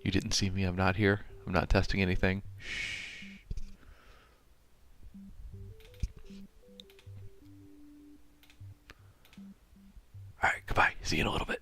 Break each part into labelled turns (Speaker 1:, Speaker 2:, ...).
Speaker 1: You didn't see me. I'm not here. I'm not testing anything. Shh. Alright, goodbye. See you in a little bit.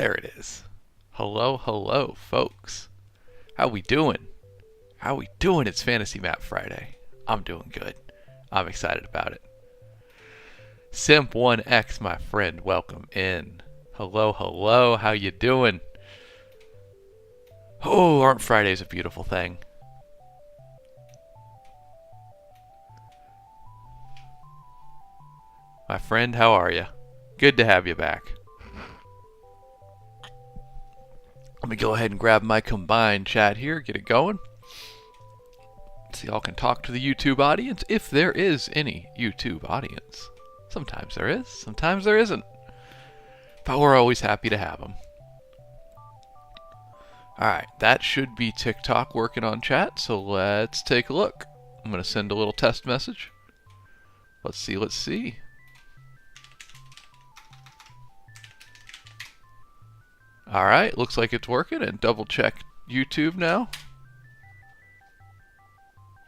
Speaker 1: There it is. Hello, hello, folks. How we doing? How we doing? It's Fantasy Map Friday. I'm doing good. I'm excited about it. Simp1X, my friend, welcome in. Hello, hello. How you doing? Oh, aren't Fridays a beautiful thing? My friend, how are you? Good to have you back. Let me go ahead and grab my combined chat here, get it going. So y'all can talk to the YouTube audience, if there is any YouTube audience. Sometimes there is, sometimes there isn't. But we're always happy to have them. Alright, that should be TikTok working on chat, so let's take a look. I'm going to send a little test message. Let's see, let's see. Alright, looks like it's working, and double check YouTube now.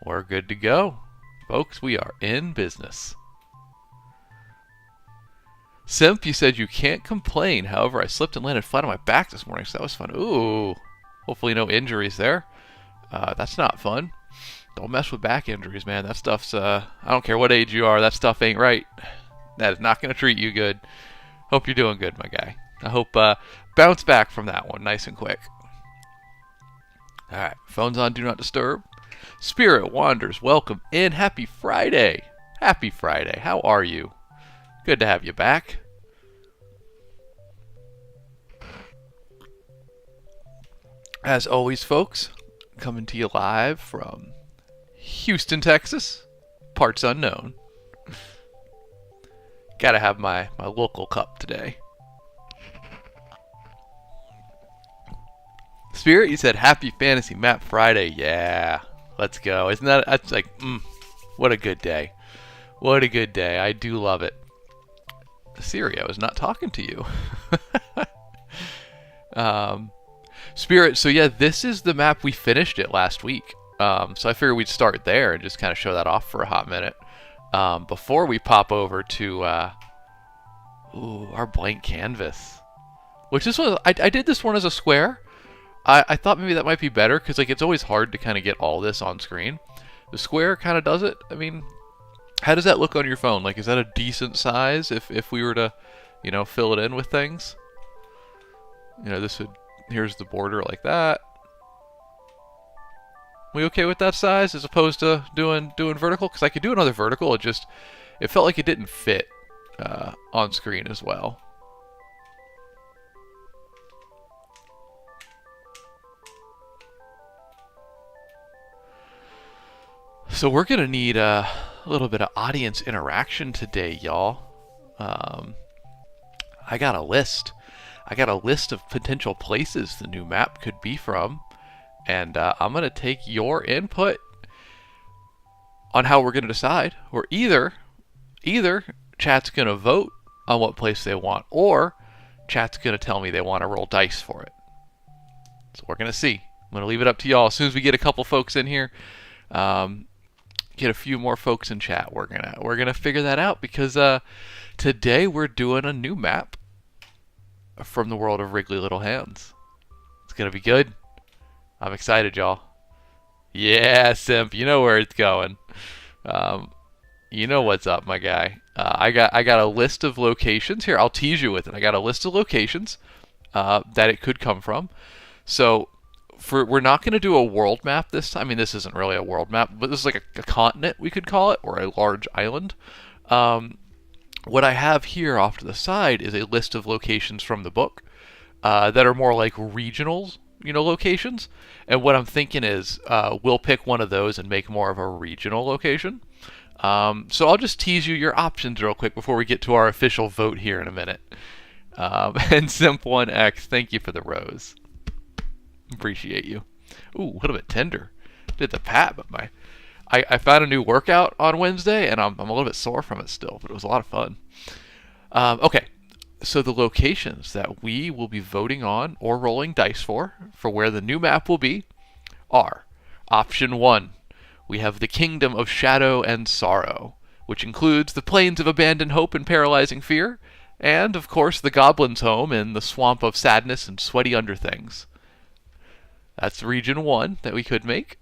Speaker 1: We're good to go. Folks, we are in business. Simp, you said you can't complain. However, I slipped and landed flat on my back this morning, so that was fun. Ooh, hopefully no injuries there. That's not fun. Don't mess with back injuries, man. That stuff's, I don't care what age you are, that stuff ain't right. That is not going to treat you good. Hope you're doing good, my guy. I hope, bounce back from that one nice and quick. Alright, phone's on Do Not Disturb. Spirit Wanders, welcome in. Happy Friday. Happy Friday. How are you? Good to have you back. As always, folks, coming to you live from Houston, Texas. Parts unknown. Gotta have my local cup today. Spirit, you said Happy Fantasy Map Friday. Yeah, let's go. Isn't that, that's like, what a good day. What a good day. I do love it. Siri, I was not talking to you. Spirit, so yeah, this is the map we finished it last week. So I figured we'd start there and just kind of show that off for a hot minute. Before we pop over to our blank canvas. Which this was, I did this one as a square. I thought maybe that might be better, because like it's always hard to kind of get all this on screen. The square kind of does it. I mean, how does that look on your phone? Like, is that a decent size if we were to, you know, fill it in with things? You know, this would, here's the border like that. We okay with that size as opposed to doing vertical? Because I could do another vertical, it felt like it didn't fit on screen as well. So we're going to need a little bit of audience interaction today, y'all. I got a list. I got a list of potential places the new map could be from. And I'm going to take your input on how we're going to decide. Or either chat's going to vote on what place they want, or chat's going to tell me they want to roll dice for it. So we're going to see. I'm going to leave it up to y'all. As soon as we get a couple folks in here, get a few more folks in chat, we're gonna figure that out, because today we're doing a new map from the world of Wriggly Little Hands. It's gonna be good. I'm excited, y'all. Yeah, Simp, you know where it's going. You know what's up, my guy. I got a list of locations here. I'll tease you with it. I got a list of locations that it could come from. So we're not going to do a world map this time. I mean, this isn't really a world map, but this is like a continent, we could call it, or a large island. What I have here off to the side is a list of locations from the book that are more like regionals, you know, locations. And what I'm thinking is we'll pick one of those and make more of a regional location. So I'll just tease you your options real quick before we get to our official vote here in a minute. And Simp1X, thank you for the rose. Appreciate you. Ooh, a little bit tender. Did the pat, but I found a new workout on Wednesday, and I'm a little bit sore from it still, but it was a lot of fun. Okay, so the locations that we will be voting on or rolling dice for where the new map will be, are option 1. We have the Kingdom of Shadow and Sorrow, which includes the plains of abandoned hope and paralyzing fear, And, of course, the Goblin's home in the Swamp of Sadness and Sweaty Underthings. That's Region 1 that we could make.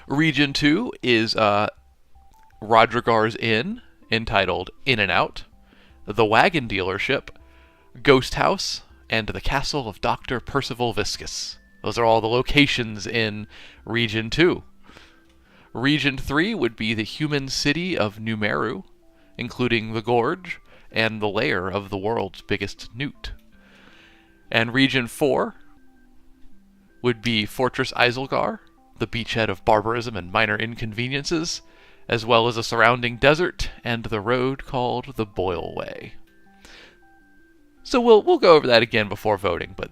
Speaker 1: Region 2 is Rodrigar's Inn, entitled In and Out, the Wagon Dealership, Ghost House, and the Castle of Dr. Percival Viscus. Those are all the locations in Region 2. Region 3 would be the human city of Numeru, including the Gorge and the lair of the world's biggest newt. And Region 4 would be Fortress Isilgar, the beachhead of barbarism and minor inconveniences, as well as a surrounding desert and the road called the Boyle Way. So we'll go over that again before voting, but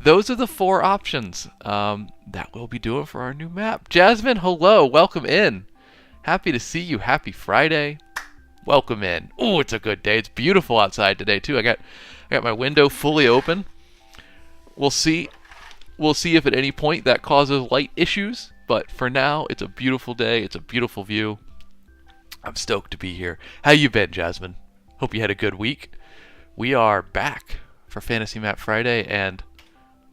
Speaker 1: those are the 4 options that we'll be doing for our new map. Jasmine, hello, welcome in. Happy to see you. Happy Friday. Welcome in. Oh, it's a good day. It's beautiful outside today too. I got my window fully open. We'll see if at any point that causes light issues, but for now, it's a beautiful day. It's a beautiful view. I'm stoked to be here. How you been, Jasmine? Hope you had a good week. We are back for Fantasy Map Friday, and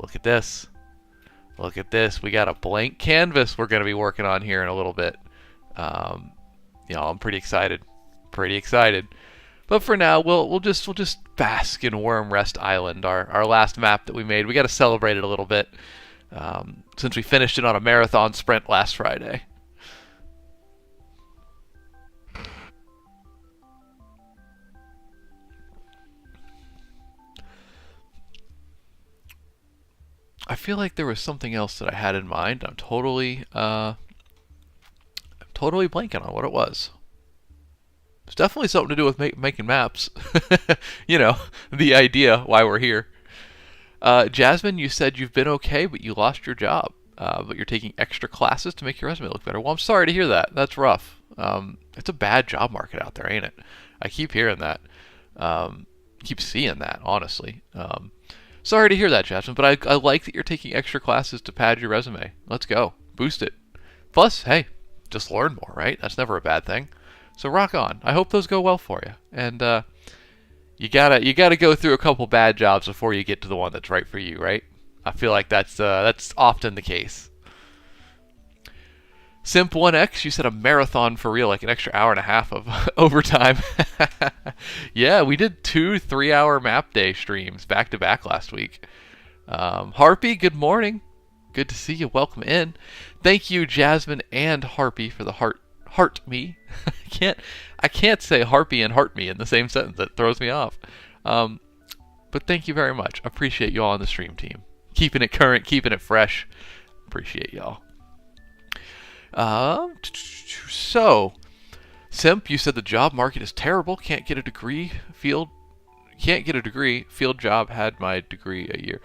Speaker 1: look at this. Look at this. We got a blank canvas we're going to be working on here in a little bit. I'm pretty excited. Pretty excited. But for now, we'll just bask in Worm Rest Island, our last map that we made. We got to celebrate it a little bit, since we finished it on a marathon sprint last Friday. I feel like there was something else that I had in mind. I'm totally blanking on what it was. It's definitely something to do with making maps. The idea why we're here. Jasmine, you said you've been okay, but you lost your job. But you're taking extra classes to make your resume look better. Well, I'm sorry to hear that. That's rough. It's a bad job market out there, ain't it? I keep hearing that. Keep seeing that, honestly. Sorry to hear that, Jasmine, but I like that you're taking extra classes to pad your resume. Let's go. Boost it. Plus, hey, just learn more, right? That's never a bad thing. So rock on. I hope those go well for you. And you gotta go through a couple bad jobs before you get to the one that's right for you, right? I feel like that's often the case. Simp1X, you said a marathon for real, like an extra hour and a half of overtime. Yeah, we did 2 3-hour map day streams back to back last week. Harpy, good morning. Good to see you. Welcome in. Thank you, Jasmine and Harpy, for the heart me. I can't say Harpy and heart me in the same sentence. That throws me off. But thank you very much. Appreciate you all on the stream team. Keeping it current, keeping it fresh. Appreciate y'all. So, Simp, you said the job market is terrible. Can't get a degree. Field job. Had my degree a year.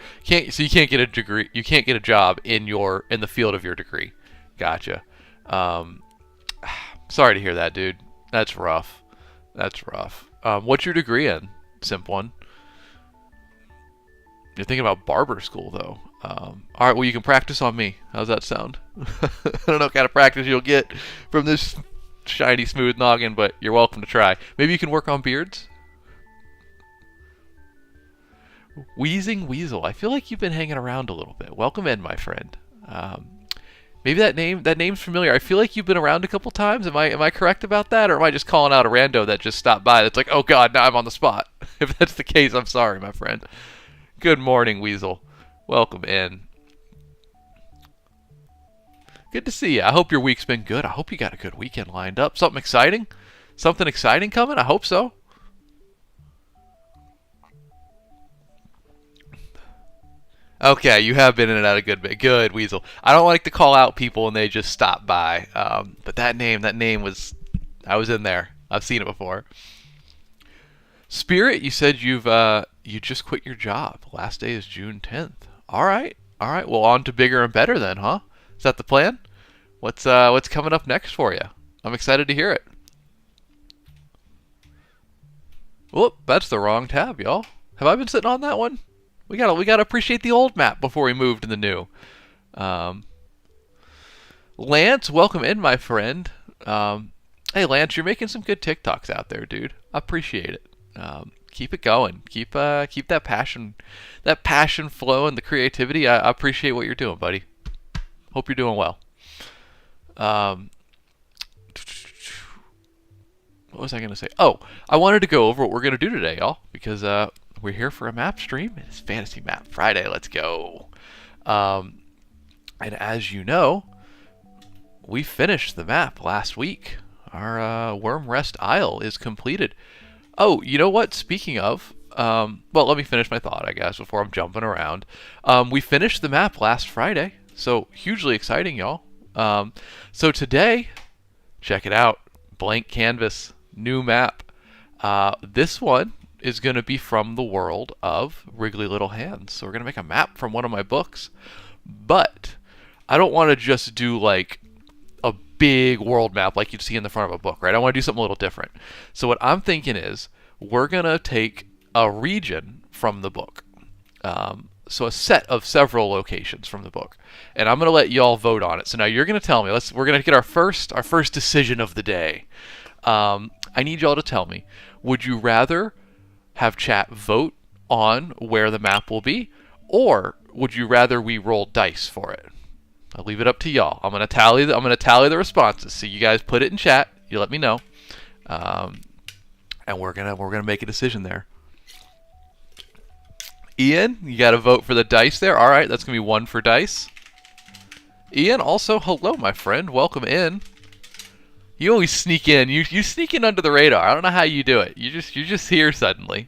Speaker 1: So you can't get a degree. You can't get a job in the field of your degree. Gotcha. Sorry to hear that, dude. That's rough. What's your degree in, Simp One? You're thinking about barber school, though. All right, well, you can practice on me. How's that sound? I don't know what kind of practice you'll get from this shiny, smooth noggin, but you're welcome to try. Maybe you can work on beards? Wheezing Weasel. I feel like you've been hanging around a little bit. Welcome in, my friend. Maybe that name's familiar. I feel like you've been around a couple times. Am I correct about that, or am I just calling out a rando that just stopped by? That's like, oh God, now I'm on the spot. If that's the case, I'm sorry, my friend. Good morning, Weasel. Welcome in. Good to see you. I hope your week's been good. I hope you got a good weekend lined up. Something exciting? Something exciting coming? I hope so. Okay, you have been in and out a good bit. Good, Weasel. I don't like to call out people and they just stop by. But that name was... I was in there. I've seen it before. Spirit, you said you just quit your job. Last day is June 10th. All right. Well, on to bigger and better then, huh? Is that the plan? What's coming up next for you? I'm excited to hear it. Whoop, that's the wrong tab, y'all. Have I been sitting on that one? We gotta appreciate the old map before we move to the new. Lance, welcome in, my friend. Hey, Lance, you're making some good TikToks out there, dude. I appreciate it. Keep it going. Keep that passion flow and the creativity. I appreciate what you're doing, buddy. Hope you're doing well. Um, what was I going to say? Oh, I wanted to go over what we're going to do today, y'all, because we're here for a map stream. It's Fantasy Map Friday. Let's go. And as you know, we finished the map last week. Our Worm Rest Isle is completed. Oh, you know what? Speaking of, well, let me finish my thought, I guess, before I'm jumping around. We finished the map last Friday, so hugely exciting, y'all. So today, check it out. Blank canvas, new map. This one is going to be from the world of Wriggly Little Hands. So we're going to make a map from one of my books. But I don't want to just do like a big world map like you'd see in the front of a book, right? I want to do something a little different. So what I'm thinking is we're going to take a region from the book. So a set of several locations from the book. And I'm going to let y'all vote on it. So now you're going to tell me, we're going to get our first decision of the day. I need y'all to tell me, would you rather have chat vote on where the map will be, or would you rather we roll dice for it? I'll leave it up to y'all. I'm gonna tally the responses. So you guys put it in chat. You let me know, and we're gonna make a decision there. Ian, you got to vote for the dice there. All right, that's gonna be 1 for dice. Ian, also hello, my friend. Welcome in. You always sneak in. You sneak in under the radar. I don't know how you do it. You're just here suddenly.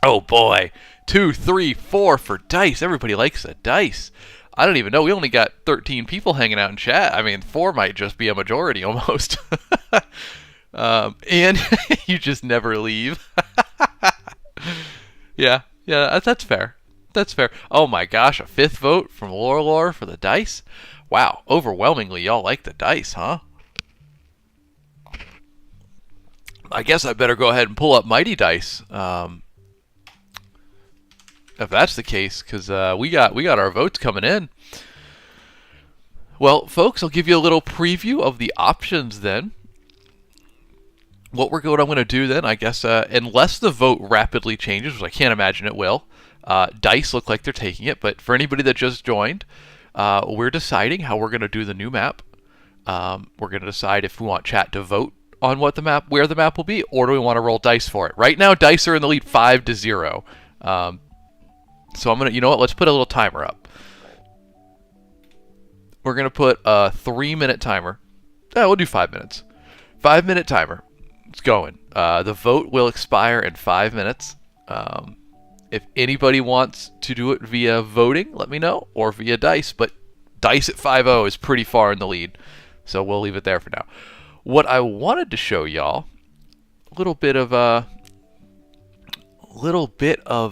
Speaker 1: Oh boy. 2, 3, 4 for dice. Everybody likes a dice. I don't even know. We only got 13 people hanging out in chat. I mean, 4 might just be a majority almost. And you just never leave. Yeah, that's fair. That's fair. Oh my gosh, a 5th vote from Lore for the dice. Wow, overwhelmingly y'all like the dice, huh? I guess I better go ahead and pull up Mighty Dice. If that's the case, because we got our votes coming in. Well, folks, I'll give you a little preview of the options then. What I'm going to do then, I guess, unless the vote rapidly changes, which I can't imagine it will, dice look like they're taking it, but for anybody that just joined, we're deciding how we're going to do the new map. We're going to decide if we want chat to vote on where the map will be, or do we want to roll dice for it. Right now, dice are in the lead 5-0. So I'm going to, you know what, let's put a little timer up. We're going to put a 3-minute timer. We'll do 5 minutes. 5-minute timer. It's going. The vote will expire in 5 minutes. If anybody wants to do it via voting, let me know, or via dice. But dice at 5-0 is pretty far in the lead, so we'll leave it there for now. What I wanted to show y'all, a little bit of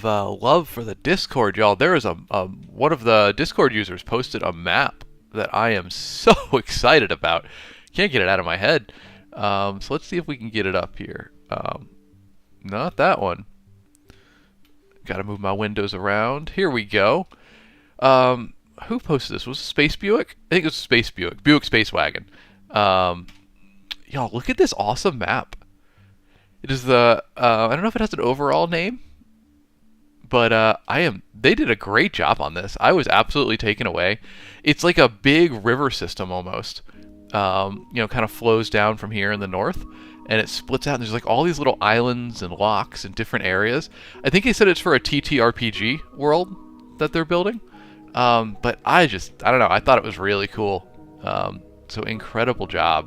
Speaker 1: love for the Discord, y'all. There is one of the Discord users posted a map that I am so excited about. Can't get it out of my head. So let's see if we can get it up here. Not that one. Got to move my windows around. Here we go. Who posted this? Was it Space Buick? I think it was Space Buick. Buick Space Wagon. Y'all, look at this awesome map. It is I don't know if it has an overall name, but they did a great job on this. I was absolutely taken away. It's like a big river system almost. Kind of flows down from here in the north, and it splits out, and there's like all these little islands and locks in different areas. I think they said it's for a TTRPG world that they're building. But I don't know. I thought it was really cool. So incredible job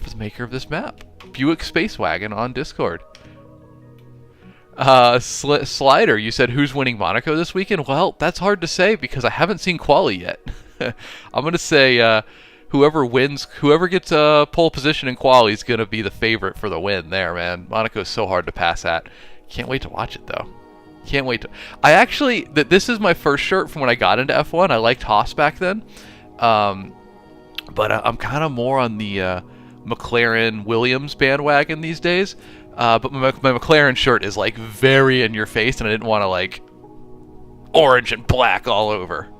Speaker 1: for the maker of this map. Buick Space Wagon on Discord. Slider, you said who's winning Monaco this weekend? Well, that's hard to say because I haven't seen quali yet. I'm going to say whoever gets a pole position in quali is going to be the favorite for the win there, man. Monaco is so hard to pass at. Can't wait to watch it, though. Can't wait to... this is my first shirt from when I got into F1. I liked Haas back then. But I'm kind of more on the McLaren-Williams bandwagon these days. But my McLaren shirt is, like, very in your face, and I didn't want to, like, orange and black all over.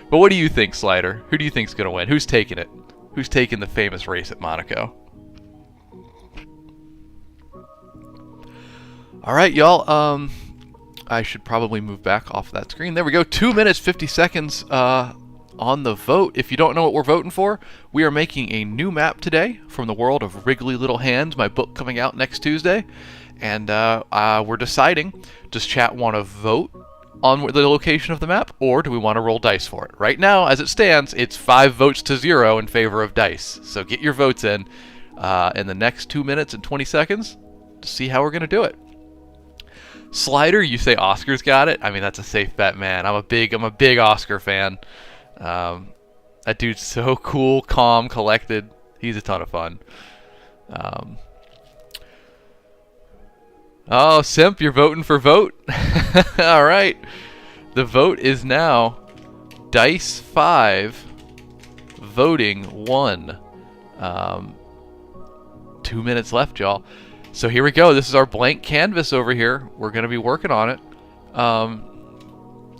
Speaker 1: But what do you think, Slider? Who do you think's going to win? Who's taking it? Who's taking the famous race at Monaco? All right, y'all. I should probably move back off that screen. There we go. 2 minutes, 50 seconds on the vote. If you don't know what we're voting for, we are making a new map today from the world of Wriggly Little Hands, my book coming out next Tuesday. And we're deciding, does chat want to vote on the location of the map, or do we want to roll dice for it? Right now, as it stands, it's 5 votes to 0 in favor of dice. So get your votes in the next 2 minutes and 20 seconds to see how we're going to do it. Slider, you say Oscar's got it? I mean, that's a safe bet, man. I'm a big Oscar fan. That dude's so cool, calm, collected. He's a ton of fun. Oh, Simp, you're voting for vote? All right. The vote is now Dice 5, voting 1. 2 minutes left, y'all. So here we go. This is our blank canvas over here. We're going to be working on it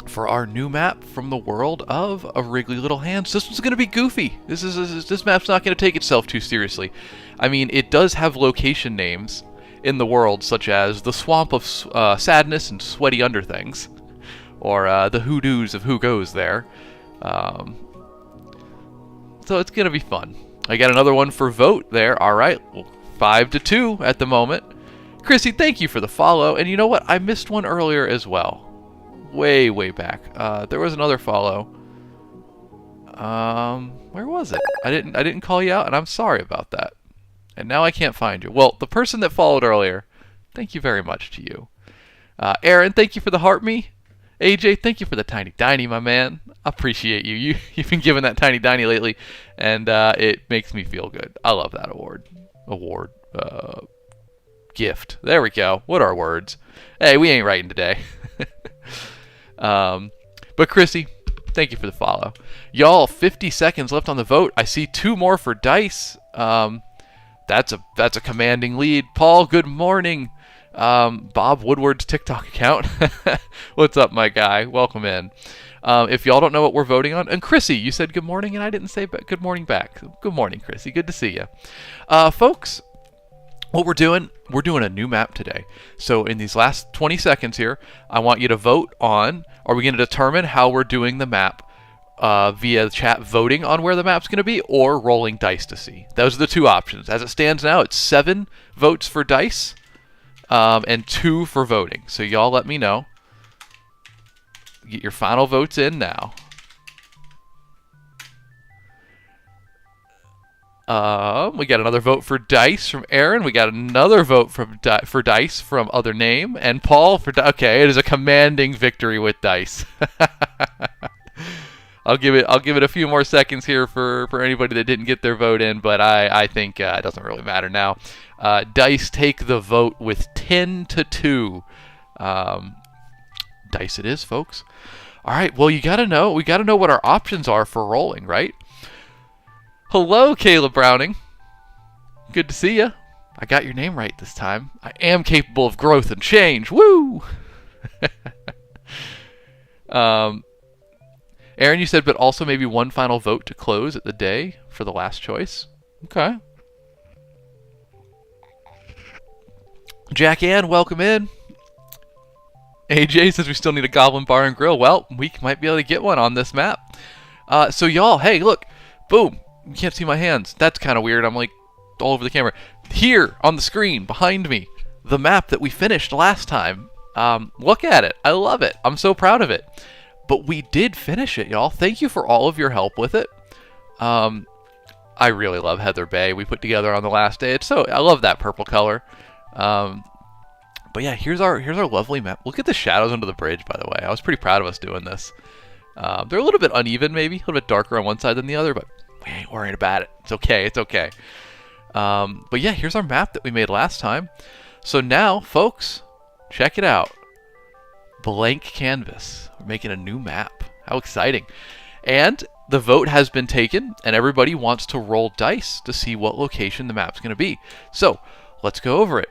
Speaker 1: for our new map from the world of A Wriggly Little Hands. This one's going to be goofy. This map's not going to take itself too seriously. I mean, it does have location names in the world, such as the Swamp of Sadness and Sweaty Underthings, or the Hoodoos of Who Goes There. So it's going to be fun. I got another one for vote there. All right. Well, 5-2 at the moment. Chrissy, thank you for the follow. And you know what? I missed one earlier as well. Way back. There was another follow. Where was it? I didn't call you out, and I'm sorry about that. And now I can't find you. Well, the person that followed earlier, thank you very much to you. Aaron, thank you for the heart me. AJ, thank you for the tiny diny, my man. I appreciate you. You've been giving that tiny diny lately, and it makes me feel good. I love that gift. There we go. What are words? Hey, we ain't writing today. But Chrissy, thank you for the follow. Y'all, 50 seconds left on the vote. I see 2 more for dice. That's a commanding lead. Paul, good morning. Bob Woodward's TikTok account. What's up, my guy? Welcome in. If y'all don't know what we're voting on, and Chrissy, you said good morning, and I didn't say good morning back. Good morning, Chrissy. Good to see you. Folks, what we're doing a new map today. So in these last 20 seconds here, I want you to vote on, are we going to determine how we're doing the map via chat voting on where the map's going to be, or rolling dice to see? Those are the 2 options. As it stands now, it's 7 votes for dice and 2 for voting. So y'all let me know. Get your final votes in now. We got another vote for dice from Aaron. We got another vote for dice from other name, and Paul for okay. It is a commanding victory with dice. I'll give it a few more seconds here for anybody that didn't get their vote in, but I think it doesn't really matter now. Dice take the vote with 10-2. Dice it is, folks. All right. Well, we got to know what our options are for rolling, right? Hello, Caleb Browning. Good to see you. I got your name right this time. I am capable of growth and change. Woo! Aaron, you said, but also maybe one final vote to close at the day for the last choice. Okay. Jack Ann, welcome in. AJ says we still need a Goblin Bar and Grill. Well, we might be able to get one on this map. So y'all, hey, look. Boom. You can't see my hands. That's kind of weird. I'm like all over the camera. Here on the screen behind me, the map that we finished last time. Look at it. I love it. I'm so proud of it. But we did finish it, y'all. Thank you for all of your help with it. I really love Heather Bay. We put together on the last day. I love that purple color. But yeah, here's our lovely map. Look at the shadows under the bridge, by the way. I was pretty proud of us doing this. They're a little bit uneven, maybe. A little bit darker on one side than the other, but we ain't worried about it. It's okay. It's okay. But yeah, here's our map that we made last time. So now, folks, check it out. Blank canvas. We're making a new map. How exciting. And the vote has been taken, and everybody wants to roll dice to see what location the map's going to be. So let's go over it.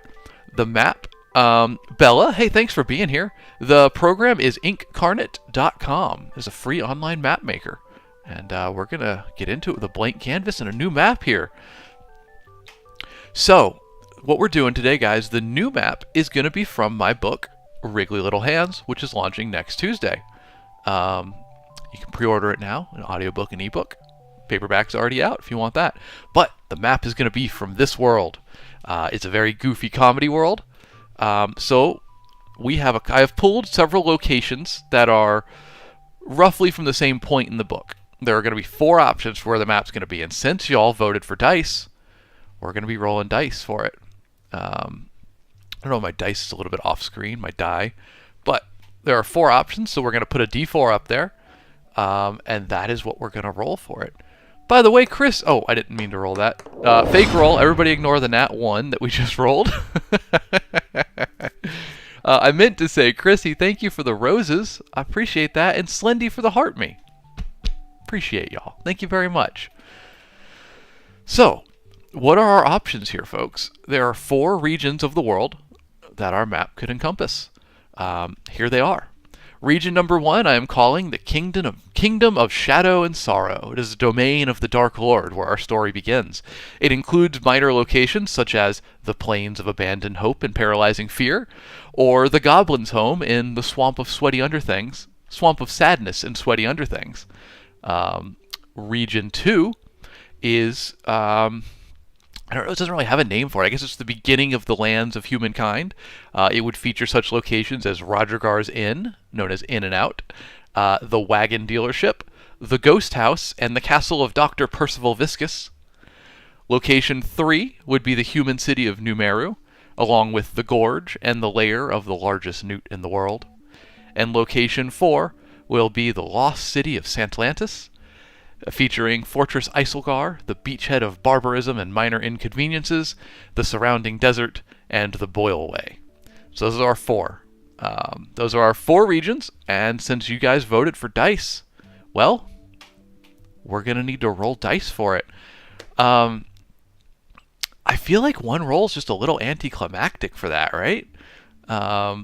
Speaker 1: The map, Bella, hey, thanks for being here. The program is inkcarnate.com. It's a free online map maker. And we're going to get into it with a blank canvas and a new map here. So what we're doing today, guys, the new map is going to be from my book, Wriggly Little Hands, which is launching next Tuesday. You can pre-order it now, an audiobook and ebook. Paperback's already out if you want that. But the map is going to be from this world. It's a very goofy comedy world. So I have pulled several locations that are roughly from the same point in the book. There are going to be 4 options for where the map's going to be. And since y'all voted for dice, we're going to be rolling dice for it. I don't know, my dice is a little bit off screen, my die. But there are 4 options, so we're going to put a D4 up there. And that is what we're going to roll for it. By the way, Chris... Oh, I didn't mean to roll that. Fake roll. Everybody ignore the nat 1 that we just rolled. I meant to say, Chrissy, thank you for the roses. I appreciate that. And Slendy for the heart me. Appreciate y'all. Thank you very much. So, what are our options here, folks? There are 4 regions of the world that our map could encompass. Here they are. Region number 1 I am calling the Kingdom of Shadow and Sorrow. It is the domain of the Dark Lord where our story begins. It includes minor locations such as the Plains of Abandoned Hope and Paralyzing Fear, or the Goblin's home in the Swamp of Sadness and Sweaty Underthings. Region 2 is... I don't know, it doesn't really have a name for it. I guess it's the beginning of the lands of humankind. It would feature such locations as Rogergar's Inn, known as In and Out, the Wagon Dealership, the Ghost House, and the Castle of Dr. Percival Viscus. Location 3 would be the human city of Numeru, along with the Gorge and the lair of the largest newt in the world. And location 4 will be the lost city of Santlantis, featuring Fortress Isilgar, the beachhead of barbarism and minor inconveniences, the surrounding desert, and the Boilway. So those are our 4. Those are our 4 regions, and since you guys voted for dice, well, we're going to need to roll dice for it. I feel like 1 roll is just a little anticlimactic for that, right? I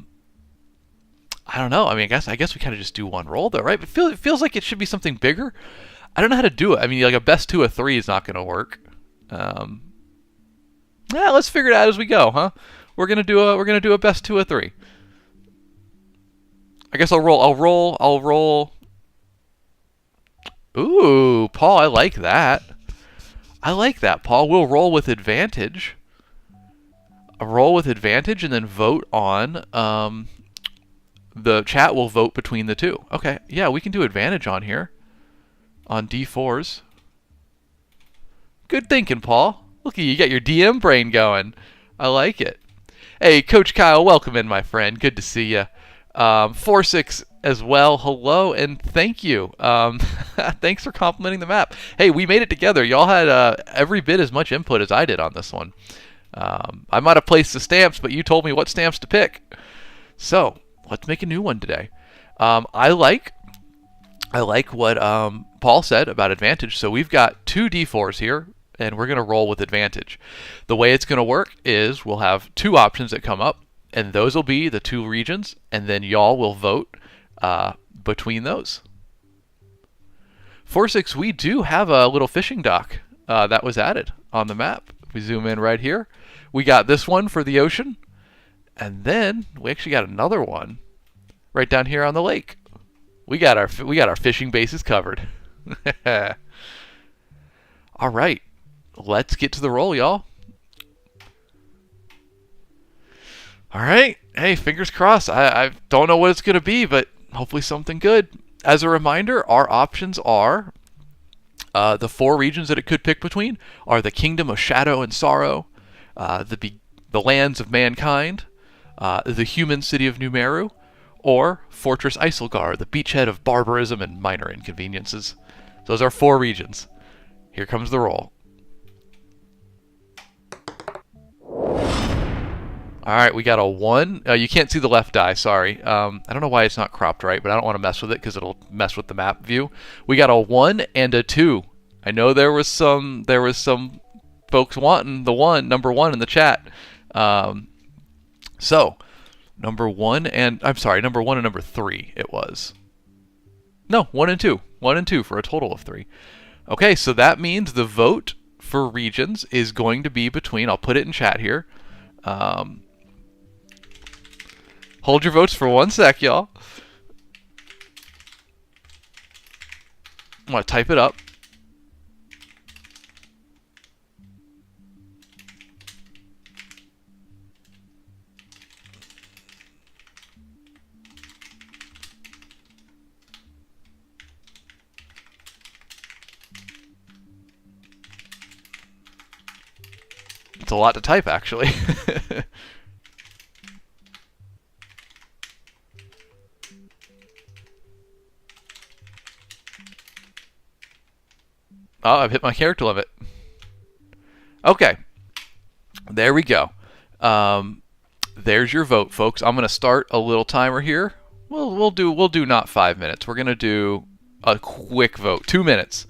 Speaker 1: don't know. I mean, I guess we kind of just do 1 roll, though, right? But it feels like it should be something bigger. I don't know how to do it. I mean, like a best 2 of 3 is not going to work. Let's figure it out as we go, huh? We're gonna do a best 2 of 3. I guess I'll roll. Ooh, Paul, I like that. Paul. We'll roll with advantage. A roll with advantage, and then vote on. The chat will vote between the 2. Okay, yeah, we can do advantage on here. On D4s. Good thinking, Paul. Look at you got your DM brain going. I like it. Hey, Coach Kyle, welcome in, my friend. Good to see you. 4-6 as well. Hello and thank you. Thanks for complimenting the map. Hey, we made it together. Y'all had every bit as much input as I did on this one. I might have placed the stamps, but you told me what stamps to pick. So let's make a new one today. I like what Paul said about advantage. So we've got 2 D4s here, and we're going to roll with advantage. The way it's going to work is we'll have 2 options that come up, and those will be the 2 regions, and then y'all will vote between those. 4-6, we do have a little fishing dock that was added on the map. If we zoom in right here, we got this one for the ocean, and then we actually got another one right down here on the lake. We got our fishing bases covered. All right, let's get to the roll, y'all. All right, hey, fingers crossed. I don't know what it's gonna be, but hopefully something good. As a reminder, our options are the 4 regions that it could pick between are the Kingdom of Shadow and Sorrow, the lands of mankind, the human city of Numeru, or Fortress Isilgar, the beachhead of barbarism and minor inconveniences. Those are 4 regions. Here comes the roll. Alright, we got a 1. You can't see the left die, sorry. I don't know why it's not cropped right, but I don't want to mess with it because it'll mess with the map view. We got a 1 and a 2. I know there was some folks wanting the number 1 in the chat. So number 1 and number 3 it was. No, 1 and 2. 1 and 2 for a total of 3. Okay, so that means the vote for regions is going to be between, I'll put it in chat here, Um, hold your votes for 1 sec, y'all. I'm going to type it up. It's a lot to type, actually. Oh, I've hit my character limit. Okay. There we go. There's your vote, folks. I'm going to start a little timer here. We'll do not 5 minutes. We're going to do a quick vote. 2 minutes.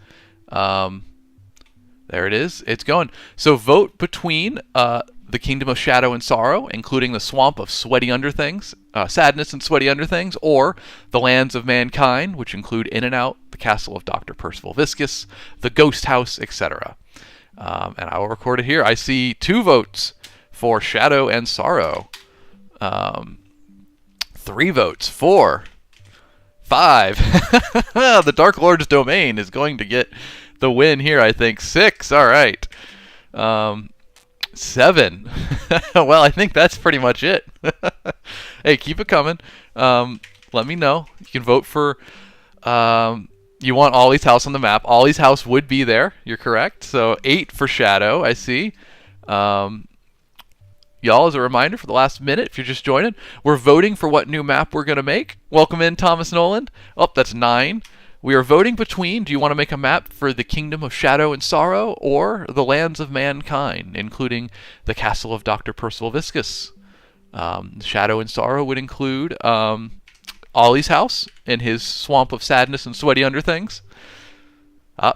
Speaker 1: There it is. It's going. So vote between the Kingdom of Shadow and Sorrow, including the Swamp of Sweaty Underthings, Sadness and Sweaty Underthings, or the Lands of Mankind, which include In and Out, the Castle of Dr. Percival Viscus, the Ghost House, etc. And I will record it here. I see 2 votes for Shadow and Sorrow. 3 votes. 4. 5. The Dark Lord's Domain is going to get the win here, I think. 6. All right. 7. Well, I think that's pretty much it. Hey, keep it coming. Let me know. You can vote for... you want Ollie's house on the map. Ollie's house would be there. You're correct. So 8 for Shadow, I see. Y'all, as a reminder for the last minute, if you're just joining, we're voting for what new map we're going to make. Welcome in, Thomas Nolan. Oh, that's 9. We are voting between, do you want to make a map for the Kingdom of Shadow and Sorrow or the Lands of Mankind, including the Castle of Dr. Percival Viscus? Shadow and Sorrow would include Ollie's house and his Swamp of Sadness and Sweaty Underthings.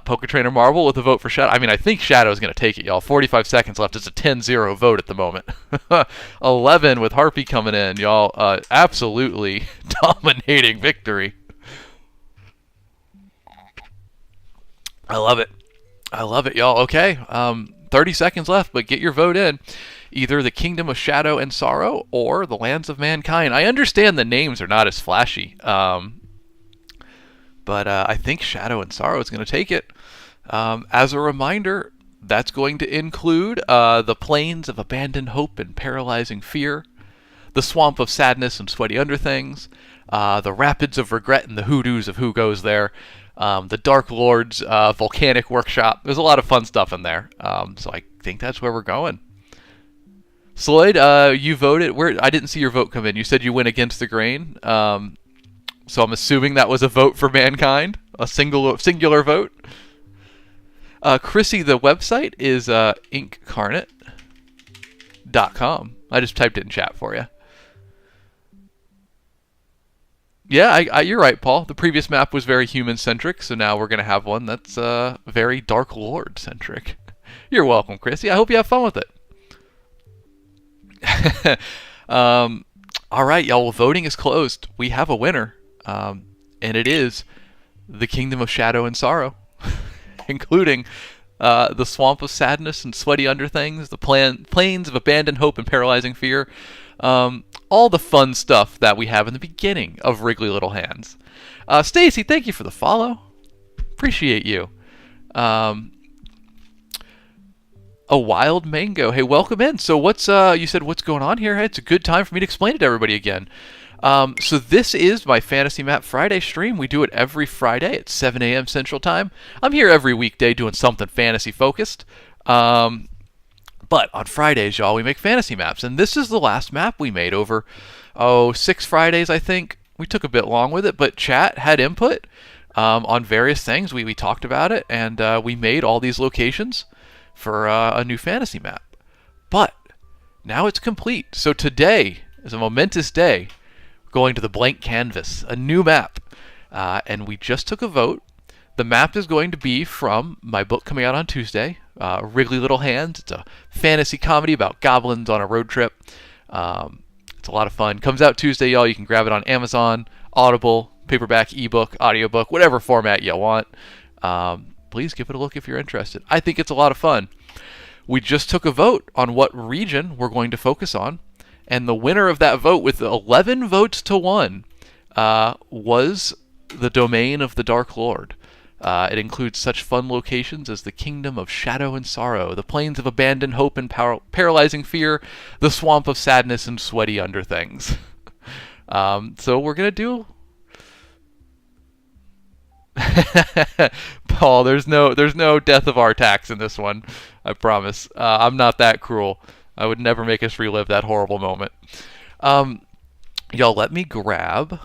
Speaker 1: Poker Trainer Marble with a vote for Shadow. I mean, I think Shadow is going to take it, y'all. 45 seconds left. It's a 10-0 vote at the moment. 11 with Harpy coming in, y'all. Absolutely dominating victory. I love it. I love it, y'all. Okay, 30 seconds left, but get your vote in. Either the Kingdom of Shadow and Sorrow or the Lands of Mankind. I understand the names are not as flashy, but I think Shadow and Sorrow is going to take it. As a reminder, that's going to include the Plains of Abandoned Hope and Paralyzing Fear, the Swamp of Sadness and Sweaty Underthings, the Rapids of Regret and the Hoodoos of Who Goes There, the Dark Lord's Volcanic Workshop. There's a lot of fun stuff in there. So I think that's where we're going. Sloyd, you voted. Where I didn't see your vote come in. You said you went against the grain. So I'm assuming that was a vote for Mankind, a singular vote. Chrissy, the website is inkcarnate.com. I just typed it in chat for you. Yeah, you're right, Paul. The previous map was very human-centric, so now we're going to have one that's very Dark Lord-centric. You're welcome, Chrissy. I hope you have fun with it. All right, y'all. Well, voting is closed. We have a winner, and it is the Kingdom of Shadow and Sorrow, including the Swamp of Sadness and Sweaty Underthings, the Plains of Abandoned Hope and Paralyzing Fear, all the fun stuff that we have in the beginning of Wriggly Little Hands. Stacy, thank you for the follow. Appreciate you. A Wild Mango. Hey, welcome in. So what's you said what's going on here? Hey, it's a good time for me to explain it to everybody again. So this is my Fantasy Map Friday stream. We do it every Friday at 7 a.m. Central Time. I'm here every weekday doing something fantasy focused. But on Fridays, y'all, we make fantasy maps. And this is the last map we made over, 6 Fridays, I think. We took a bit long with it, but chat had input on various things. We talked about it, and we made all these locations for a new fantasy map. But now it's complete. So today is a momentous day. We're going to the blank canvas, a new map. And we just took a vote. The map is going to be from my book coming out on Tuesday, Wriggly Little Hands. It's a fantasy comedy about goblins on a road trip. It's a lot of fun. Comes out Tuesday, y'all. You can grab it on Amazon, Audible, paperback, ebook, audiobook, whatever format you want. Please give it a look if you're interested. I think it's a lot of fun. We just took a vote on what region we're going to focus on, and the winner of that vote, with 11 votes to 1, was the domain of the Dark Lord. It includes such fun locations as the Kingdom of Shadow and Sorrow, the Plains of Abandoned Hope and Paralyzing Fear, the Swamp of Sadness and Sweaty Underthings. So we're going to do... Paul, there's no death of Artax in this one, I promise. I'm not that cruel. I would never make us relive that horrible moment. Y'all, let me grab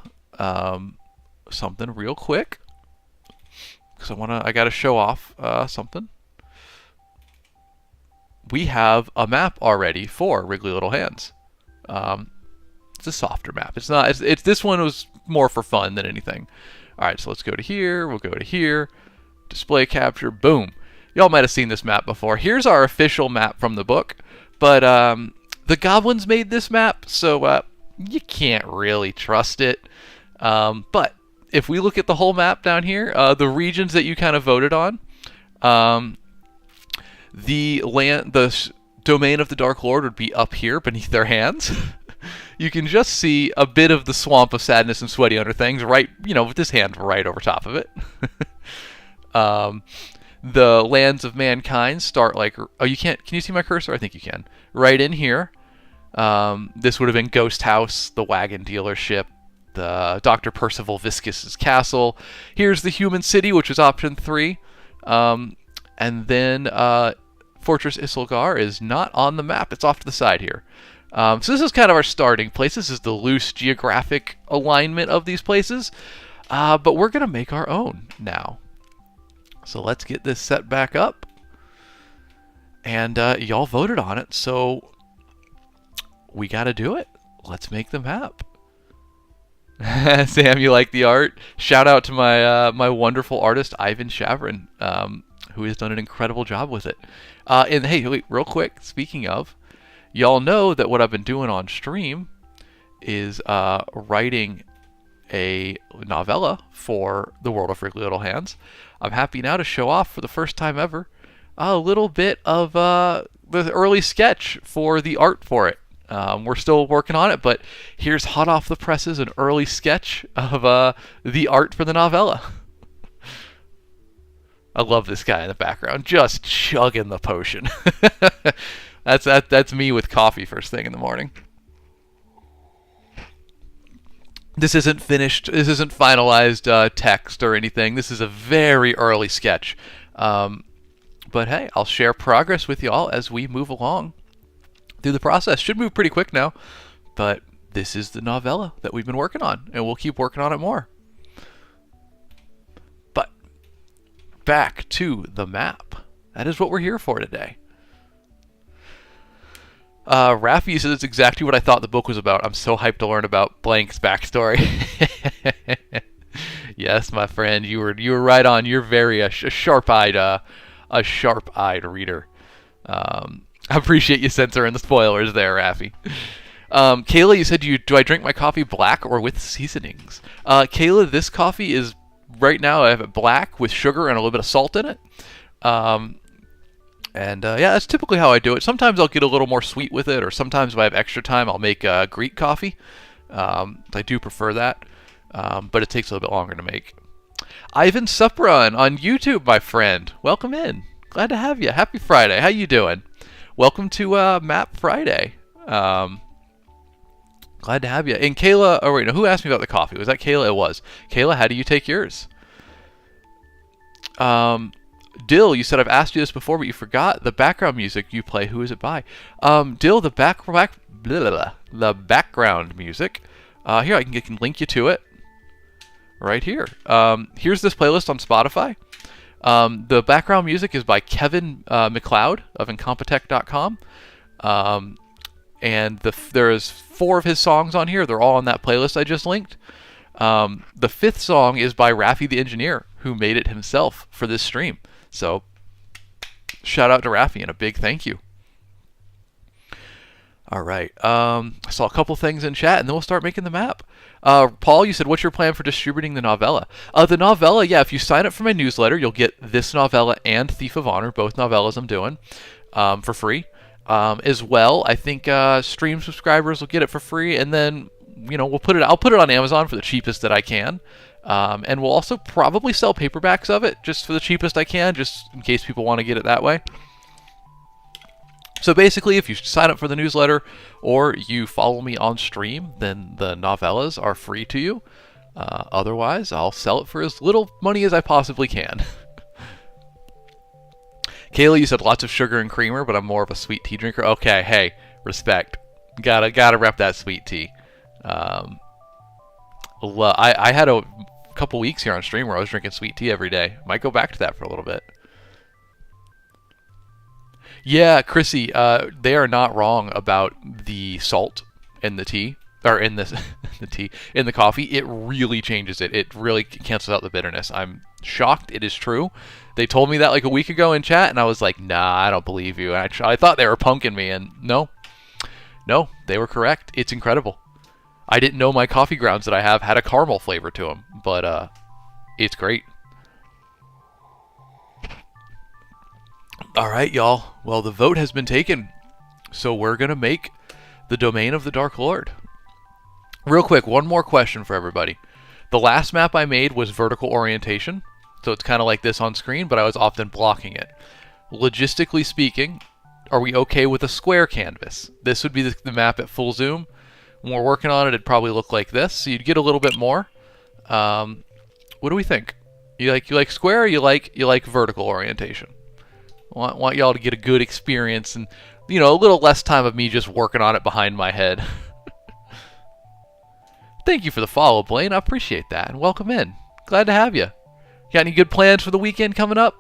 Speaker 1: something real quick, because I gotta show off something. We have a map already for Wriggly Little Hands. It's a softer map. It's not. It's this one was more for fun than anything. All right, so let's go to here. We'll go to here. Display capture. Boom. Y'all might have seen this map before. Here's our official map from the book, but the goblins made this map, so you can't really trust it. But if we look at the whole map down here, the regions that you kind of voted on, the domain of the Dark Lord would be up here beneath their hands. You can just see a bit of the Swamp of Sadness and Sweaty Underthings right, with this hand right over top of it. The lands of mankind start like... Oh, you can't... Can you see my cursor? I think you can. Right in here. This would have been Ghost House, the Wagon Dealership, the Dr. Percival Viscus's castle. Here's the Human City, which was option 3. And then Fortress Isilgar is not on the map. It's off to the side here. So this is kind of our starting place. This is the loose geographic alignment of these places. But we're going to make our own now. So let's get this set back up. And y'all voted on it, so we got to do it. Let's make the map. Sam, you like the art? Shout out to my wonderful artist, Ivan Shavrin, who has done an incredible job with it. And hey, wait, real quick, speaking of, y'all know that what I've been doing on stream is writing a novella for the World of Wriggly Little Hands. I'm happy now to show off for the first time ever a little bit of the early sketch for the art for it. We're still working on it, but here's hot off the presses an early sketch of the art for the novella. I love this guy in the background, just chugging the potion. That's me with coffee first thing in the morning. This isn't finished. This isn't finalized text or anything. This is a very early sketch. But hey, I'll share progress with y'all as we move along through the process. Should move pretty quick now, but this is the novella that we've been working on, and we'll keep working on it more. But back to the map. That is what we're here for today. Raffi says it's exactly what I thought the book was about. I'm so hyped to learn about Blank's backstory. Yes, my friend, you were right on. You're very a sharp-eyed reader. I appreciate you censoring the spoilers there, Raffi. Kayla, you said, do I drink my coffee black or with seasonings? Kayla, this coffee is right now. I have it black with sugar and a little bit of salt in it. And yeah, that's typically how I do it. Sometimes I'll get a little more sweet with it, or sometimes if I have extra time, I'll make Greek coffee. I do prefer that, but it takes a little bit longer to make. Ivan Suprun on YouTube, my friend. Welcome in. Glad to have you. Happy Friday. How you doing? Welcome to Map Friday. Glad to have you. And Kayla, oh wait, no, who asked me about the coffee? Was that Kayla? It was. Kayla, how do you take yours? Dill, you said I've asked you this before, but you forgot the background music you play. Who is it by? Dill, the background music. Here, I can link you to it. Right here. Here's this playlist on Spotify. The background music is by Kevin MacLeod of Incompetech.com. And there's 4 of his songs on here. They're all on that playlist I just linked. The 5th song is by Raffi the Engineer, who made it himself for this stream. So, shout out to Raffi and a big thank you. All right. I saw a couple things in chat, and then we'll start making the map. Paul, you said, what's your plan for distributing the novella? The novella, yeah, if you sign up for my newsletter, you'll get this novella and Thief of Honor, both novellas I'm doing. for free. As well, I think stream subscribers will get it for free, and then I'll put it on Amazon for the cheapest that I can. And we'll also probably sell paperbacks of it just for the cheapest I can, just in case people want to get it that way. So basically, if you sign up for the newsletter or you follow me on stream, then the novellas are free to you. Otherwise, I'll sell it for as little money as I possibly can. Kayla, you said lots of sugar and creamer, but I'm more of a sweet tea drinker. Okay, hey, respect. Gotta rep that sweet tea. I had a couple weeks here on stream where I was drinking sweet tea every day. Might go back to that for a little bit. Yeah, Chrissy, they are not wrong about the salt in the tea, or in the tea, in the coffee. It really changes it. It really cancels out the bitterness. I'm shocked it is true. They told me that like a week ago in chat, and I was like, nah, I don't believe you. And I thought they were punking me, and no, they were correct. It's incredible. I didn't know my coffee grounds that I have had a caramel flavor to them, but it's great. All right, y'all. Well, the vote has been taken, so we're going to make the domain of the Dark Lord. Real quick, one more question for everybody. The last map I made was vertical orientation, so it's kind of like this on screen, but I was often blocking it. Logistically speaking, are we okay with a square canvas? This would be the map at full zoom. When we're working on it, it'd probably look like this, so you'd get a little bit more. What do we think? You like square, or you like vertical orientation? Want y'all to get a good experience and a little less time of me just working on it behind my head. Thank you for the follow, Blaine. I appreciate that, and welcome in. Glad to have you. Got any good plans for the weekend coming up?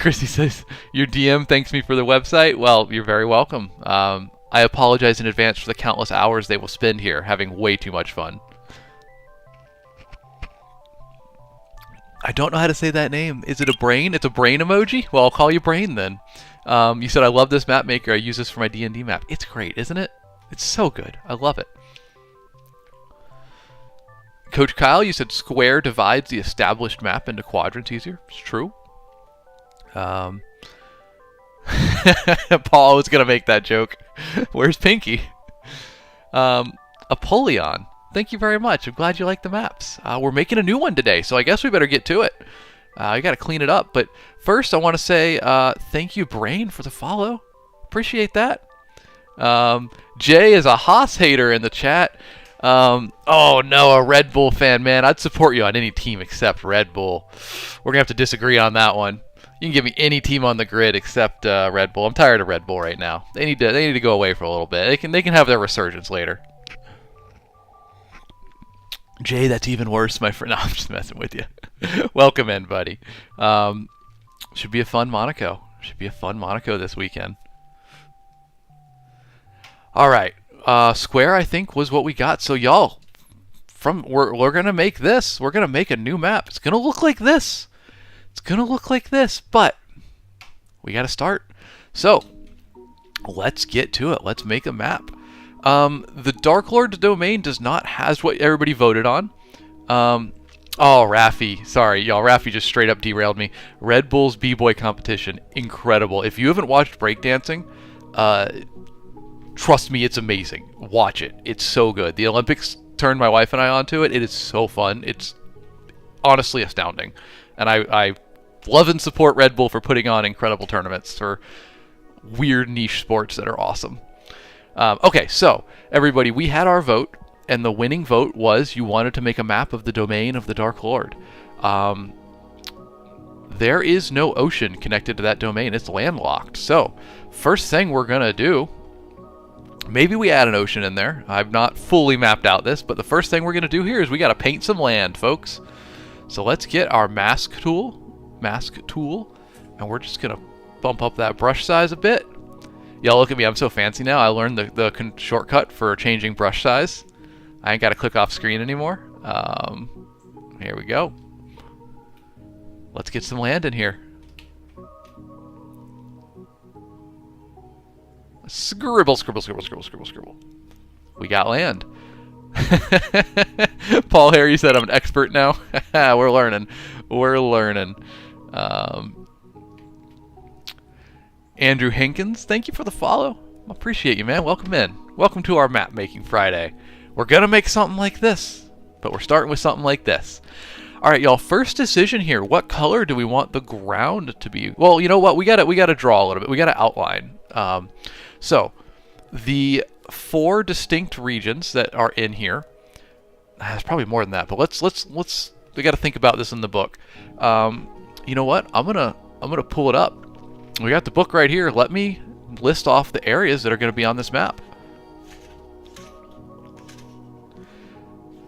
Speaker 1: Christy says, your DM thanks me for the website. Well, you're very welcome. I apologize in advance for the countless hours they will spend here, having way too much fun. I don't know how to say that name. Is it a brain? It's a brain emoji? Well, I'll call you Brain then. You said, I love this map maker. I use this for my D&D map. It's great, isn't it? It's so good. I love it. Coach Kyle, you said square divides the established map into quadrants easier. It's true. Paul was going to make that joke. Where's Pinky? Apollyon. Thank you very much. I'm glad you like the maps. We're making a new one today, so I guess we better get to it. I got to clean it up. But first, I want to say thank you, Brain, for the follow. Appreciate that. Jay is a Haas hater in the chat. Oh, no, a Red Bull fan, man. I'd support you on any team except Red Bull. We're going to have to disagree on that one. You can give me any team on the grid except Red Bull. I'm tired of Red Bull right now. They need to go away for a little bit. They can have their resurgence later. Jay, that's even worse, my friend. No, I'm just messing with you. Welcome in, buddy. Should be a fun Monaco. Should be a fun Monaco this weekend. All right. Square, I think, was what we got. So, y'all, we're going to make this. We're going to make a new map. It's going to look like this. It's going to look like this, but we got to start. So, let's get to it. Let's make a map. The Dark Lord's domain does not has what everybody voted on. Oh, Raffi. Sorry, y'all. Raffi just straight up derailed me. Red Bull's B-Boy competition. Incredible. If you haven't watched breakdancing, trust me, it's amazing. Watch it. It's so good. The Olympics turned my wife and I onto it. It is so fun. It's honestly astounding. And I love and support Red Bull for putting on incredible tournaments for weird niche sports that are awesome. Okay, so everybody, we had our vote, and the winning vote was you wanted to make a map of the domain of the Dark Lord. There is no ocean connected to that domain. It's landlocked. So, first thing we're going to do, maybe we add an ocean in there. I've not fully mapped out this, but the first thing we're going to do here is we got to paint some land, folks. So let's get our mask tool, and we're just going to bump up that brush size a bit. Y'all look at me, I'm so fancy now. I learned the shortcut for changing brush size. I ain't got to click off screen anymore. Here we go. Let's get some land in here. Scribble, scribble, scribble, scribble, scribble, scribble. We got land. Paul Harry said I'm an expert now. We're learning. We're learning. Um, Andrew Hinkins, thank you for the follow. Appreciate you, man. Welcome in. Welcome to our map making Friday. We're gonna make something like this, but we're starting with something like this. All right, y'all. First decision here. What color do we want the ground to be? Well, you know what? We gotta draw a little bit. We gotta outline. So the 4 distinct regions that are in here. There's probably more than that, but let's. We gotta think about this in the book. You know what? I'm gonna pull it up. We got the book right here. Let me list off the areas that are going to be on this map.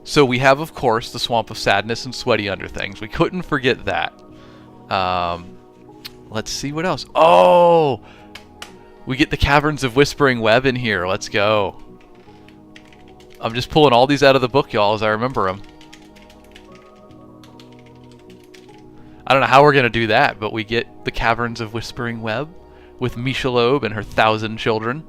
Speaker 1: So we have, of course, the Swamp of Sadness and Sweaty Underthings. We couldn't forget that. Let's see what else. Oh! We get the Caverns of Whispering Web in here. Let's go. I'm just pulling all these out of the book, y'all, as I remember them. I don't know how we're going to do that, but we get the Caverns of Whispering Web with Michelob and her 1,000 children.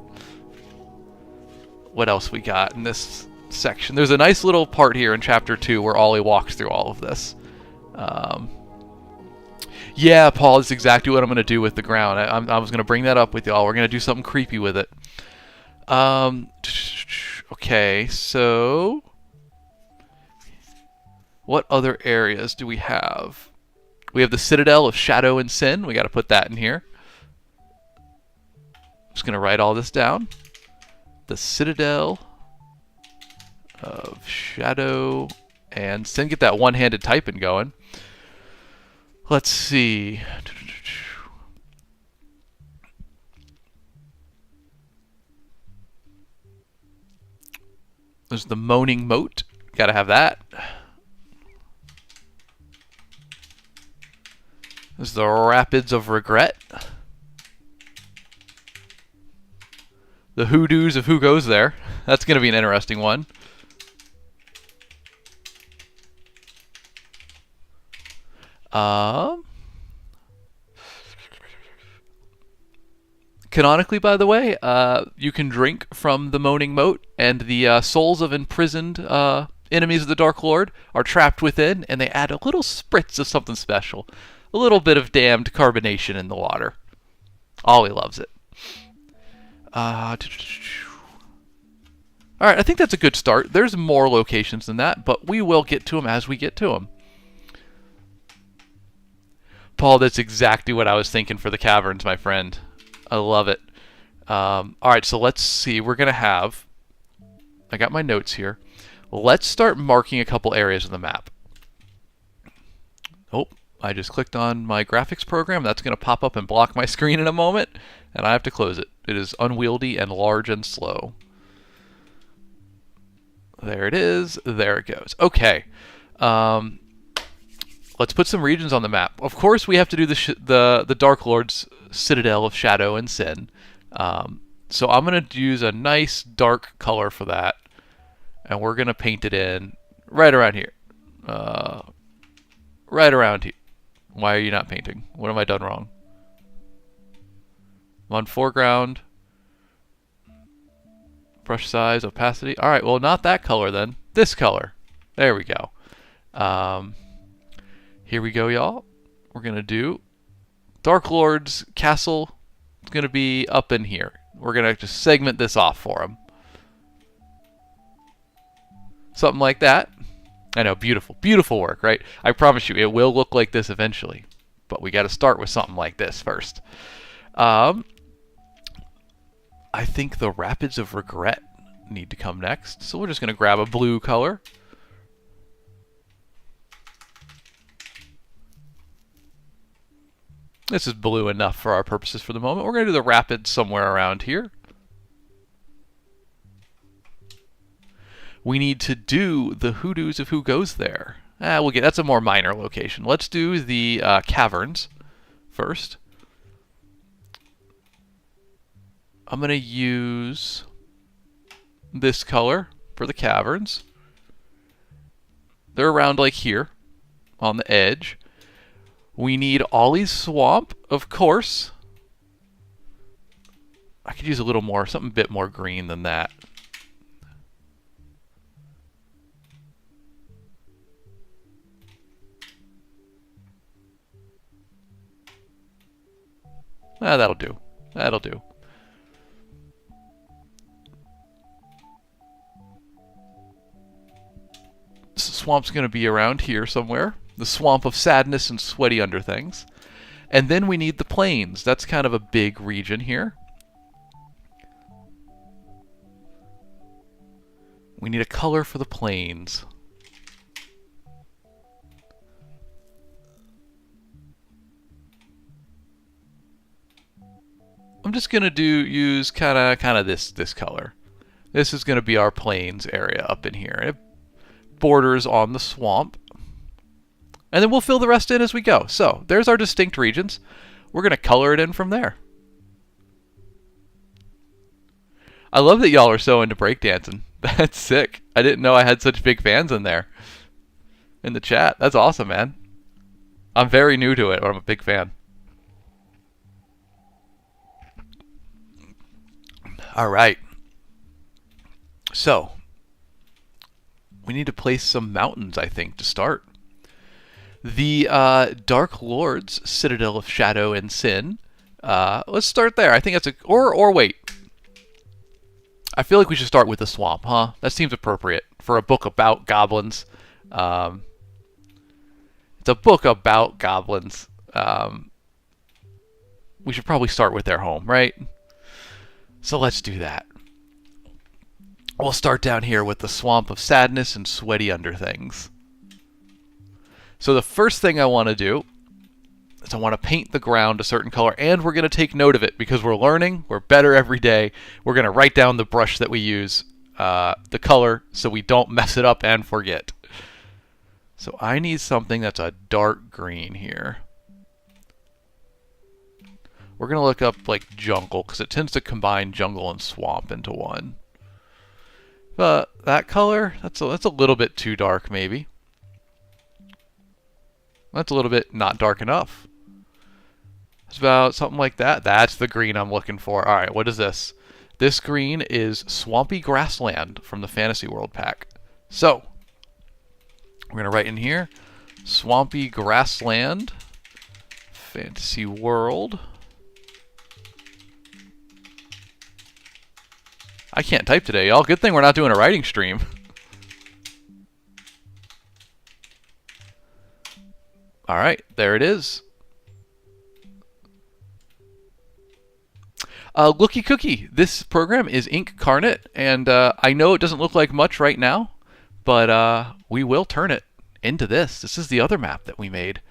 Speaker 1: What else we got in this section? There's a nice little part here in Chapter 2 where Ollie walks through all of this. Yeah, Paul, that's exactly what I'm going to do with the ground. I was going to bring that up with y'all. We're going to do something creepy with it. Okay, so what other areas do we have? We have the Citadel of Shadow and Sin. We got to put that in here. I'm just going to write all this down. The Citadel of Shadow and Sin. Get that one-handed typing going. Let's see. There's the Moaning Moat. Got to have that. There's the Rapids of Regret. The Hoodoos of Who Goes There. That's going to be an interesting one. Canonically, by the way, you can drink from the Moaning Moat, and the souls of imprisoned enemies of the Dark Lord are trapped within, and they add a little spritz of something special. A little bit of damned carbonation in the water. Ollie loves it. Alright, I think that's a good start. There's more locations than that, but we will get to them as we get to them. Paul, that's exactly what I was thinking for the caverns, my friend. I love it. Alright, so let's see. We're going to have... I got my notes here. Let's start marking a couple areas of the map. Oh, I just clicked on my graphics program. That's going to pop up and block my screen in a moment, and I have to close it. It is unwieldy and large and slow. There it is. There it goes. Okay. Let's put some regions on the map. Of course, we have to do the Dark Lord's Citadel of Shadow and Sin. So I'm going to use a nice dark color for that, and we're going to paint it in right around here. Right around here. Why are you not painting? What have I done wrong? I'm on foreground. Brush size, opacity. Alright, well, not that color then. This color. There we go. Here we go, y'all. We're going to do Dark Lord's castle. It's going to be up in here. We're going to just segment this off for him. Something like that. I know, beautiful. Beautiful work, right? I promise you, it will look like this eventually. But we got to start with something like this first. I think the Rapids of Regret need to come next. So we're just going to grab a blue color. This is blue enough for our purposes for the moment. We're going to do the Rapids somewhere around here. We need to do the Hoodoos of Who Goes There. That's a more minor location. Let's do the caverns first. I'm going to use this color for the caverns. They're around like here on the edge. We need Ollie's Swamp, of course. I could use a little more, something a bit more green than that. That'll do. That'll do. This swamp's going to be around here somewhere. The swamp of sadness and sweaty underthings. And then we need the plains. That's kind of a big region here. We need a color for the plains. I'm just gonna use kind of this color. This is gonna be our plains area up in here. It borders on the swamp, and then we'll fill the rest in as we go. So there's our distinct regions. We're gonna color it in from there. I love that y'all are so into breakdancing. That's sick. I didn't know I had such big fans in there in the chat. That's awesome, man. I'm very new to it, but I'm a big fan. All right. So, we need to place some mountains, I think, to start. The Dark Lord's Citadel of Shadow and Sin. Let's start there. I think that's a... Or wait. I feel like we should start with the swamp, huh? That seems appropriate for a book about goblins. It's a book about goblins. We should probably start with their home, right? So let's do that. We'll start down here with the swamp of sadness and sweaty underthings. So the first thing I want to do is I want to paint the ground a certain color, and we're going to take note of it because we're learning. We're better every day. We're going to write down the brush that we use, the color, so we don't mess it up and forget. So I need something that's a dark green here. We're going to look up like jungle because it tends to combine jungle and swamp into one. But that color, that's a little bit too dark maybe. That's a little bit not dark enough. It's about something like that. That's the green I'm looking for. All right, what is this? This green is Swampy Grassland from the Fantasy World pack. So, we're going to write in here, Swampy Grassland, Fantasy World. I can't type today, y'all. Good thing we're not doing a writing stream. All right, there it is. Looky Cookie, this program is Incarnate, and I know it doesn't look like much right now, but we will turn it into this. This is the other map that we made.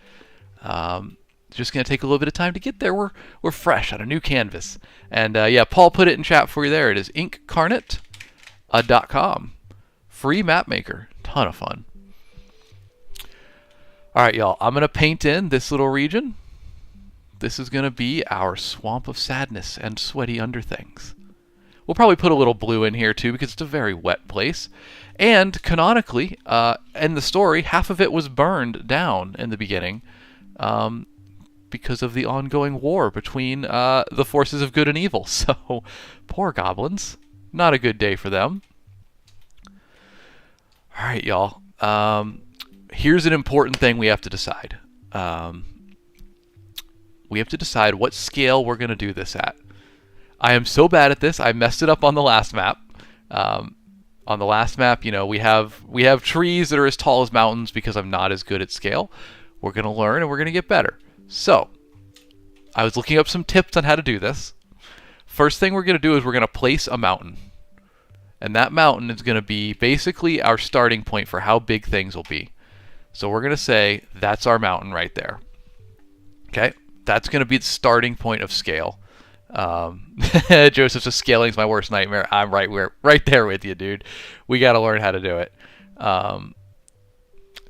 Speaker 1: Just going to take a little bit of time to get there. We're fresh on a new canvas. And yeah, Paul put it in chat for you there. It is incarnate.com. Free map maker. Ton of fun. All right, y'all. I'm going to paint in this little region. This is going to be our swamp of sadness and sweaty underthings. We'll probably put a little blue in here too because it's a very wet place. And canonically, in the story, half of it was burned down in the beginning because of the ongoing war between the forces of good and evil. So, poor goblins. Not a good day for them. All right, y'all. Here's an important thing we have to decide. We have to decide what scale we're going to do this at. I am so bad at this. I messed it up on the last map. On the last map, you know, we have trees that are as tall as mountains because I'm not as good at scale. We're going to learn and we're going to get better. So, I was looking up some tips on how to do this. First thing we're going to do is we're going to place a mountain. And that mountain is going to be basically our starting point for how big things will be. So we're going to say that's our mountain right there. Okay? That's going to be the starting point of scale. Joseph says scaling's my worst nightmare. I'm right there with you, dude. We got to learn how to do it.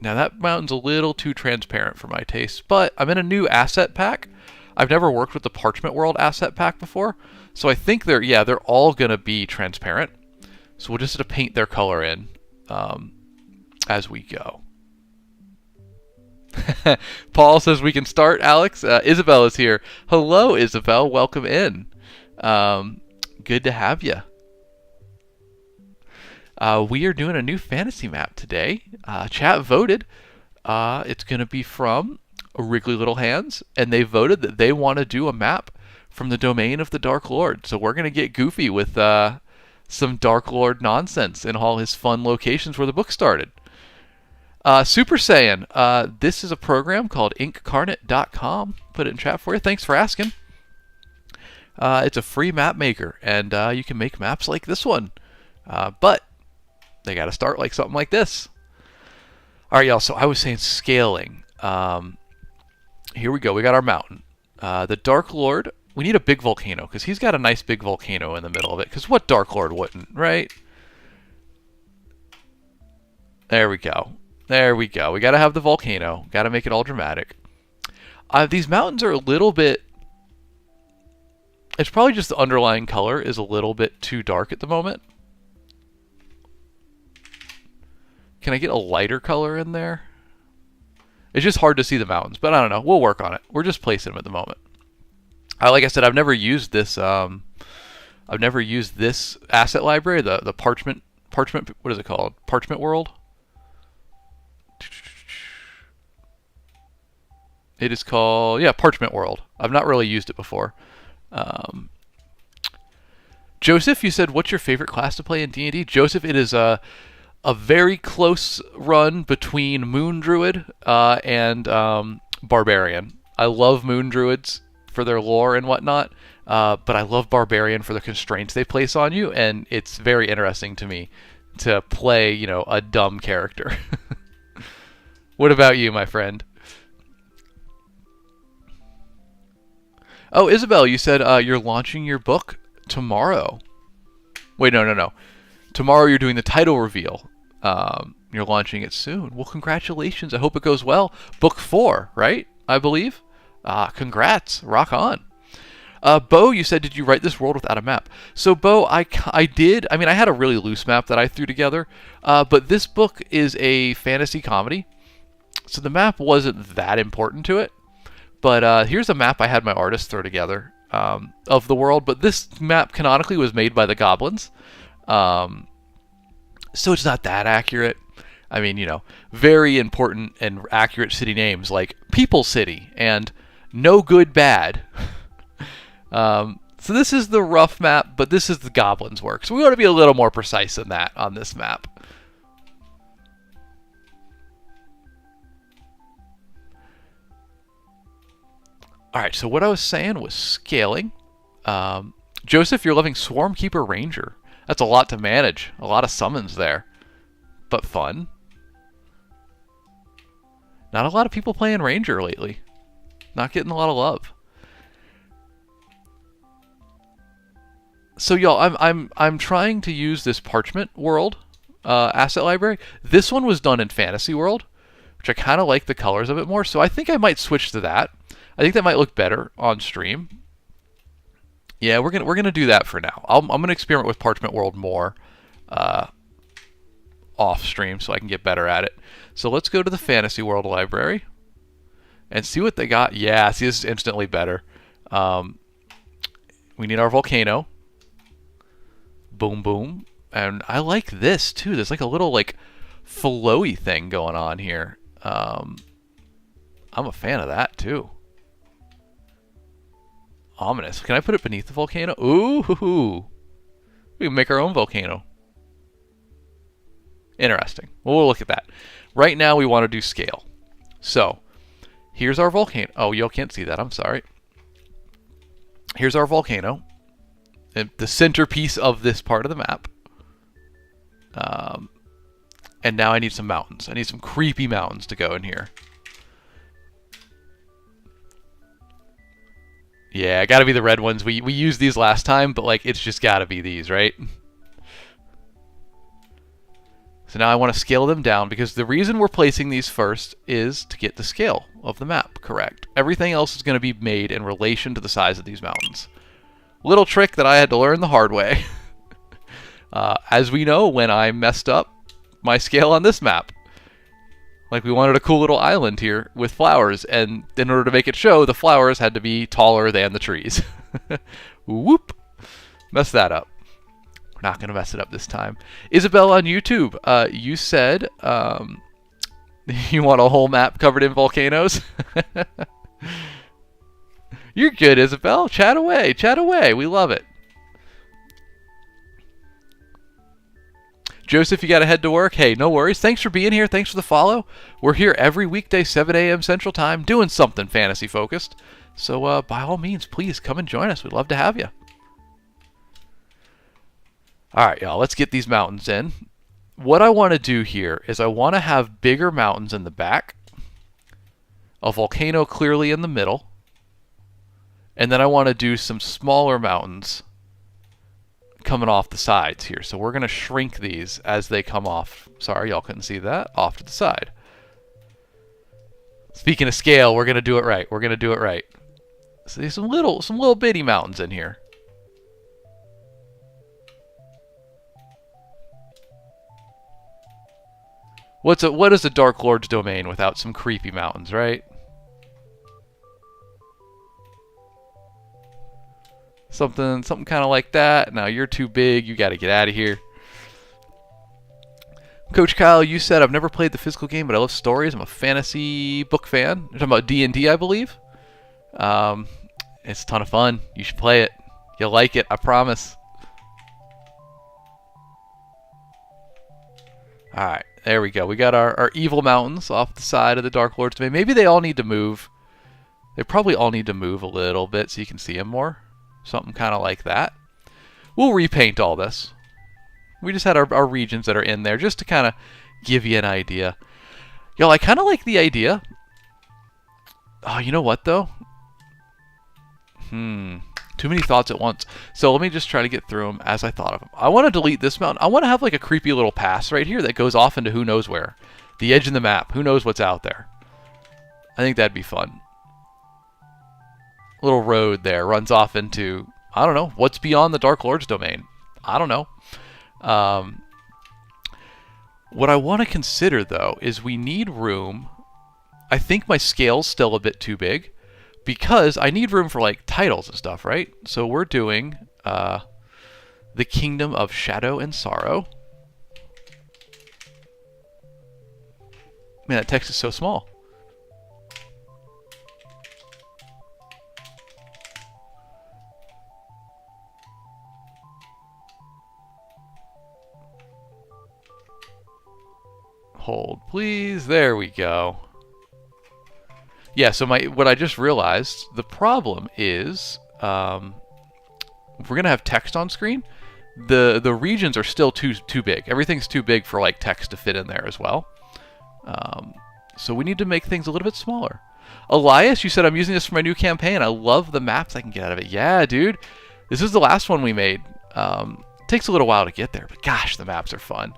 Speaker 1: Now that mountain's a little too transparent for my taste, but I'm in a new asset pack. I've never worked with the Parchment World asset pack before, so I think they're all going to be transparent. So we'll just have to paint their color in as we go. Paul says we can start, Alex. Isabel is here. Hello, Isabel. Welcome in. Good to have you. We are doing a new fantasy map today. Chat voted. It's going to be from Wriggly Little Hands, and they voted that they want to do a map from the domain of the Dark Lord. So we're going to get goofy with some Dark Lord nonsense in all his fun locations where the book started. Super Saiyan, this is a program called inkcarnate.com. Put it in chat for you. Thanks for asking. It's a free map maker, and you can make maps like this one. But they got to start like something like this. All right, y'all. So I was saying scaling. Here we go. We got our mountain. The Dark Lord. We need a big volcano because he's got a nice big volcano in the middle of it. Because what Dark Lord wouldn't, right? There we go. There we go. We got to have the volcano. Got to make it all dramatic. These mountains are a little bit... It's probably just the underlying color is a little bit too dark at the moment. Can I get a lighter color in there? It's just hard to see the mountains, but I don't know. We'll work on it. We're just placing them at the moment. Like I said, I've never used this. I've never used this asset library, the parchment. What is it called? Parchment World. It is called Parchment World. I've not really used it before. Joseph, you said, what's your favorite class to play in D&D? Joseph, it is a very close run between Moon Druid and Barbarian. I love Moon Druids for their lore and whatnot, but I love Barbarian for the constraints they place on you, and it's very interesting to me to play, a dumb character. What about you, my friend? Oh, Isabel, you said you're launching your book tomorrow. Wait, no. Tomorrow you're doing the title reveal. You're launching it soon. Well, congratulations. I hope it goes well. Book 4, right? I believe. Congrats. Rock on. Bo, you said, did you write this world without a map? So, Bo, I did. I mean, I had a really loose map that I threw together. But this book is a fantasy comedy. So the map wasn't that important to it. But here's a map I had my artist throw together of the world. But this map canonically was made by the goblins. So it's not that accurate. I mean, very important and accurate city names like People City and No Good Bad. So this is the rough map, but this is the goblins' work. So we want to be a little more precise than that on this map. All right, so what I was saying was scaling. Joseph, you're loving Swarmkeeper Ranger. That's a lot to manage. A lot of summons there. But fun. Not a lot of people playing Ranger lately. Not getting a lot of love. So y'all, I'm trying to use this Parchment World asset library. This one was done in Fantasy World, which I kind of like the colors of it more. So I think I might switch to that. I think that might look better on stream. Yeah, we're gonna do that for now. I'm gonna experiment with Parchment World more off stream so I can get better at it. So let's go to the Fantasy World library and see what they got. Yeah, see, this is instantly better. We need our volcano. Boom, boom. And I like this too. There's like a little flowy thing going on here. I'm a fan of that too. Ominous. Can I put it beneath the volcano? Ooh, we can make our own volcano. Interesting. Well, we'll look at that. Right now, we want to do scale. So, here's our volcano. Oh, y'all can't see that. I'm sorry. Here's our volcano. And the centerpiece of this part of the map. And now I need some mountains. I need some creepy mountains to go in here. Yeah, gotta be the red ones. We used these last time, but it's just gotta be these, right? So now I want to scale them down because the reason we're placing these first is to get the scale of the map correct. Everything else is going to be made in relation to the size of these mountains. Little trick that I had to learn the hard way. As we know, when I messed up my scale on this map. We wanted a cool little island here with flowers, and in order to make it show, the flowers had to be taller than the trees. Whoop! Messed that up. We're not going to mess it up this time. Isabel on YouTube, you said you want a whole map covered in volcanoes? You're good, Isabel. Chat away. Chat away. We love it. Joseph, you got to head to work. Hey, no worries. Thanks for being here. Thanks for the follow. We're here every weekday, 7 a.m. Central Time, doing something fantasy focused. So by all means, please come and join us. We'd love to have you. All right, y'all. Let's get these mountains in. What I want to do here is I want to have bigger mountains in the back, a volcano clearly in the middle, and then I want to do some smaller mountains coming off the sides here. So we're going to shrink these as they come off. Sorry, y'all couldn't see that. Off to the side. Speaking of scale, we're going to do it right. We're going to do it right. So there's some little bitty mountains in here. What is a Dark Lord's domain without some creepy mountains, right? Something kind of like that. Now you're too big. You got to get out of here. Coach Kyle, you said I've never played the physical game, but I love stories. I'm a fantasy book fan. You're talking about D&D, I believe. It's a ton of fun. You should play it. You'll like it. I promise. All right, there we go. We got our evil mountains off the side of the Dark Lord's domain. Maybe they all need to move. They probably all need to move a little bit so you can see them more. Something kind of like that. We'll repaint all this. We just had our regions that are in there just to kind of give you an idea. Y'all, I kind of like the idea. Oh, you know what, though? Too many thoughts at once. So let me just try to get through them as I thought of them. I want to delete this mountain. I want to have like a creepy little pass right here that goes off into who knows where. The edge of the map. Who knows what's out there? I think that'd be fun. Little road there runs off into, I don't know, what's beyond the Dark Lord's domain. I don't know. What I want to consider, though, is we need room. I think my scale's still a bit too big because I need room for like titles and stuff, right? So we're doing the Kingdom of Shadow and Sorrow. Man, that text is so small. Hold, please. There we go. Yeah, so what I just realized, the problem is, if we're gonna have text on screen, the regions are still too big. Everything's too big for like text to fit in there as well. So we need to make things a little bit smaller. Elias, you said I'm using this for my new campaign. I love the maps I can get out of it. Yeah, dude. This is the last one we made. Takes a little while to get there, but gosh, the maps are fun.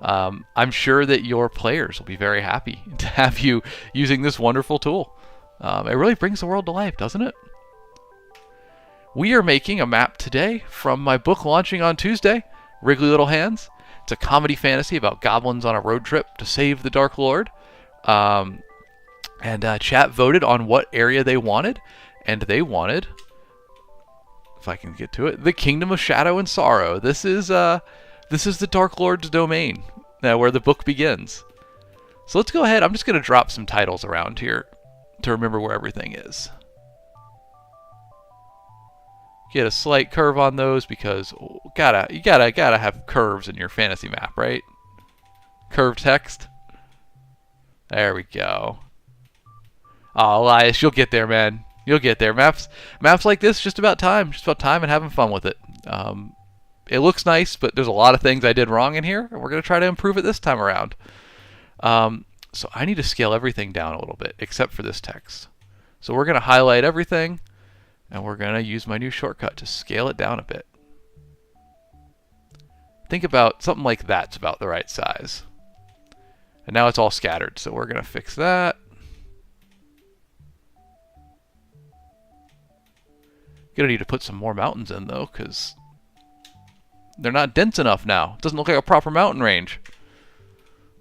Speaker 1: I'm sure that your players will be very happy to have you using this wonderful tool. It really brings the world to life, doesn't it? We are making a map today from my book launching on Tuesday, Wriggly Little Hands. It's a comedy fantasy about goblins on a road trip to save the Dark Lord. And chat voted on what area they wanted, and they wanted, if I can get to it, the Kingdom of Shadow and Sorrow. This is the Dark Lord's domain, where the book begins. So let's go ahead. I'm just going to drop some titles around here to remember where everything is. Get a slight curve on those because you gotta have curves in your fantasy map, right? Curved text. There we go. Oh, Elias, you'll get there, man. You'll get there. Maps like this, just about time and having fun with it. It looks nice, but there's a lot of things I did wrong in here, and we're going to try to improve it this time around. So I need to scale everything down a little bit, except for this text. So we're going to highlight everything, and we're going to use my new shortcut to scale it down a bit. Think about something like that's about the right size. And now it's all scattered, so we're going to fix that. Going to need to put some more mountains in, though, because they're not dense enough now. It doesn't look like a proper mountain range.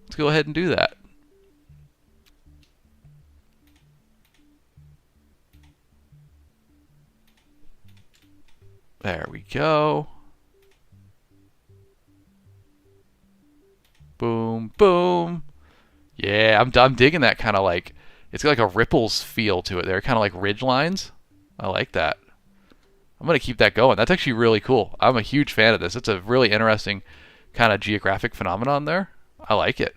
Speaker 1: Let's go ahead and do that. There we go. Boom, boom. Yeah, I'm digging that kind of like, it's got like a ripples feel to it there, kind of like ridge lines. I like that. I'm going to keep that going. That's actually really cool. I'm a huge fan of this. It's a really interesting kind of geographic phenomenon there. I like it.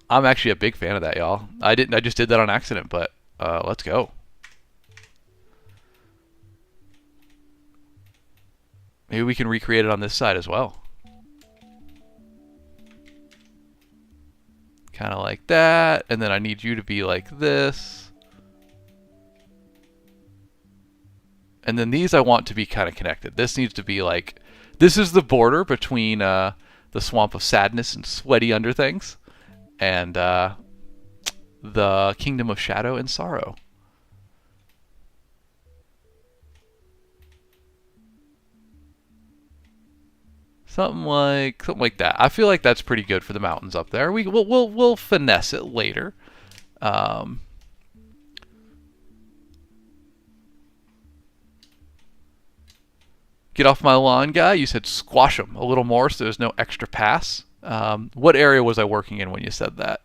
Speaker 1: I'm actually a big fan of that, y'all. I just did that on accident, but let's go. Maybe we can recreate it on this side as well. Kind of like that, and then I need you to be like this. And then these I want to be kind of connected. This needs to be like, this is the border between the Swamp of Sadness and Sweaty Underthings, and the Kingdom of Shadow and Sorrow. Something like that. I feel like that's pretty good for the mountains up there. We'll finesse it later. Get off my lawn, guy. You said squash them a little more so there's no extra pass. What area was I working in when you said that?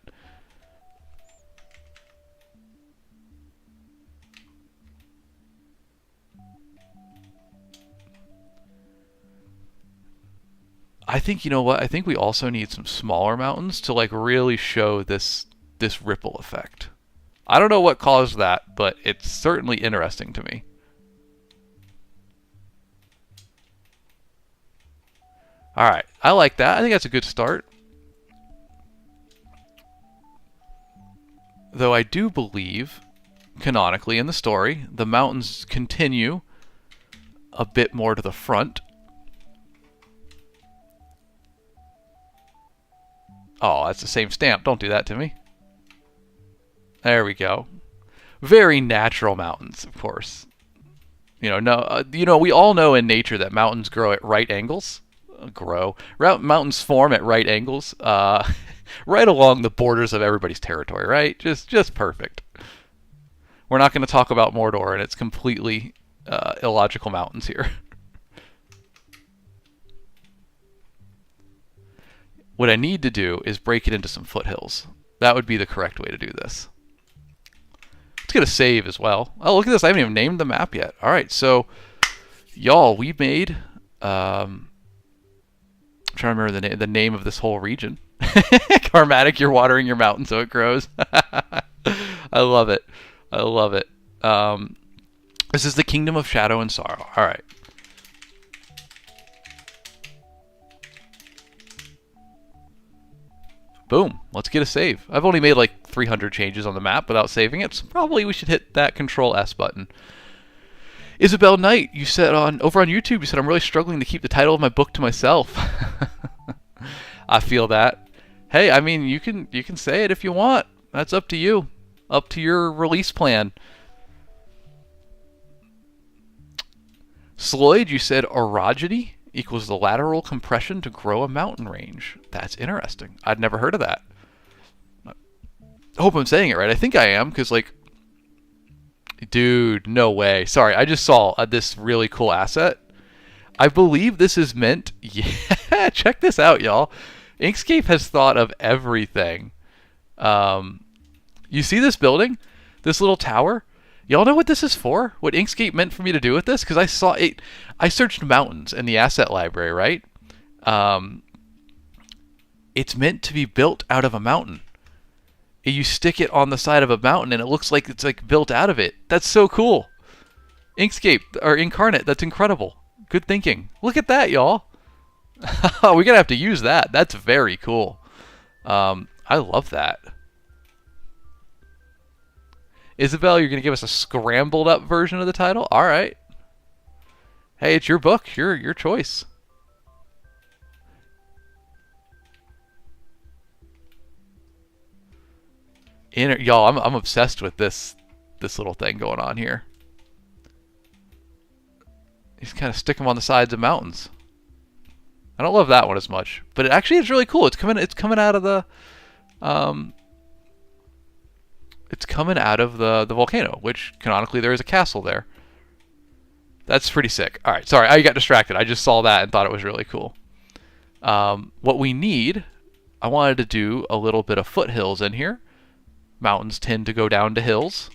Speaker 1: I think, you know what? I think we also need some smaller mountains to like really show this ripple effect. I don't know what caused that, but it's certainly interesting to me. All right, I like that. I think that's a good start. Though I do believe, canonically in the story, the mountains continue a bit more to the front. Oh, that's the same stamp. Don't do that to me. There we go. Very natural mountains, of course. We all know in nature that mountains grow at right angles. Mountains form at right angles, right along the borders of everybody's territory, right? Just perfect. We're not going to talk about Mordor and its completely illogical mountains here. What I need to do is break it into some foothills. That would be the correct way to do this. Let's get a save as well. Oh, look at this. I haven't even named the map yet. All right, so y'all, we made... I'm trying to remember the name of this whole region. Karmatic, you're watering your mountain so it grows. I love it. I love it. This is the Kingdom of Shadow and Sorrow. All right. Boom. Let's get a save. I've only made like 300 changes on the map without saving it, so probably we should hit that Control S button. Isabel Knight, you said over on YouTube, you said, I'm really struggling to keep the title of my book to myself. I feel that. Hey, I mean, you can say it if you want. That's up to you. Up to your release plan. Sloyd, you said orogeny equals the lateral compression to grow a mountain range. That's interesting. I'd never heard of that. I hope I'm saying it right. I think I am, because, like, dude, no way. Sorry, I just saw this really cool asset. I believe this is meant... Yeah, check this out, y'all. Inkscape has thought of everything. You see this building? This little tower? Y'all know what this is for? What Inkscape meant for me to do with this? Because I saw it. I searched mountains in the asset library, right? It's meant to be built out of a mountain. You stick it on the side of a mountain and it looks like it's like built out of it. That's so cool. Inkscape, or Incarnate, that's incredible. Good thinking. Look at that, y'all. We're going to have to use that. That's very cool. I love that. Isabel, you're going to give us a scrambled up version of the title? All right. Hey, it's your book. Your choice. Y'all, I'm obsessed with this little thing going on here. Just kind of stick them on the sides of mountains. I don't love that one as much, but it actually is really cool. It's coming out of the the volcano, which canonically there is a castle there. That's pretty sick. All right, sorry, I got distracted. I just saw that and thought it was really cool. What we need, I wanted to do a little bit of foothills in here. Mountains tend to go down to hills.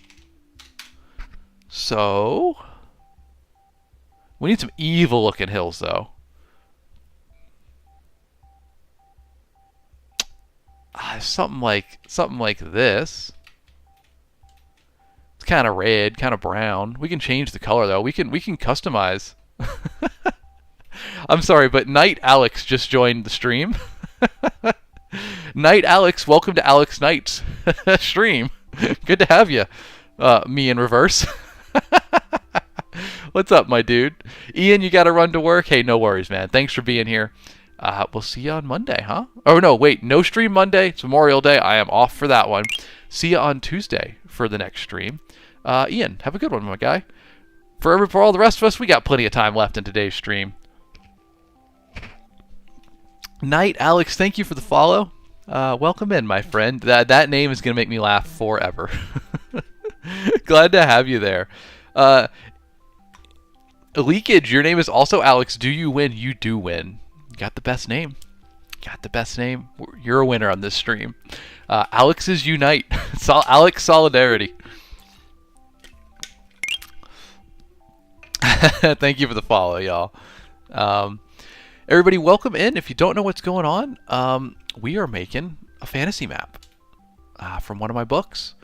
Speaker 1: So we need some evil looking hills though. Something like this. It's kind of red, kind of brown. We can change the color though. We can customize. I'm sorry, but Knight Alex just joined the stream. Knight Alex, welcome to Alex Knight's stream. Good to have you. Me in reverse. What's up, my dude? Ian, you got to run to work? Hey, no worries, man. Thanks for being here. We'll see you on Monday, huh? Oh, no, wait. No stream Monday. It's Memorial Day. I am off for that one. See you on Tuesday for the next stream. Ian, have a good one, my guy. For all the rest of us, we got plenty of time left in today's stream. Knight Alex, thank you for the follow. Welcome in, my friend. That name is going to make me laugh forever. Glad to have you there. Leakage, your name is also Alex. Do you win? You do win. Got the best name. Got the best name. You're a winner on this stream. Alex's Unite. Alex Solidarity. Thank you for the follow, y'all. Everybody, welcome in. If you don't know what's going on, we are making a fantasy map from one of my books.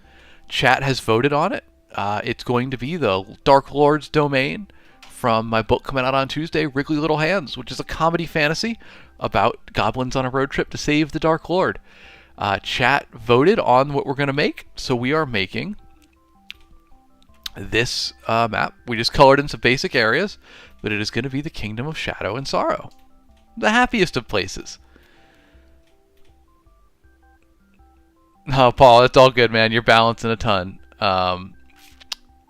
Speaker 1: Chat has voted on it. It's going to be the Dark Lord's Domain from my book coming out on Tuesday, Wriggly Little Hands, which is a comedy fantasy about goblins on a road trip to save the Dark Lord. Chat voted on what we're going to make, so we are making this map. We just colored in some basic areas, but it is going to be the Kingdom of Shadow and Sorrow. The happiest of places. Oh, Paul, it's all good, man. You're balancing a ton.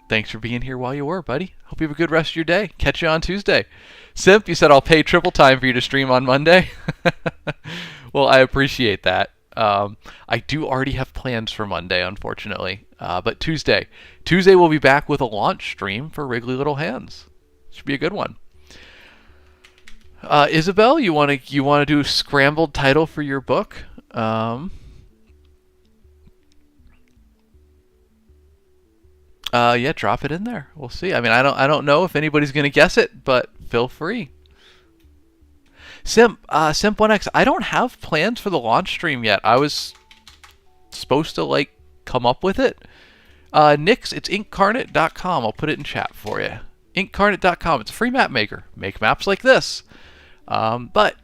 Speaker 1: Thanks for being here while you were, buddy. Hope you have a good rest of your day. Catch you on Tuesday. Simp, you said I'll pay triple time for you to stream on Monday. Well, I appreciate that. I do already have plans for Monday, unfortunately. But Tuesday we'll be back with a launch stream for Wriggly Little Hands. Should be a good one. Isabel, you want to do a scrambled title for your book? Yeah, drop it in there. We'll see. I mean, I don't know if anybody's gonna guess it, but feel free. Simp1x, I don't have plans for the launch stream yet. I was supposed to come up with it. Nix, it's inkcarnate.com. I'll put it in chat for you. Inkcarnate.com. It's a free map maker. Make maps like this. But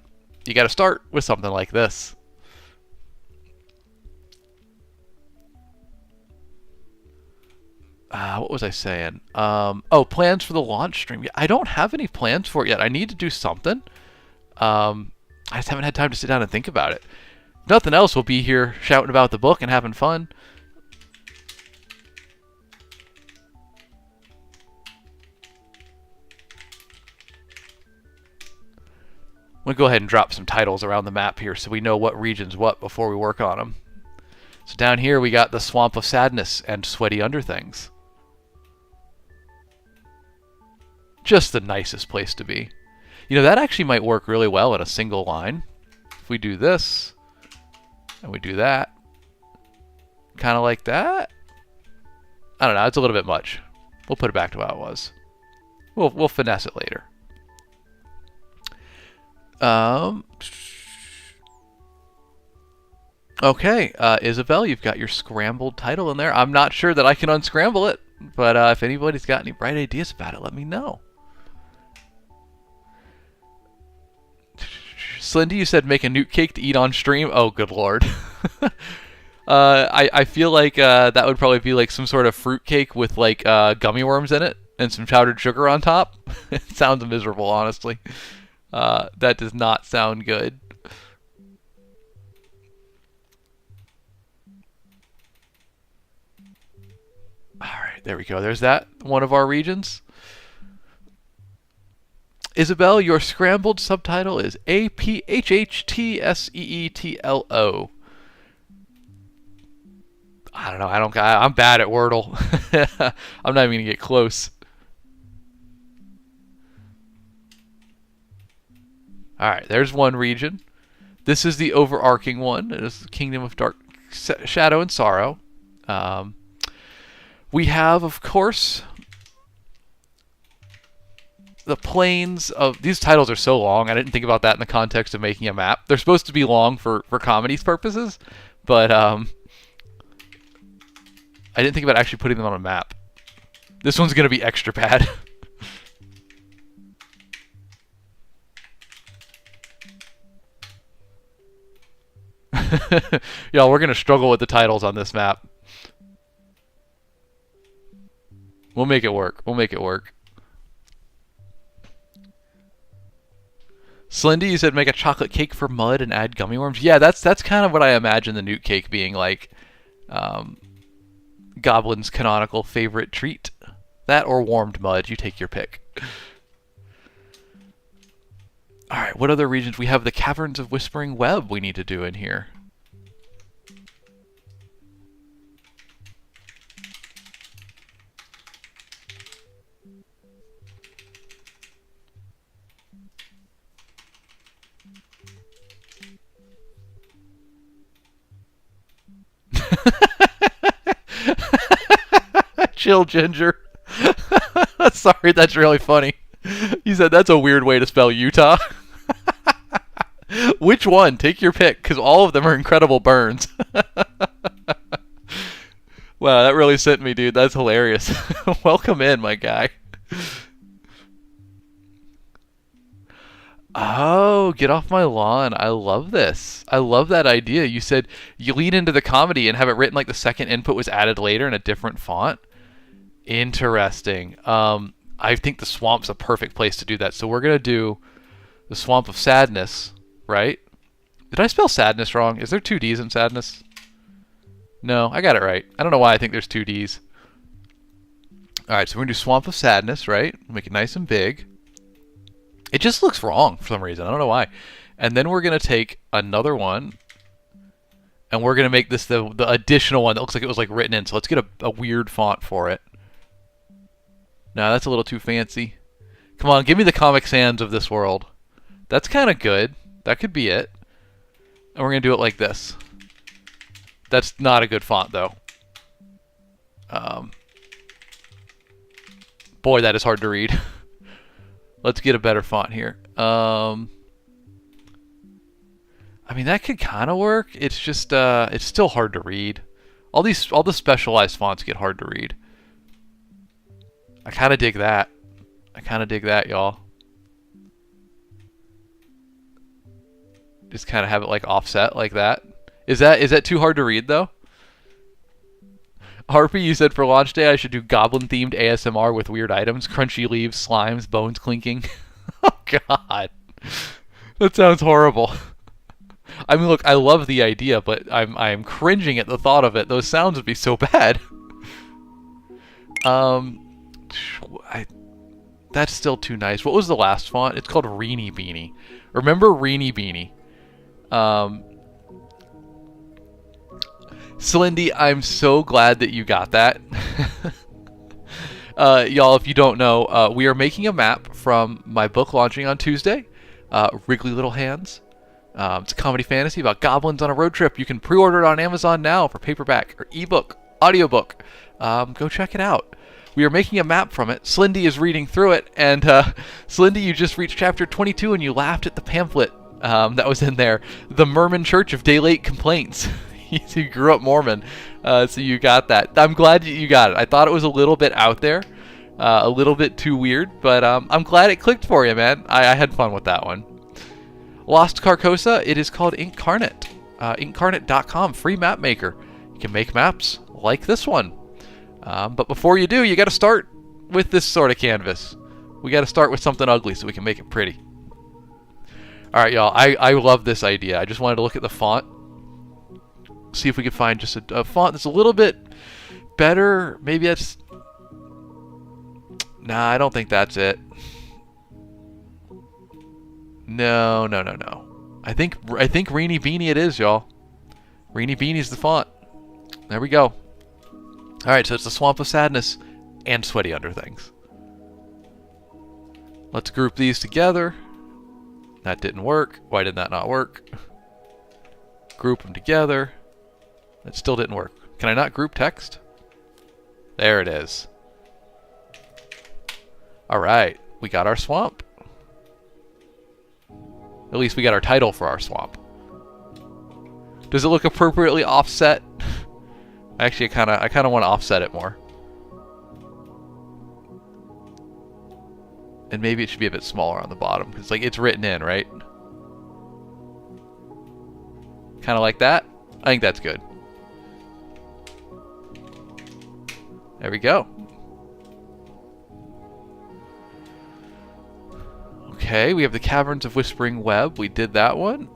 Speaker 1: you got to start with something like this. What was I saying? Oh, plans for the launch stream. I don't have any plans for it yet. I need to do something. I just haven't had time to sit down and think about it. If nothing else, we'll be here shouting about the book and having fun. I'm going to go ahead and drop some titles around the map here so we know what region's what before we work on them. So down here we got the Swamp of Sadness and Sweaty Underthings. Just the nicest place to be. You know, that actually might work really well in a single line. If we do this, and we do that, kind of like that. I don't know, it's a little bit much. We'll put it back to how it was. We'll finesse it later. Okay, Isabel, you've got your scrambled title in there. I'm not sure that I can unscramble it, but if anybody's got any bright ideas about it, let me know. Slindy, you said make a newt cake to eat on stream. Oh, good lord. I feel like that would probably be like some sort of fruit cake with like gummy worms in it and some powdered sugar on top. It sounds miserable, honestly. That does not sound good. Alright, there we go. There's that. One of our regions. Isabel, your scrambled subtitle is APHHTSEETLO. I don't know. I'm bad at Wordle. I'm not even going to get close. Alright, there's one region. This is the overarching one. It is the Kingdom of Dark Shadow and Sorrow. We have, of course, the plains of... These titles are so long, I didn't think about that in the context of making a map. They're supposed to be long for comedy's purposes, but I didn't think about actually putting them on a map. This one's going to be extra bad. Y'all, we're going to struggle with the titles on this map. We'll make it work. We'll make it work. Slendy, you said make a chocolate cake for mud and add gummy worms. Yeah, that's kind of what I imagine the newt cake being like. Goblin's canonical favorite treat. That or warmed mud. You take your pick. Alright, what other regions? We have the Caverns of Whispering Web we need to do in here. Chill, Ginger. Sorry, that's really funny. You said that's a weird way to spell Utah. Which one? Take your pick, because all of them are incredible burns. Wow, that really sent me, dude. That's hilarious. Welcome in, my guy. Oh, get off my lawn. I love this. I love that idea. You said you lead into the comedy and have it written like the second input was added later in a different font. Interesting. I think the swamp's a perfect place to do that. So we're going to do the Swamp of Sadness, right? Did I spell sadness wrong? Is there 2 D's in sadness? No, I got it right. I don't know why I think there's 2 D's. Alright, so we're going to do Swamp of Sadness, right? Make it nice and big. It just looks wrong for some reason. I don't know why. And then we're going to take another one, and we're going to make this the additional one that looks like it was like written in. So let's get a weird font for it. No, that's a little too fancy. Come on, give me the Comic Sans of this world. That's kind of good. That could be it. And we're going to do it like this. That's not a good font, though. Boy, that is hard to read. Let's get a better font here. I mean, that could kind of work. It's just, it's still hard to read. All the specialized fonts get hard to read. I kind of dig that. I kind of dig that, y'all. Just kind of have it like offset like that. Is that too hard to read though? Harpy, you said for launch day I should do goblin-themed ASMR with weird items, crunchy leaves, slimes, bones clinking. Oh God, that sounds horrible. I mean, look, I love the idea, but I'm cringing at the thought of it. Those sounds would be so bad. That's still too nice. What was the last font? It's called Reenie Beanie. Remember Reenie Beanie? Slendy, I'm so glad that you got that. Y'all, if you don't know, we are making a map from my book launching on Tuesday, Wriggly Little Hands. It's a comedy fantasy about goblins on a road trip. You can pre-order it on Amazon now for paperback or ebook, audiobook. Go check it out. We are making a map from it. Slendy is reading through it, and Slendy, you just reached chapter 22 and you laughed at the pamphlet that was in there. The Mormon Church of Day Late Complaints. You grew up Mormon, so you got that. I'm glad you got it. I thought it was a little bit out there, a little bit too weird, but I'm glad it clicked for you, man. I had fun with that one. Lost Carcosa, it is called Incarnate. Incarnate.com, free map maker. You can make maps like this one. But before you do, you got to start with this sort of canvas. We got to start with something ugly so we can make it pretty. All right, y'all. I love this idea. I just wanted to look at the font, see if we could find just a font that's a little bit better. Maybe that's... Nah, I don't think that's it. No. I think Reenie Beanie it is, y'all. Reenie Beanie's the font. There we go. Alright, so it's the Swamp of Sadness and Sweaty Underthings. Let's group these together. That didn't work. Why did that not work? Group them together. It still didn't work. Can I not group text? There it is. Alright, we got our swamp. At least we got our title for our swamp. Does it look appropriately offset? Actually, I kind of want to offset it more. And maybe it should be a bit smaller on the bottom, because like it's written in, right? Kind of like that. I think that's good. There we go. Okay, we have the Caverns of Whispering Web. We did that one.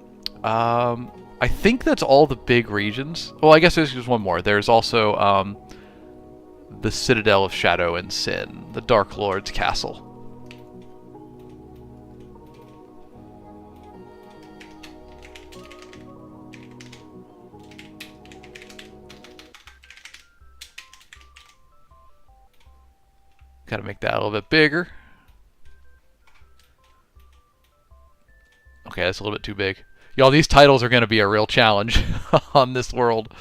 Speaker 1: I think that's all the big regions. Well, I guess there's just one more. There's also the Citadel of Shadow and Sin, the Dark Lord's Castle. Gotta make that a little bit bigger. Okay, that's a little bit too big. Y'all, these titles are gonna be a real challenge on this world.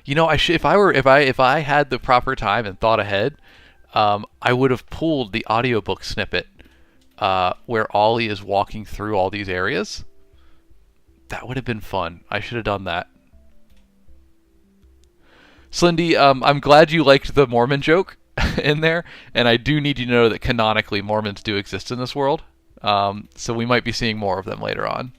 Speaker 1: You know, if I had the proper time and thought ahead, I would have pulled the audiobook snippet where Ollie is walking through all these areas. That would have been fun. I should have done that. Slindy, I'm glad you liked the Mormon joke in there, and I do need you to know that canonically Mormons do exist in this world, so we might be seeing more of them later on.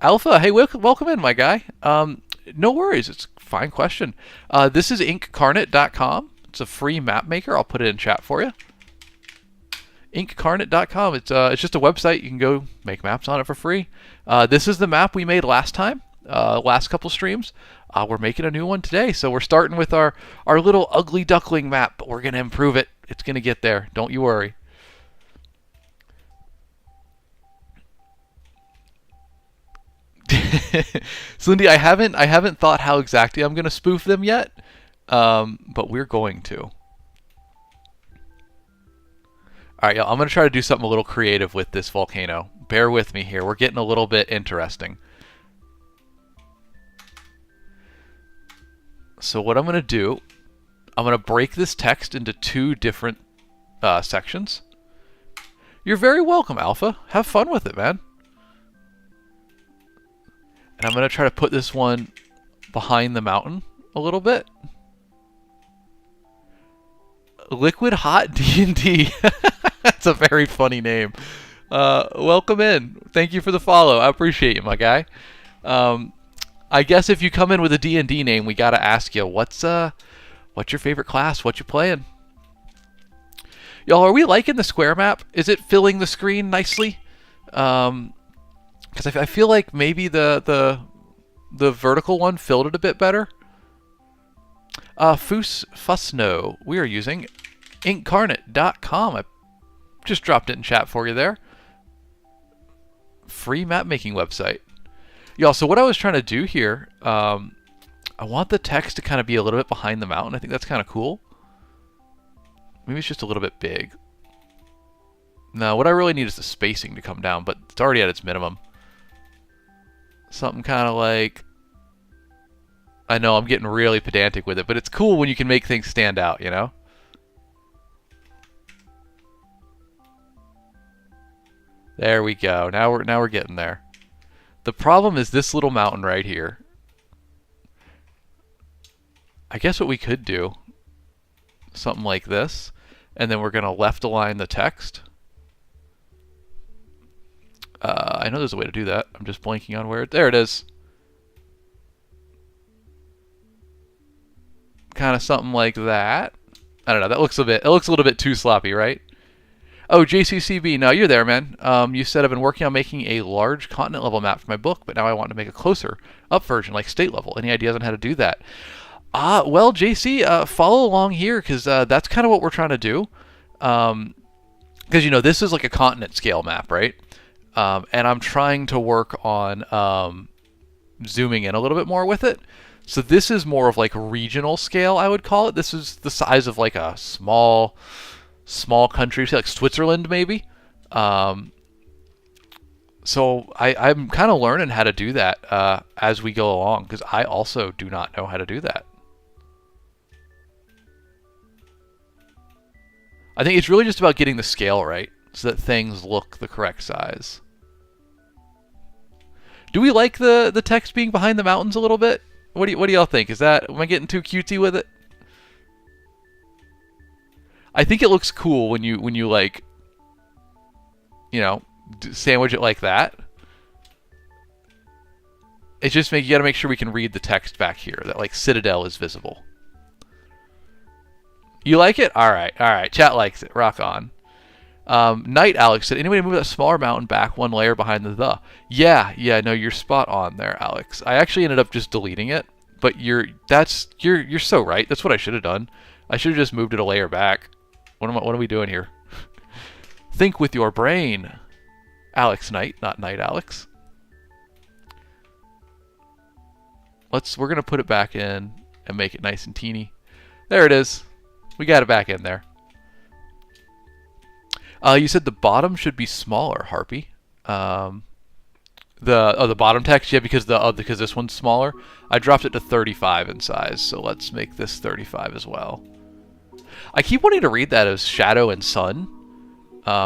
Speaker 1: Alpha, hey, welcome in, my guy. No worries, it's a fine question. This is inkcarnate.com. It's a free map maker. I'll put it in chat for you. Inkcarnate.com. It's just a website. You can go make maps on it for free. This is the map we made last time. Last couple streams. We're making a new one today, so we're starting with our little ugly duckling map, but we're gonna improve it. It's gonna get there. Don't you worry. Slindy, I haven't thought how exactly I'm gonna spoof them yet, but we're going to. All right, y'all. I'm gonna try to do something a little creative with this volcano. Bear with me here. We're getting a little bit interesting. So what I'm going to do, I'm going to break this text into two different sections. You're very welcome, Alpha. Have fun with it, man. And I'm going to try to put this one behind the mountain a little bit. Liquid Hot D&D. That's a very funny name. Welcome in. Thank you for the follow. I appreciate you, my guy. I guess if you come in with a D&D name, we gotta ask you, what's your favorite class? What you playing? Y'all, are we liking the square map? Is it filling the screen nicely? Because I feel like maybe the vertical one filled it a bit better. Fusno, we are using inkcarnate.com. I just dropped it in chat for you there. Free map making website. Y'all, so what I was trying to do here, I want the text to kind of be a little bit behind the mountain. I think that's kind of cool. Maybe it's just a little bit big. No, what I really need is the spacing to come down, but it's already at its minimum. Something kind of like... I know I'm getting really pedantic with it, but it's cool when you can make things stand out, you know? There we go. Now we're getting there. The problem is this little mountain right here. I guess what we could do, something like this, and then we're going to left align the text. I know there's a way to do that. I'm just blanking on where there it is. Kind of something like that. I don't know. It looks a little bit too sloppy, right? Oh, JCCB, no, you're there, man. You said I've been working on making a large continent level map for my book, but now I want to make a closer up version, like state level. Any ideas on how to do that? Well, JC, follow along here, because that's kind of what we're trying to do. Because, you know, this is like a continent scale map, right? And I'm trying to work on zooming in a little bit more with it. So this is more of like regional scale, I would call it. This is the size of like a small country, like Switzerland maybe. So I'm kind of learning how to do that as we go along, because I also do not know how to do that. I think it's really just about getting the scale right so that things look the correct size. Do we like the text being behind the mountains a little bit? What do y'all think? Am I getting too cutesy with it? I think it looks cool when you like, you know, sandwich it like that. It's just you gotta make sure we can read the text back here, that like Citadel is visible. You like it? All right. Chat likes it. Rock on. Night Alex said, anybody move that smaller mountain back one layer behind the? Yeah, no, you're spot on there, Alex. I actually ended up just deleting it, but you're so right. That's what I should have done. I should have just moved it a layer back. What are we doing here? Think with your brain. Alex Knight, not Night Alex. We're gonna put it back in and make it nice and teeny. There it is. We got it back in there. You said the bottom should be smaller, Harpy. The bottom text, yeah, because this one's smaller. I dropped it to 35 in size, so let's make this 35 as well. I keep wanting to read that as shadow and sun,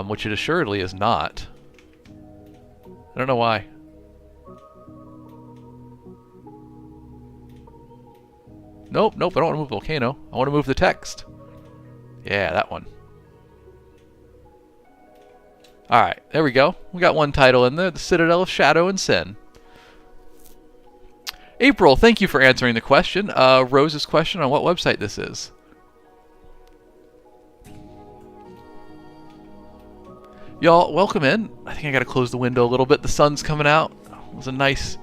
Speaker 1: which it assuredly is not. I don't know why. Nope, I don't want to move the volcano. I want to move the text. Yeah, that one. Alright, there we go. We got one title in there, The Citadel of Shadow and Sin. April, thank you for answering the question. Rose's question on what website this is. Y'all, welcome in. I think I gotta close the window a little bit. The sun's coming out. It was a nice,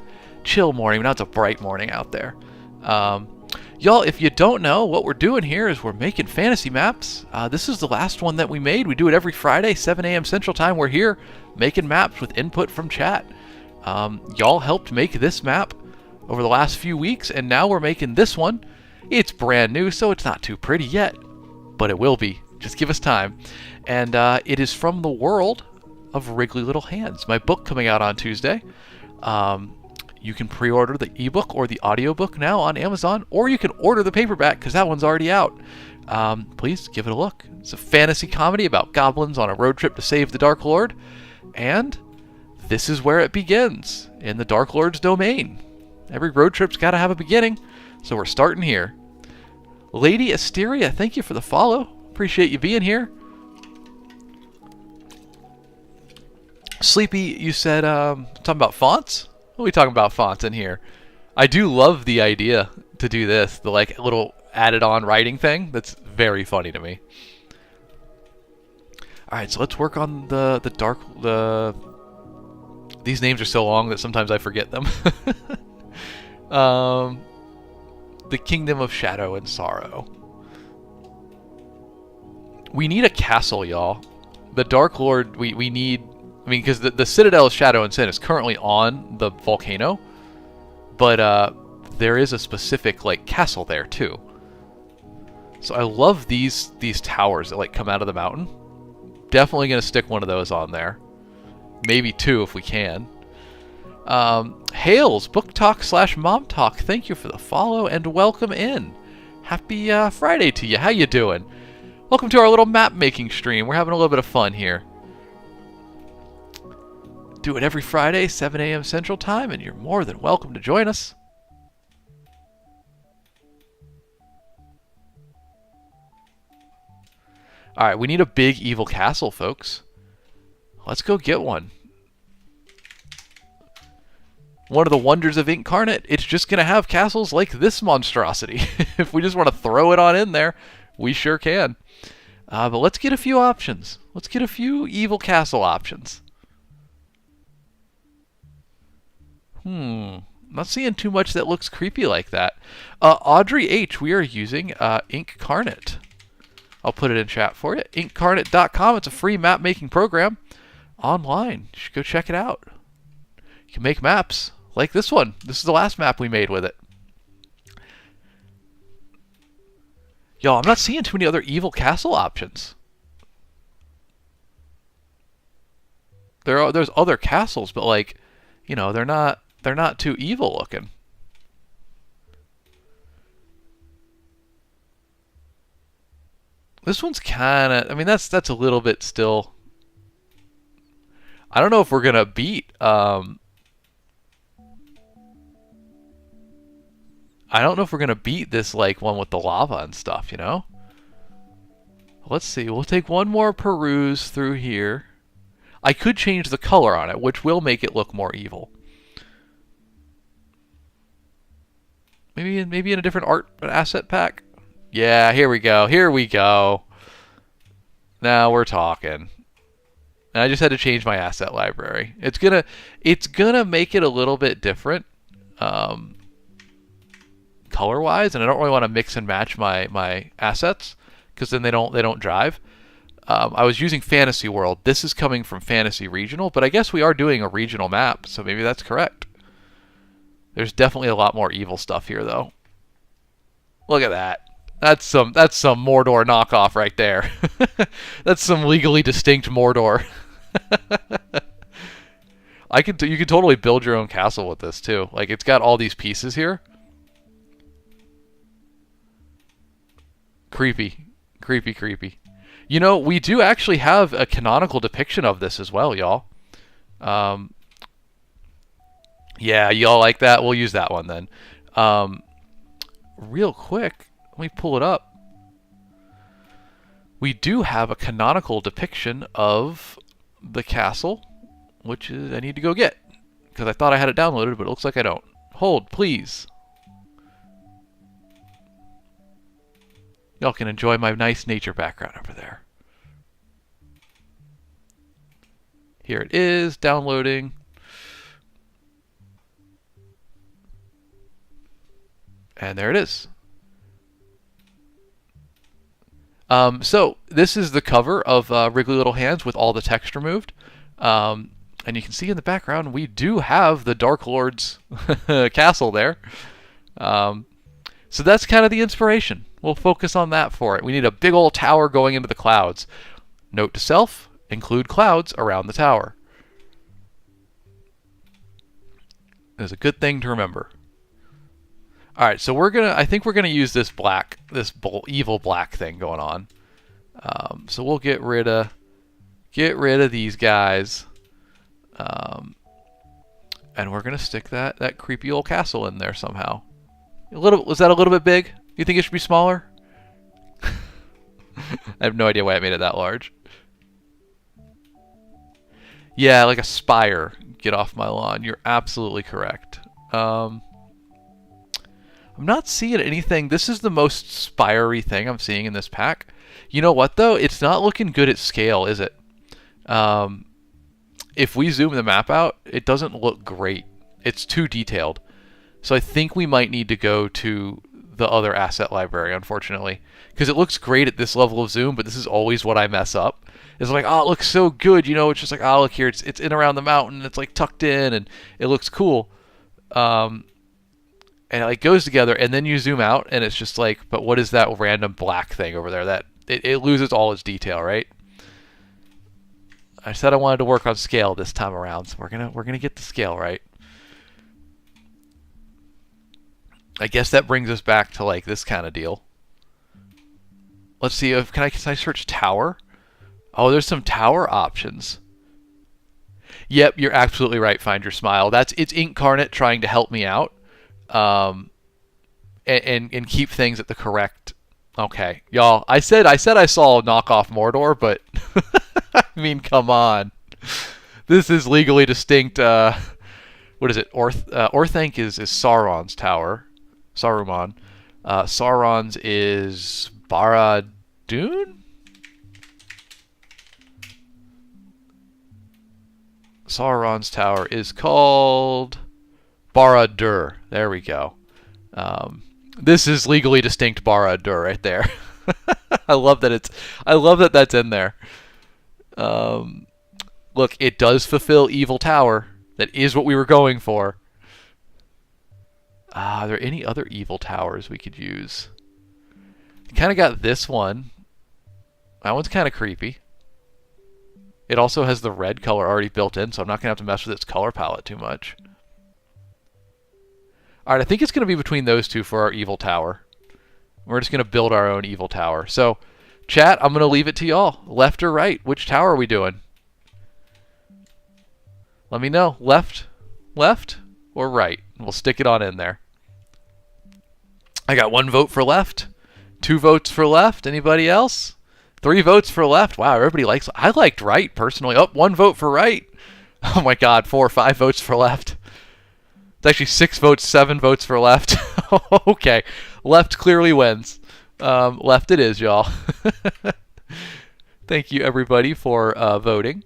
Speaker 1: chill morning, but now it's a bright morning out there. Y'all, if you don't know, what we're doing here is we're making fantasy maps. This is the last one that we made. We do it every Friday, 7 a.m. Central Time. We're here making maps with input from chat. Y'all helped make this map over the last few weeks, and now we're making this one. It's brand new, so it's not too pretty yet, but it will be. Just give us time. And it is from the world of Wriggly Little Hands, my book coming out on Tuesday. You can pre-order the ebook or the audiobook now on Amazon, or you can order the paperback because that one's already out. Please give it a look. It's a fantasy comedy about goblins on a road trip to save the Dark Lord, and this is where it begins, in the Dark Lord's domain. Every road trip's got to have a beginning, so we're starting here. Lady Asteria, thank you for the follow. Appreciate you being here. Sleepy, you said, talking about fonts? What are we talking about fonts in here? I do love the idea to do this, the like little added on writing thing. That's very funny to me. Alright, so let's work on these names are so long that sometimes I forget them. The Kingdom of Shadow and Sorrow. We need a castle, y'all. The Dark Lord, we need... I mean, because the Citadel of Shadow and Sin is currently on the volcano, but there is a specific like castle there too. So I love these towers that like come out of the mountain. Definitely gonna stick one of those on there, maybe two if we can. Hales Book Talk / Mom Talk. Thank you for the follow and welcome in. Happy Friday to you. How you doing? Welcome to our little map making stream. We're having a little bit of fun here. Do it every Friday, 7 a.m. Central Time, and you're more than welcome to join us. Alright, we need a big evil castle, folks. Let's go get one. One of the wonders of Incarnate, it's just going to have castles like this monstrosity. If we just want to throw it on in there, we sure can. But let's get a few options. Let's get a few evil castle options. Not seeing too much that looks creepy like that. Audrey H, we are using Incarnate. I'll put it in chat for you. Incarnate.com. It's a free map making program online. You should go check it out. You can make maps like this one. This is the last map we made with it. Yo, I'm not seeing too many other evil castle options. There's other castles, but like, you know, they're not too evil looking. This one's kind of, I mean, that's a little bit still. I don't know if we're gonna beat. I don't know if we're gonna beat this like one with the lava and stuff. You know. Let's see. We'll take one more peruse through here. I could change the color on it, which will make it look more evil. Maybe in a different art asset pack. Yeah, here we go. Here we go. Now we're talking. And I just had to change my asset library. It's gonna make it a little bit different, color-wise, and I don't really want to mix and match my assets because then they don't drive. I was using Fantasy World. This is coming from Fantasy Regional, but I guess we are doing a regional map, so maybe that's correct. There's definitely a lot more evil stuff here, though. Look at that. That's some Mordor knockoff right there. That's some legally distinct Mordor. You could totally build your own castle with this too. Like it's got all these pieces here. Creepy, creepy, creepy. You know, we do actually have a canonical depiction of this as well, y'all. Yeah, y'all like that? We'll use that one then. Real quick, let me pull it up. We do have a canonical depiction of the castle, which is I need to go get because I thought I had it downloaded, but it looks like I don't. Hold, please. Y'all can enjoy my nice nature background over there. Here it is, downloading. And there it is. So this is the cover of Wriggly Little Hands with all the text removed. And you can see in the background we do have the Dark Lord's castle there. So that's kind of the inspiration. We'll focus on that for it. We need a big old tower going into the clouds. Note to self, include clouds around the tower. It's a good thing to remember. All right, so I think we're gonna use this evil black thing going on. So we'll get rid of these guys, and we're gonna stick that creepy old castle in there somehow. Was that a little bit big? You think it should be smaller? I have no idea why I made it that large. Yeah, like a spire. Get off my lawn. You're absolutely correct. I'm not seeing anything. This is the most spirey thing I'm seeing in this pack. You know what, though? It's not looking good at scale, is it? If we zoom the map out, it doesn't look great. It's too detailed. So I think we might need to go to the other asset library, unfortunately. Because it looks great at this level of zoom, but this is always what I mess up. It's like, oh, it looks so good, you know? It's just like, oh, look here, it's in around the mountain, it's like tucked in, and it looks cool. And it like goes together, and then you zoom out, and it's just like, but what is that random black thing over there? That it loses all its detail, right? I said I wanted to work on scale this time around, so we're gonna get the scale right. I guess that brings us back to like this kind of deal. Let's see if can I search tower? Oh, there's some tower options. Yep, you're absolutely right. Find your smile. It's Incarnate trying to help me out, and keep things at the correct. Okay, y'all. I said I saw knockoff Mordor, but I mean, come on. This is legally distinct. What is it? Orthanc is Sauron's tower. Saruman. Sauron's is Barad-dûn? Sauron's tower is called Barad-dûr. There we go. This is legally distinct Barad-dûr right there. I love that that's in there. Look, it does fulfill Evil Tower. That is what we were going for. Are there any other evil towers we could use? Kind of got this one. That one's kind of creepy. It also has the red color already built in, so I'm not going to have to mess with its color palette too much. Alright, I think it's going to be between those two for our evil tower. We're just going to build our own evil tower. So, chat, I'm going to leave it to y'all. Left or right? Which tower are we doing? Let me know. Left, or right? We'll stick it on in there. I got 1 vote for left. 2 votes for left. Anybody else? 3 votes for left. Wow, everybody likes... I liked right, personally. Oh, 1 vote for right. Oh my god, 4 or 5 votes for left. It's actually 6 votes, 7 votes for left. Okay, left clearly wins. Left it is, y'all. Thank you, everybody, for voting.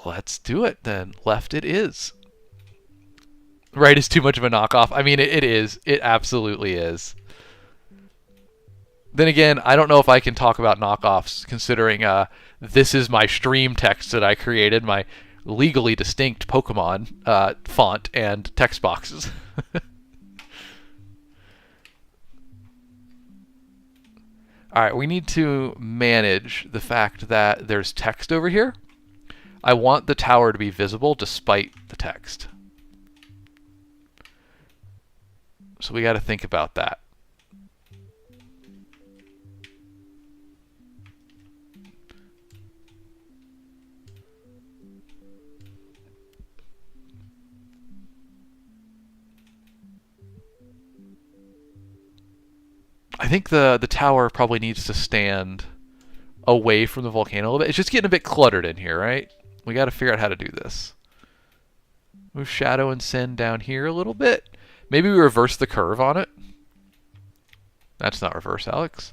Speaker 1: Let's do it, then. Left it is. Right is too much of a knockoff. I mean, it is. It absolutely is. Then again, I don't know if I can talk about knockoffs, considering this is my stream text that I created, my legally distinct Pokemon font and text boxes. Alright, we need to manage the fact that there's text over here. I want the tower to be visible despite the text. So we got to think about that. I think the tower probably needs to stand away from the volcano a little bit. It's just getting a bit cluttered in here, right? We got to figure out how to do this. Move Shadow and Sin down here a little bit. Maybe we reverse the curve on it. That's not reverse, Alex.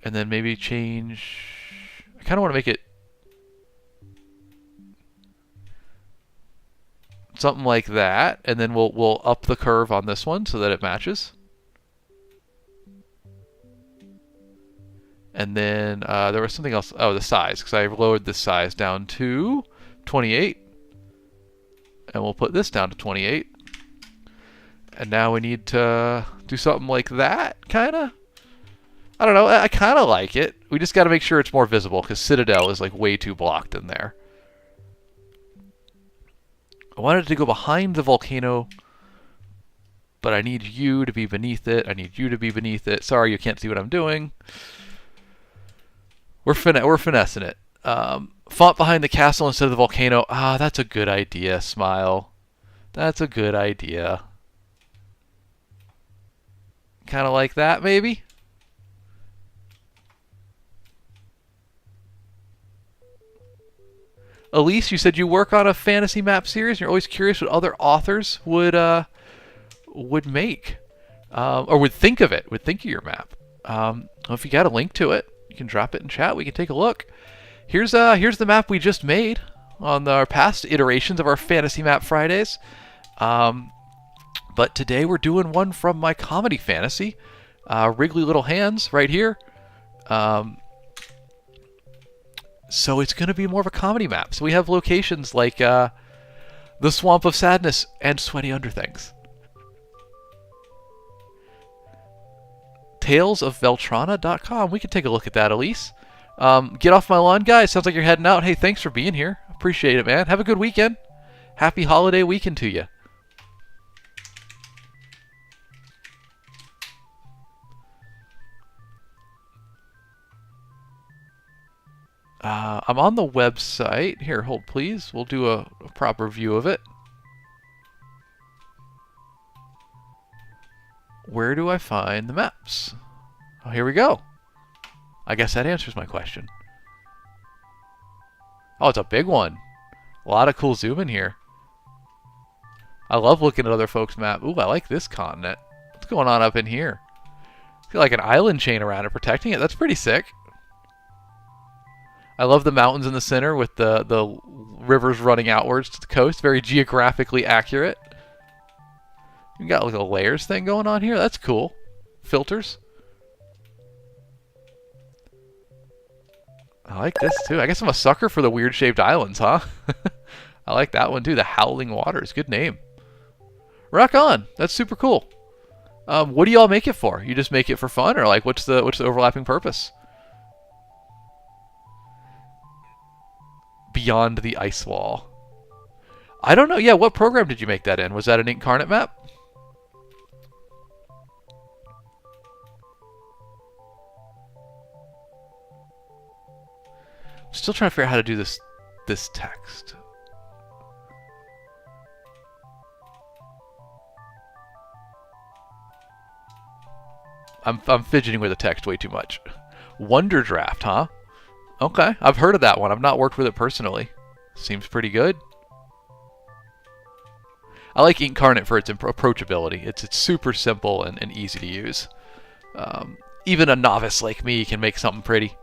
Speaker 1: And then maybe change... I kind of want to make it something like that, and then we'll up the curve on this one so that it matches. And then there was something else. Oh, the size, because I lowered the size down to 28. And we'll put this down to 28. And now we need to do something like that, kind of. I don't know. I kind of like it. We just got to make sure it's more visible, because Citadel is like way too blocked in there. I wanted to go behind the volcano, but I need you to be beneath it. I need you to be beneath it. Sorry, you can't see what I'm doing. We're finessing it. Font behind the castle instead of the volcano. Ah, that's a good idea, Smile. That's a good idea. Kind of like that, maybe? Elise, you said you work on a fantasy map series. And you're always curious what other authors would make, or would think of it. Would think of your map. Well, if you got a link to it, you can drop it in chat. We can take a look. Here's the map we just made on our past iterations of our Fantasy Map Fridays. But today we're doing one from my comedy fantasy, Wriggly Little Hands, right here. So it's going to be more of a comedy map. So we have locations like the Swamp of Sadness and Sweaty Underthings. TalesOfVeltrana.com. We can take a look at that, Elise. Get off my lawn, guys. Sounds like you're heading out. Hey, thanks for being here. Appreciate it, man. Have a good weekend. Happy holiday weekend to you. I'm on the website. Here, hold please. We'll do a proper view of it. Where do I find the maps? Oh, here we go. I guess that answers my question. Oh, it's a big one. A lot of cool zoom in here. I love looking at other folks' map. Ooh, I like this continent. What's going on up in here? I feel like an island chain around it protecting it. That's pretty sick. I love the mountains in the center with the rivers running outwards to the coast. Very geographically accurate. You got like a layers thing going on here. That's cool. Filters. I like this too. I guess I'm a sucker for the weird shaped islands, huh? I like that one too. The Howling Waters. Good name. Rock on. That's super cool. What do y'all make it for? You just make it for fun, or like what's the overlapping purpose? Beyond the ice wall. I don't know. Yeah, what program did you make that in? Was that an Incarnate map? I'm still trying to figure out how to do this text. I'm fidgeting with the text way too much. Wonder Draft, huh? Okay, I've heard of that one. I've not worked with it personally. Seems pretty good. I like Incarnate for its approachability. It's super simple and easy to use. Even a novice like me can make something pretty.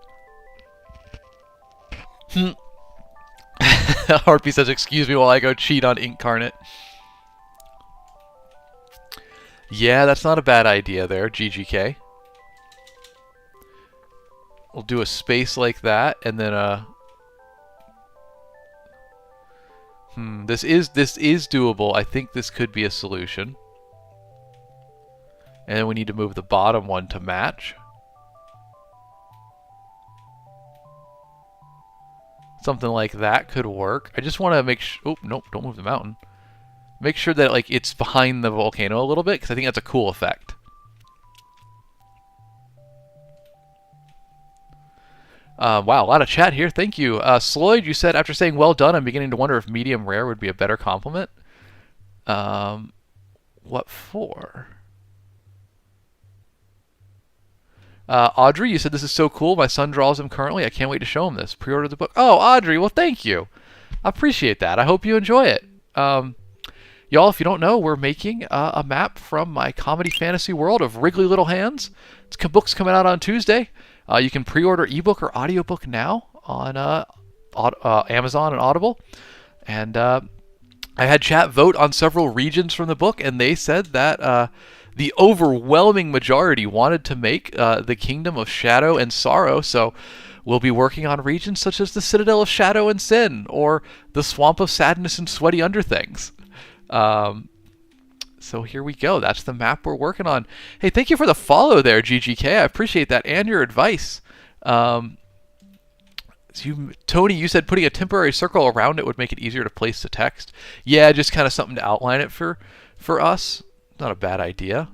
Speaker 1: Harpy says, excuse me while I go cheat on Incarnate. Yeah, that's not a bad idea there, GGK. We'll do a space like that, and then this is doable. I think this could be a solution. And then we need to move the bottom one to match. Something like that could work. I just want to make sure... Oh, nope, don't move the mountain. Make sure that like it's behind the volcano a little bit, because I think that's a cool effect. Wow, a lot of chat here. Thank you. Sloyd, you said, after saying well done, I'm beginning to wonder if medium rare would be a better compliment. What for? Audrey, you said this is so cool. My son draws them currently. I can't wait to show him this. Pre-order the book. Oh, Audrey, well, thank you. I appreciate that. I hope you enjoy it. Y'all, if you don't know, we're making a map from my comedy fantasy world of Wriggly Little Hands. Book's coming out on Tuesday. You can pre-order ebook or audiobook now on Amazon and Audible. And I had chat vote on several regions from the book, and they said that the overwhelming majority wanted to make the Kingdom of Shadow and Sorrow. So we'll be working on regions such as the Citadel of Shadow and Sin, or the Swamp of Sadness and Sweaty Underthings. So here we go. That's the map we're working on. Hey, thank you for the follow there, GGK. I appreciate that, and your advice. Tony, you said putting a temporary circle around it would make it easier to place the text. Yeah, just kind of something to outline it for us. Not a bad idea.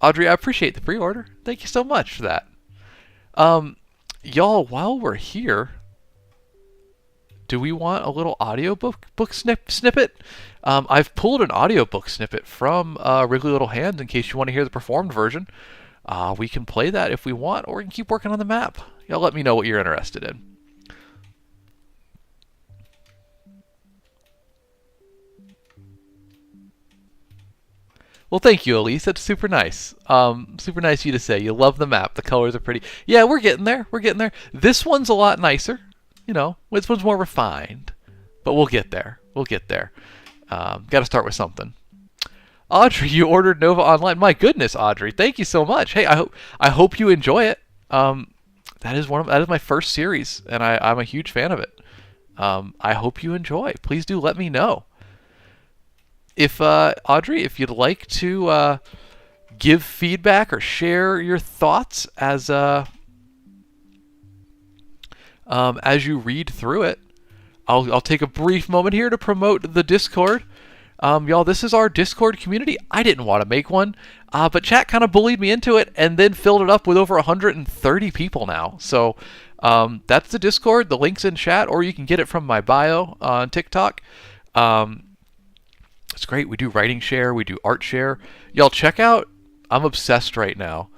Speaker 1: Audrey, I appreciate the pre-order. Thank you so much for that. Y'all, while we're here, do we want a little audiobook snippet? I've pulled an audiobook snippet from Wriggly Little Hands in case you want to hear the performed version. We can play that if we want, or we can keep working on the map. Y'all let me know what you're interested in. Well, thank you, Elise. That's super nice. Super nice of you to say. You love the map. The colors are pretty. Yeah, we're getting there. We're getting there. This one's a lot nicer. You know, this one's more refined. But we'll get there. We'll get there. Got to start with something. Audrey, you ordered Nova Online. My goodness, Audrey. Thank you so much. Hey, I hope you enjoy it. That is my first series, and I'm a huge fan of it. I hope you enjoy. Please do let me know. If Audrey, if you'd like to give feedback or share your thoughts as you read through it, I'll take a brief moment here to promote the Discord. Y'all, this is our Discord community. I didn't want to make one, but chat kind of bullied me into it and then filled it up with over 130 people now. So that's the Discord. The link's in chat, or you can get it from my bio on TikTok. It's great. We do writing share. We do art share. Y'all check out, I'm obsessed right now.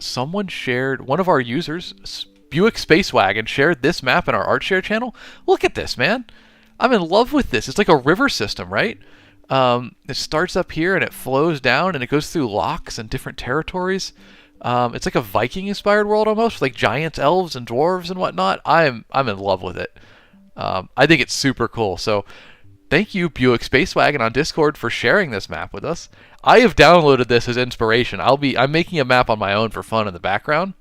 Speaker 1: Someone shared, one of our users, Buick Space Wagon, shared this map in our art share channel. Look at this, man. I'm in love with this. It's like a river system, right? It starts up here and it flows down and it goes through locks and different territories. It's like a Viking-inspired world almost, with like giants, elves, and dwarves and whatnot. I'm in love with it. I think it's super cool. So thank you, Buick Space Wagon on Discord, for sharing this map with us. I have downloaded this as inspiration. I'm making a map on my own for fun in the background.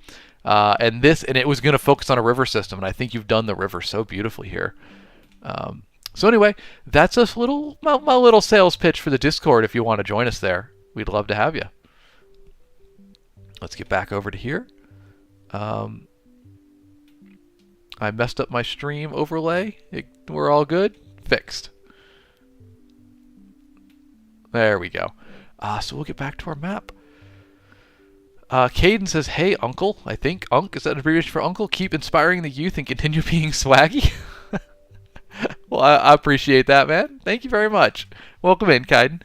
Speaker 1: And it was going to focus on a river system, and I think you've done the river so beautifully here. So anyway, that's a little my little sales pitch for the Discord. If you want to join us there, we'd love to have you. Let's get back over to here. I messed up my stream overlay. We're all good. Fixed. There we go. So we'll get back to our map. Caden says, "Hey, Uncle." I think Unk is that an abbreviation for Uncle? Keep inspiring the youth and continue being swaggy. Well, I appreciate that, man. Thank you very much. Welcome in, Caden.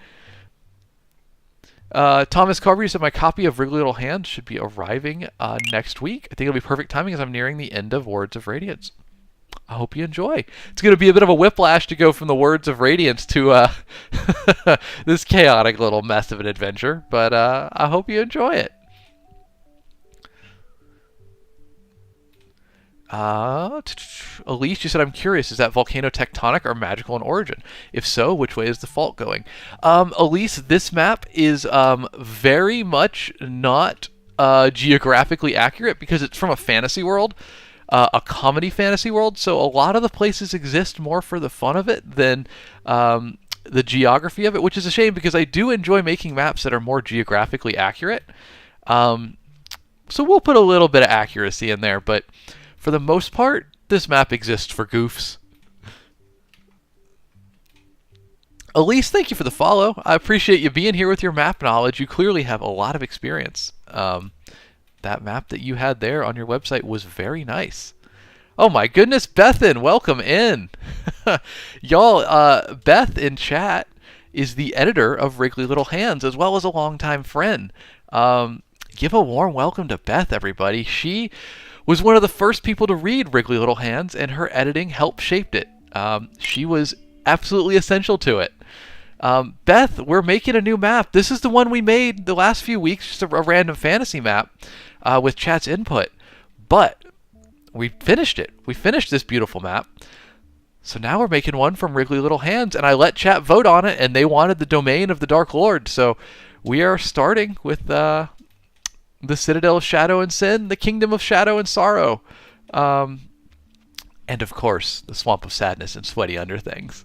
Speaker 1: Thomas Carver said my copy of Wriggly Little Hands should be arriving next week. I think it'll be perfect timing as I'm nearing the end of Words of Radiance. I hope you enjoy. It's going to be a bit of a whiplash to go from the Words of Radiance to this chaotic little mess of an adventure, but I hope you enjoy it. Elise, you said, I'm curious, is that volcano tectonic or magical in origin? If so, which way is the fault going? Elise, this map is very much not geographically accurate because it's from a fantasy world, a comedy fantasy world, so a lot of the places exist more for the fun of it than the geography of it, which is a shame because I do enjoy making maps that are more geographically accurate. So we'll put a little bit of accuracy in there, but for the most part, this map exists for goofs. Elise, thank you for the follow. I appreciate you being here with your map knowledge. You clearly have a lot of experience. That map that you had there on your website was very nice. Oh my goodness, Bethan, welcome in. Y'all, Beth in chat is the editor of Wriggly Little Hands as well as a longtime friend. Give a warm welcome to Beth, everybody. She was one of the first people to read Wriggly Little Hands, and her editing helped shape it. She was absolutely essential to it. Beth, we're making a new map. This is the one we made the last few weeks, just a random fantasy map with chat's input. But we finished it. We finished this beautiful map. So now we're making one from Wriggly Little Hands, and I let chat vote on it, and they wanted the domain of the Dark Lord. So we are starting with the Citadel of Shadow and Sin, the Kingdom of Shadow and Sorrow, and of course, the Swamp of Sadness and Sweaty Underthings.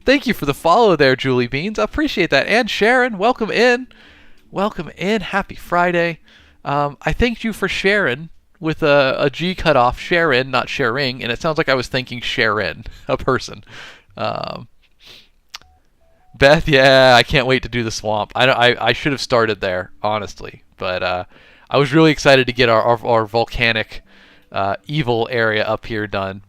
Speaker 1: Thank you for the follow there, Julie Beans. I appreciate that. And Sharon, welcome in. Welcome in. Happy Friday. I thanked you for Sharon with a G cut off, Sharon, not sharing, and it sounds like I was thanking Sharon, a person. Beth, yeah, I can't wait to do the swamp. I should have started there, honestly, but I was really excited to get our volcanic evil area up here done.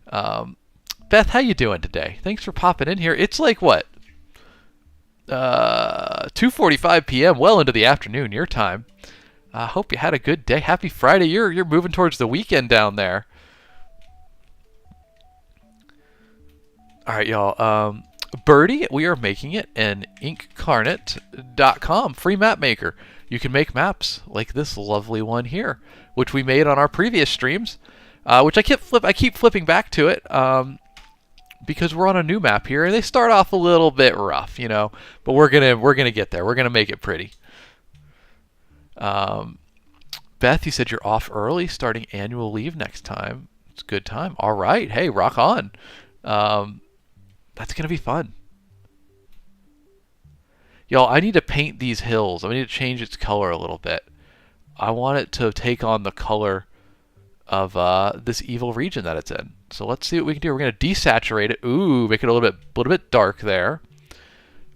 Speaker 1: Beth, how you doing today? Thanks for popping in here. It's like what? 2:45 p.m., well into the afternoon, your time. I hope you had a good day. Happy Friday. You're moving towards the weekend down there. All right, y'all. Birdie, we are making it an inkcarnate.com free map maker. You can make maps like this lovely one here, which we made on our previous streams, which I keep flipping back to it because we're on a new map here, and they start off a little bit rough, you know, but we're gonna get there. We're gonna make it pretty. Beth, you said you're off early, starting annual leave next time. It's a good time. All right, hey, rock on. That's going to be fun. Y'all, I need to paint these hills. I need to change its color a little bit. I want it to take on the color of this evil region that it's in. So let's see what we can do. We're going to desaturate it. Ooh, make it a little bit dark there.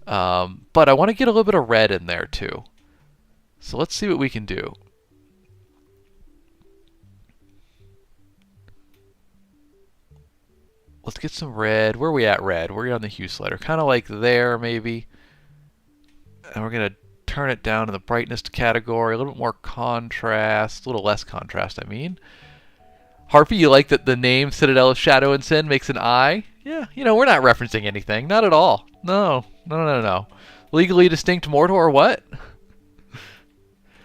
Speaker 1: But I want to get a little bit of red in there too. So let's see what we can do. Let's get some red. Where are we at red? We're on the hue slider. Kind of like there, maybe. And we're going to turn it down in the brightness category. A little bit more contrast. A little less contrast, I mean. Harpy, you like that the name Citadel of Shadow and Sin makes an eye? Yeah, you know, we're not referencing anything. Not at all. No. Legally distinct Mordor or what?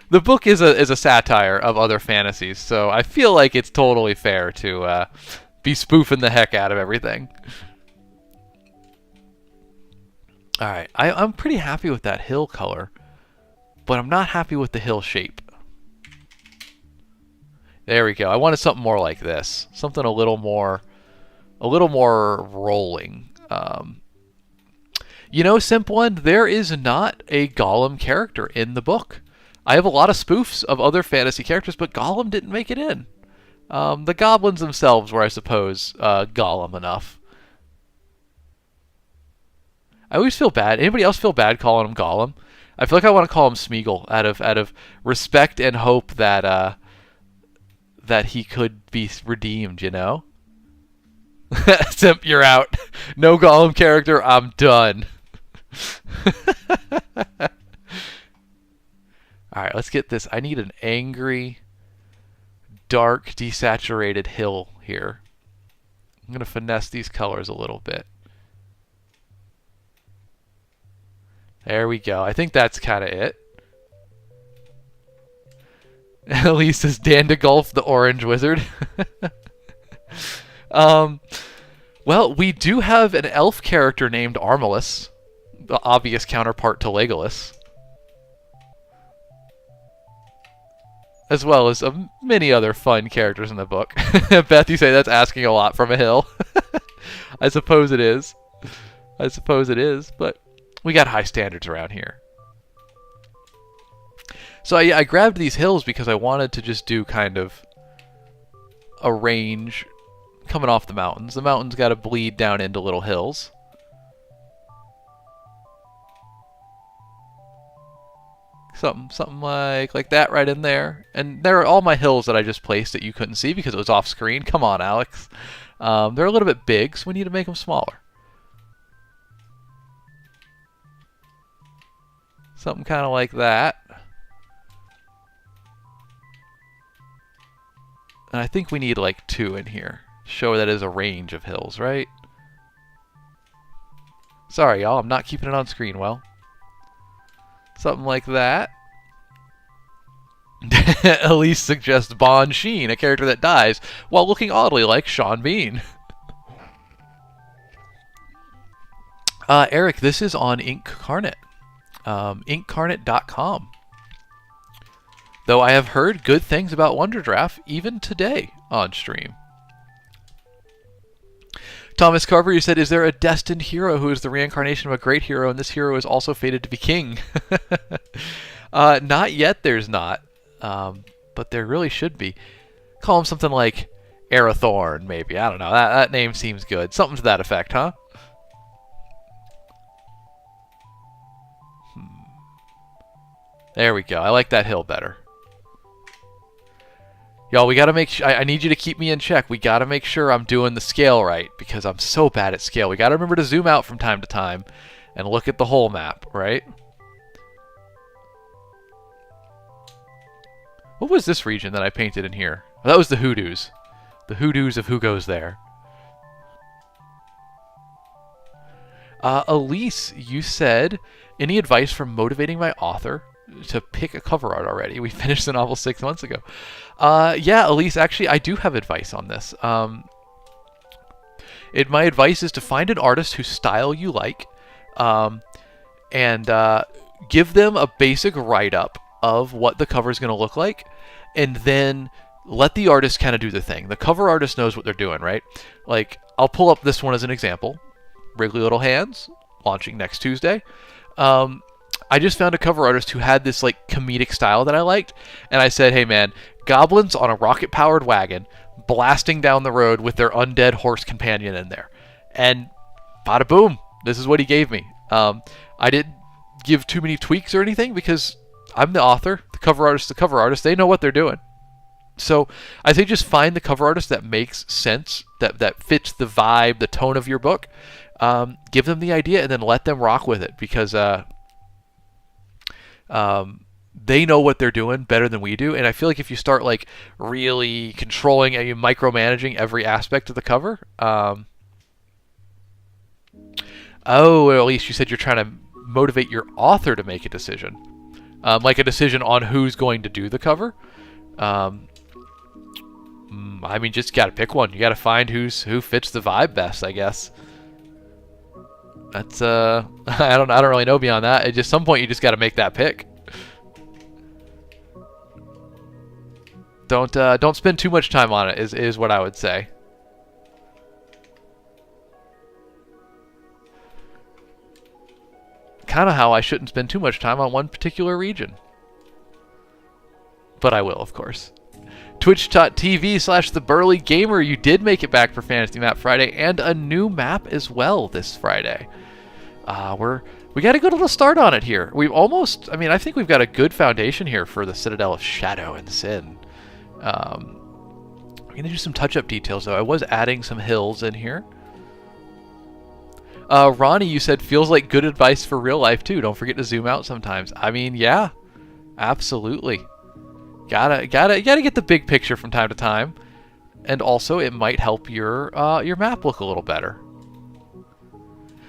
Speaker 1: The book is a satire of other fantasies, so I feel like it's totally fair to be spoofing the heck out of everything. Alright, I'm pretty happy with that hill color, but I'm not happy with the hill shape. There we go. I wanted something more like this. Something a little more a little more rolling. You know, Simp One, there is not a Gollum character in the book. I have a lot of spoofs of other fantasy characters, but Gollum didn't make it in. The goblins themselves were, I suppose, Gollum enough. I always feel bad. Anybody else feel bad calling him Gollum? I feel like I want to call him Smeagol out of respect and hope that that he could be redeemed. You know. Simp, you're out. No Gollum character. I'm done. Alright, let's get this. I need an angry, dark, desaturated hill here. I'm going to finesse these colors a little bit. There we go. I think that's kind of it. Elise says, Dandagulf, the orange wizard. Well, we do have an elf character named Armalus, the obvious counterpart to Legolas, as well as many other fun characters in the book. Beth, you say that's asking a lot from a hill. I suppose it is. I suppose it is, but we got high standards around here. So I grabbed these hills because I wanted to just do kind of a range coming off the mountains. The mountains got to bleed down into little hills. Something like that right in there. And there are all my hills that I just placed that you couldn't see because it was off screen. Come on, Alex. They're a little bit big, so we need to make them smaller. Something kind of like that. And I think we need like 2 in here. Show that is a range of hills, right? Sorry, y'all. I'm not keeping it on screen well. Something like that. Elise suggests Bon Sheen, a character that dies while looking oddly like Sean Bean. Eric, this is on Inkcarnate. Inkcarnate.com. Though I have heard good things about Wonderdraft even today on stream. Thomas Carver, you said, is there a destined hero who is the reincarnation of a great hero and this hero is also fated to be king? Not yet, there's not. But there really should be. Call him something like Arathorn, maybe. I don't know. That name seems good. Something to that effect, huh? There we go. I like that hill better. Y'all, we gotta make sure. I need you to keep me in check. We gotta make sure I'm doing the scale right because I'm so bad at scale. We gotta remember to zoom out from time to time and look at the whole map, right? What was this region that I painted in here? Oh, that was the Hoodoos. The Hoodoos of Who Goes There. Elise, you said, any advice for motivating my author to pick a cover art already? We finished the novel 6 months ago. Yeah, Elise, actually, I do have advice on this. My advice is to find an artist whose style you like, and give them a basic write-up of what the cover is going to look like, and then let the artist kind of do the thing. The cover artist knows what they're doing, right? Like, I'll pull up this one as an example. Wriggly Little Hands, launching next Tuesday. I just found a cover artist who had this like comedic style that I liked, and I said, hey man, goblins on a rocket-powered wagon blasting down the road with their undead horse companion in there. And bada boom, this is what he gave me. I didn't give too many tweaks or anything because I'm the author, the cover artist, they know what they're doing. So I say just find the cover artist that makes sense, that fits the vibe, the tone of your book. Give them the idea and then let them rock with it because they know what they're doing better than we do. And I feel like if you start like really controlling and micromanaging every aspect of the cover, oh, at least you said you're trying to motivate your author to make a decision, like a decision on who's going to do the cover. I mean, just gotta pick one. You gotta find who fits the vibe best, I guess. That's I don't really know beyond that. At just some point you just gotta make that pick. Don't spend too much time on it is what I would say. kind of how I shouldn't spend too much time on one particular region. But I will, of course. Twitch.tv/TheBurlyGamer. You did make it back for Fantasy Map Friday, and a new map as well this Friday. We got a good little start on it here. We've almost, I think we've got a good foundation here for the Citadel of Shadow and Sin. I'm going to do some touch-up details, though. I was adding some hills in here. Ronnie, you said, feels like good advice for real life, too. Don't forget to zoom out sometimes. Yeah, absolutely. Gotta get the big picture from time to time. And also, it might help your map look a little better.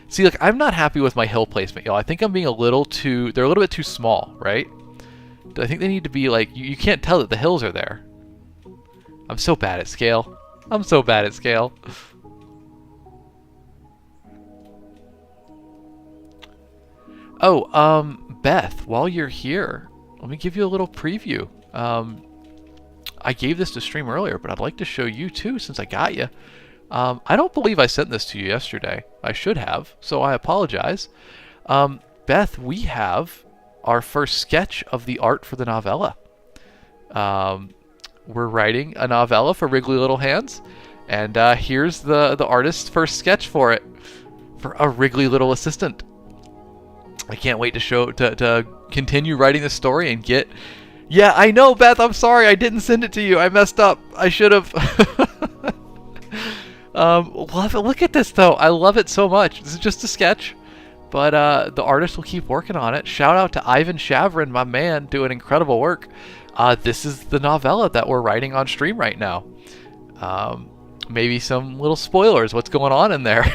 Speaker 1: See, look, I'm not happy with my hill placement, y'all. I think I'm being they're a little bit too small, right? I think they need to be like, you can't tell that the hills are there. I'm so bad at scale. I'm so bad at scale. Oh, Beth, while you're here, let me give you a little preview. I gave this to stream earlier, but I'd like to show you too, since I got you. I don't believe I sent this to you yesterday. I should have, so I apologize. Beth, we have our first sketch of the art for the novella. We're writing a novella for Wriggly Little Hands, and here's the artist's first sketch for it, for a Wriggly Little Assistant. I can't wait to continue writing the story and get... Yeah, I know, Beth, I'm sorry, I didn't send it to you. I messed up. I should have... Love it. Look at this, though. I love it so much. This is just a sketch, but the artist will keep working on it. Shout out to Ivan Shavrin, my man, doing incredible work. This is the novella that we're writing on stream right now. Maybe some little spoilers, what's going on in there.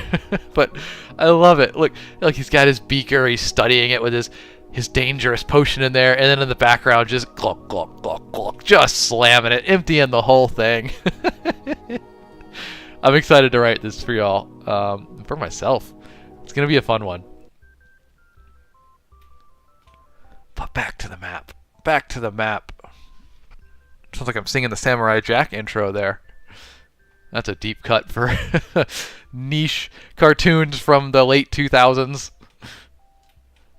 Speaker 1: But I love it. Look, he's got his beaker. He's studying it with his dangerous potion in there, and then in the background, just glug, glug, glug, glug, just slamming it, emptying the whole thing. I'm excited to write this for y'all, for myself. It's going to be a fun one. But back to the map. Back to the map. Sounds like I'm singing the Samurai Jack intro there. That's a deep cut for niche cartoons from the late 2000s.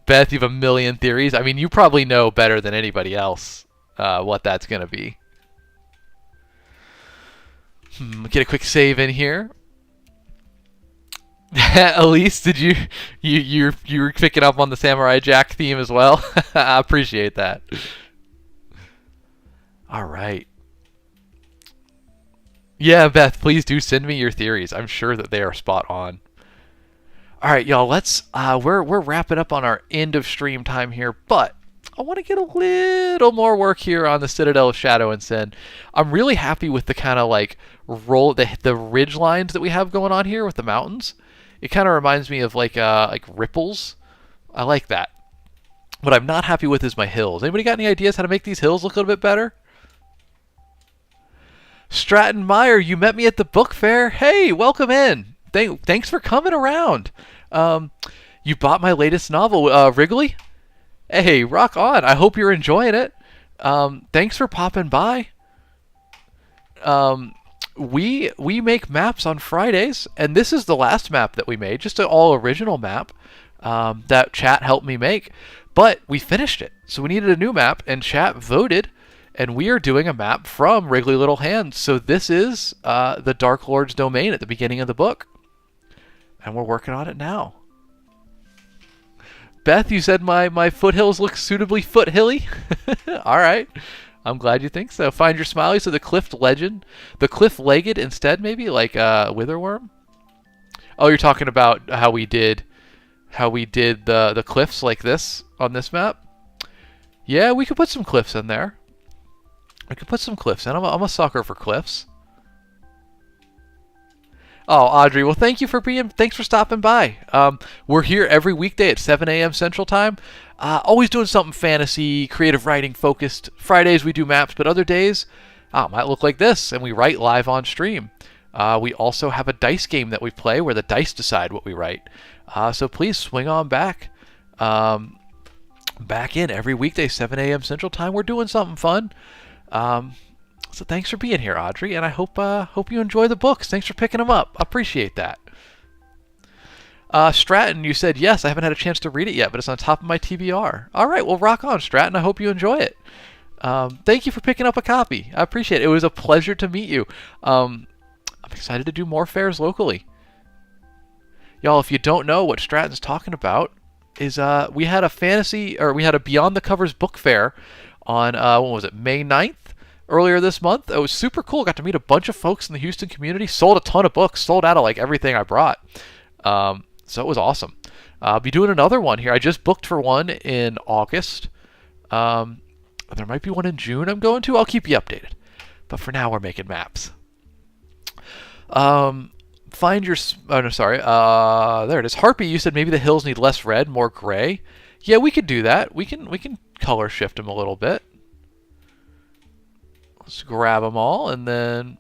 Speaker 1: Beth, you have a million theories. You probably know better than anybody else what that's going to be. Get a quick save in here. Elise, did you were picking up on the Samurai Jack theme as well? I appreciate that. All right. Yeah, Beth, please do send me your theories. I'm sure that they are spot on. All right, y'all. Let's we're wrapping up on our end of stream time here, but I want to get a little more work here on the Citadel of Shadow and Sin. I'm really happy with the kind of like the ridge lines that we have going on here with the mountains. It kind of reminds me of like ripples. I like that. What I'm not happy with is my hills. Anybody got any ideas how to make these hills look a little bit better? Stratton Meyer, you met me at the book fair. Hey, welcome in. Thanks for coming around. You bought my latest novel, Wriggly? Hey, rock on. I hope you're enjoying it. Thanks for popping by. We make maps on Fridays, and this is the last map that we made, just an all original map that chat helped me make. But we finished it, so we needed a new map, and chat voted, and we are doing a map from Wriggly Little Hands. So this is the Dark Lord's domain at the beginning of the book, and we're working on it now. Beth, you said my foothills look suitably foothilly. All right. I'm glad you think so. Find your smiley. So the cliff-legged instead, maybe like witherworm. Oh, you're talking about how we did the cliffs like this on this map. Yeah, we could put some cliffs in there. We could put some cliffs in. I'm a sucker for cliffs. Oh, Audrey, well, thanks for stopping by. We're here every weekday at 7 a.m. Central Time. Always doing something fantasy, creative writing focused. Fridays we do maps, but other days it might look like this, and we write live on stream. We also have a dice game that we play where the dice decide what we write. So please swing on back. Back in every weekday, 7 a.m. Central Time. We're doing something fun. So thanks for being here, Audrey, and I hope you enjoy the books. Thanks for picking them up. I appreciate that. Stratton, you said yes. I haven't had a chance to read it yet, but it's on top of my TBR. All right, well, rock on, Stratton. I hope you enjoy it. Thank you for picking up a copy. I appreciate it. It was a pleasure to meet you. I'm excited to do more fairs locally. Y'all, if you don't know what Stratton's talking about, is we had a Beyond the Covers book fair on when was it, May 9th? Earlier this month. It was super cool. Got to meet a bunch of folks in the Houston community. Sold a ton of books. Sold out of like everything I brought. So it was awesome. I'll be doing another one here. I just booked for one in August. There might be one in June I'm going to. I'll keep you updated. But for now, we're making maps. Find your... Oh, no, sorry. There it is. Harpy, you said maybe the hills need less red, more gray. Yeah, we could do that. We can color shift them a little bit. Let's grab them all, and then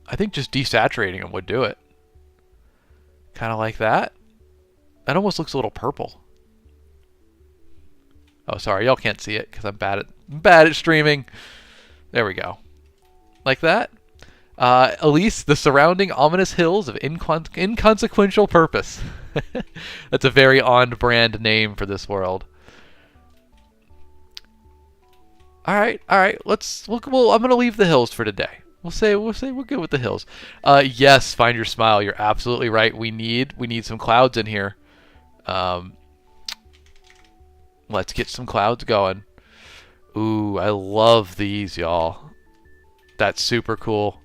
Speaker 1: I think just desaturating them would do it. Kind of like that. That almost looks a little purple. Oh, sorry, y'all can't see it because I'm bad at streaming. There we go. Like that. Elise, the surrounding ominous hills of inconsequential purpose. That's a very on-brand name for this world. All right. Well, I'm gonna leave the hills for today. We'll say we're good with the hills. Yes, find your smile. You're absolutely right. We need some clouds in here. Let's get some clouds going. Ooh, I love these, y'all. That's super cool.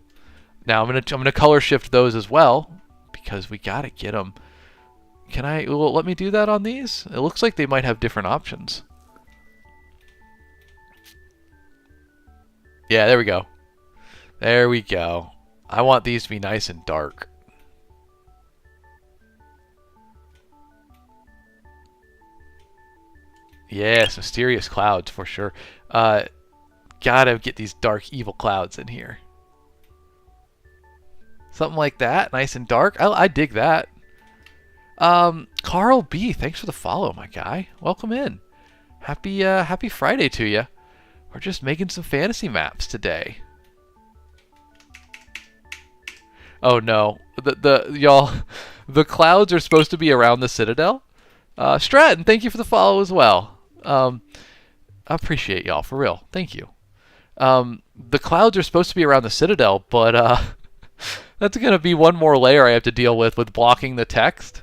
Speaker 1: Now I'm gonna color shift those as well because we gotta get them. Well, let me do that on these? It looks like they might have different options. Yeah, there we go. There we go. I want these to be nice and dark. Yes, mysterious clouds for sure. Gotta get these dark, evil clouds in here. Something like that, nice and dark. I dig that. Carl B, thanks for the follow, my guy. Welcome in. Happy Friday to you. We're just making some fantasy maps today. Oh no, y'all, the clouds are supposed to be around the Citadel. Stratton, thank you for the follow as well. I appreciate y'all for real. Thank you. The clouds are supposed to be around the Citadel, but that's gonna be one more layer I have to deal with blocking the text.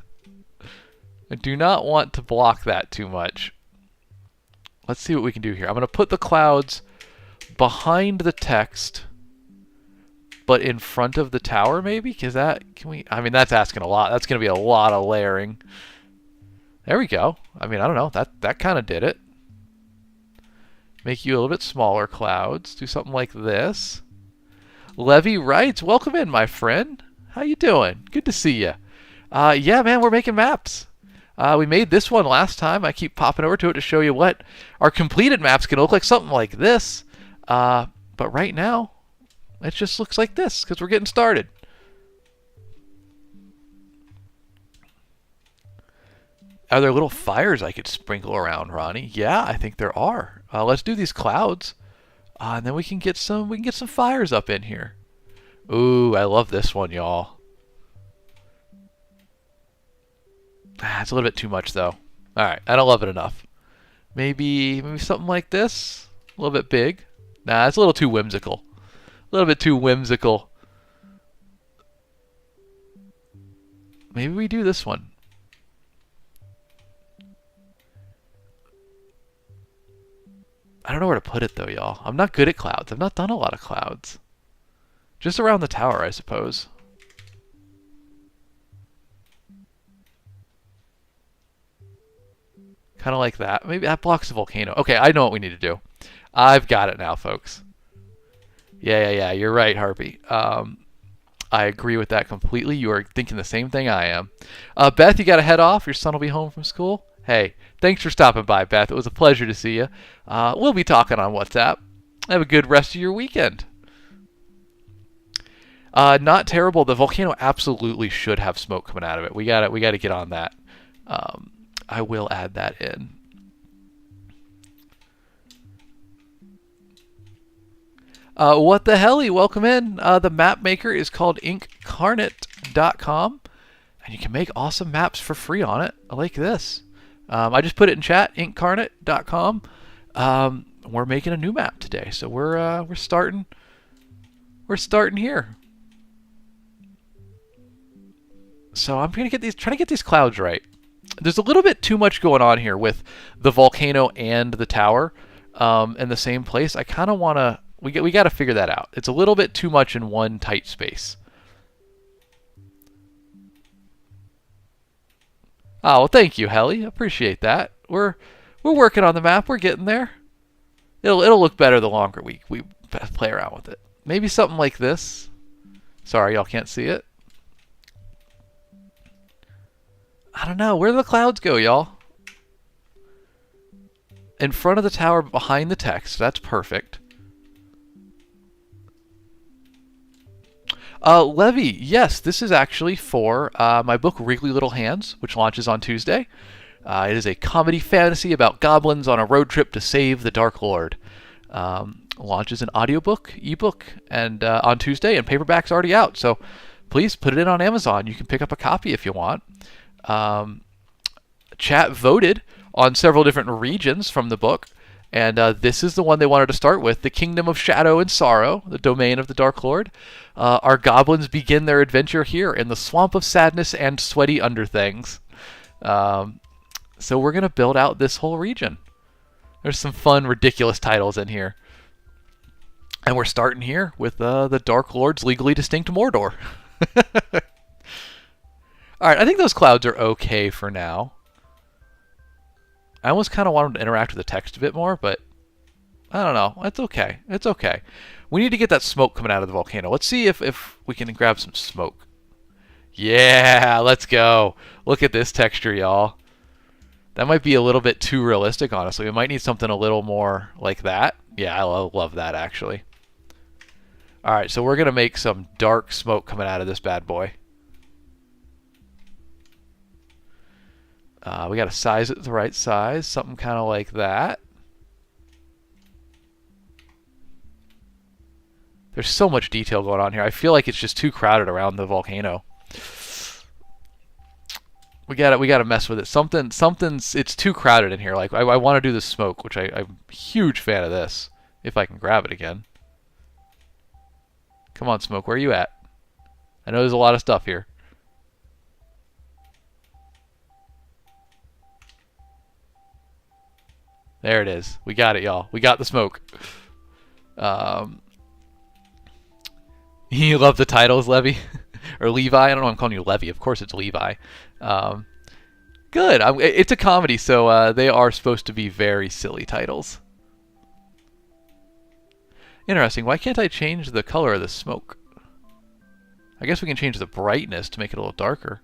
Speaker 1: I do not want to block that too much. Let's see what we can do here. I'm going to put the clouds behind the text, but in front of the tower, maybe? I mean, that's asking a lot. That's going to be a lot of layering. There we go. I mean, I don't know. That kind of did it. Make you a little bit smaller clouds. Do something like this. Levy writes, welcome in, my friend. How you doing? Good to see you. Yeah, man, we're making maps. We made this one last time. I keep popping over to it to show you what our completed maps can look like. Something like this. But right now, it just looks like this because we're getting started. Are there little fires I could sprinkle around, Ronnie? Yeah, I think there are. Let's do these clouds, and then we can get some fires up in here. Ooh, I love this one, y'all. It's a little bit too much, though. All right, I don't love it enough. Maybe something like this. A little bit big. Nah, it's a little too whimsical. A little bit too whimsical. Maybe we do this one. I don't know where to put it, though, y'all. I'm not good at clouds. I've not done a lot of clouds. Just around the tower, I suppose. Kind of like that. Maybe that blocks the volcano. Okay, I know what we need to do. I've got it now, folks. Yeah. You're right, Harpy. I agree with that completely. You are thinking the same thing I am. Beth, you got to head off. Your son will be home from school. Hey, thanks for stopping by, Beth. It was a pleasure to see you. We'll be talking on WhatsApp. Have a good rest of your weekend. Not terrible. The volcano absolutely should have smoke coming out of it. We got to get on that. I will add that in. What the helly? Welcome in. The map maker is called inkcarnate.com. And you can make awesome maps for free on it. I like this. I just put it in chat, incarnate.com. We're making a new map today, so we're starting here. So I'm trying to get these clouds right. There's a little bit too much going on here with the volcano and the tower in the same place. I kind of want to. We got to figure that out. It's a little bit too much in one tight space. Oh, well, thank you, Helly. Appreciate that. We're working on the map. We're getting there. It'll look better the longer we play around with it. Maybe something like this. Sorry, y'all can't see it. I don't know. Where do the clouds go, y'all? In front of the tower, behind the text. That's perfect. Levy, yes, this is actually for my book, Wriggly Little Hands, which launches on Tuesday. It is a comedy fantasy about goblins on a road trip to save the Dark Lord. Launches an audiobook, ebook, and on Tuesday, and paperback's already out. So please put it in on Amazon. You can pick up a copy if you want. Chat voted on several different regions from the book, and this is the one they wanted to start with: the Kingdom of Shadow and Sorrow, the domain of the Dark Lord. Our goblins begin their adventure here in the Swamp of Sadness and Sweaty Underthings. So we're going to build out this whole region. There's some fun, ridiculous titles in here. And we're starting here with the Dark Lord's legally distinct Mordor. Alright, I think those clouds are okay for now. I almost kind of want them to interact with the text a bit more, but I don't know. It's okay. It's okay. We need to get that smoke coming out of the volcano. Let's see if we can grab some smoke. Yeah, let's go. Look at this texture, y'all. That might be a little bit too realistic, honestly. We might need something a little more like that. Yeah, I love that, actually. Alright, so we're going to make some dark smoke coming out of this bad boy. We got to size it the right size. Something kind of like that. There's so much detail going on here. I feel like it's just too crowded around the volcano. We gotta mess with it. It's too crowded in here. Like I want to do the smoke, which I'm a huge fan of this. If I can grab it again. Come on, smoke. Where are you at? I know there's a lot of stuff here. There it is. We got it, y'all. We got the smoke. You love the titles, Levy? Or Levi? I don't know why I'm calling you Levy. Of course it's Levi. Good. It's a comedy, so they are supposed to be very silly titles. Interesting. Why can't I change the color of the smoke? I guess we can change the brightness to make it a little darker.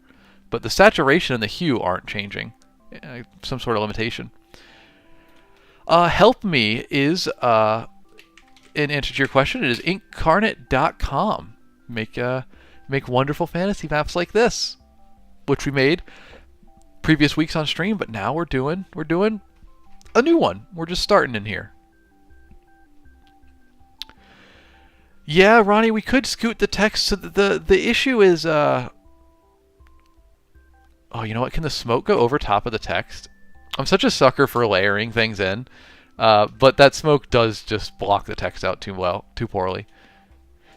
Speaker 1: But the saturation and the hue aren't changing. Some sort of limitation. Help me is... in answer to your question, it is incarnate.com. Make wonderful fantasy maps like this, which we made previous weeks on stream, but now we're doing a new one. We're just starting in here. Yeah, Ronnie, we could scoot the text. So the issue is, oh, you know what? Can the smoke go over top of the text? I'm such a sucker for layering things in. But that smoke does just block the text out too poorly.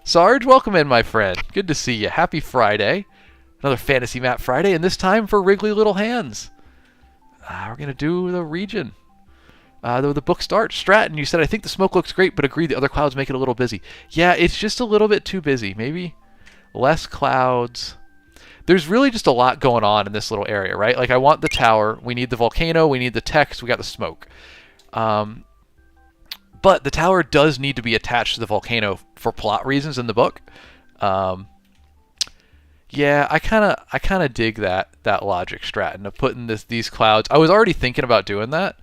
Speaker 1: Sarge, welcome in, my friend. Good to see you. Happy Friday. Another Fantasy Map Friday, and this time for Wriggly Little Hands. We're going to do the region. The book starts. Stratton, you said, I think the smoke looks great, but agreed the other clouds make it a little busy. Yeah, it's just a little bit too busy. Maybe less clouds. There's really just a lot going on in this little area, right? Like, I want the tower. We need the volcano. We need the text. We got the smoke. But the tower does need to be attached to the volcano for plot reasons in the book. Yeah, I kind of dig that logic, Stratton, of putting these clouds. I was already thinking about doing that,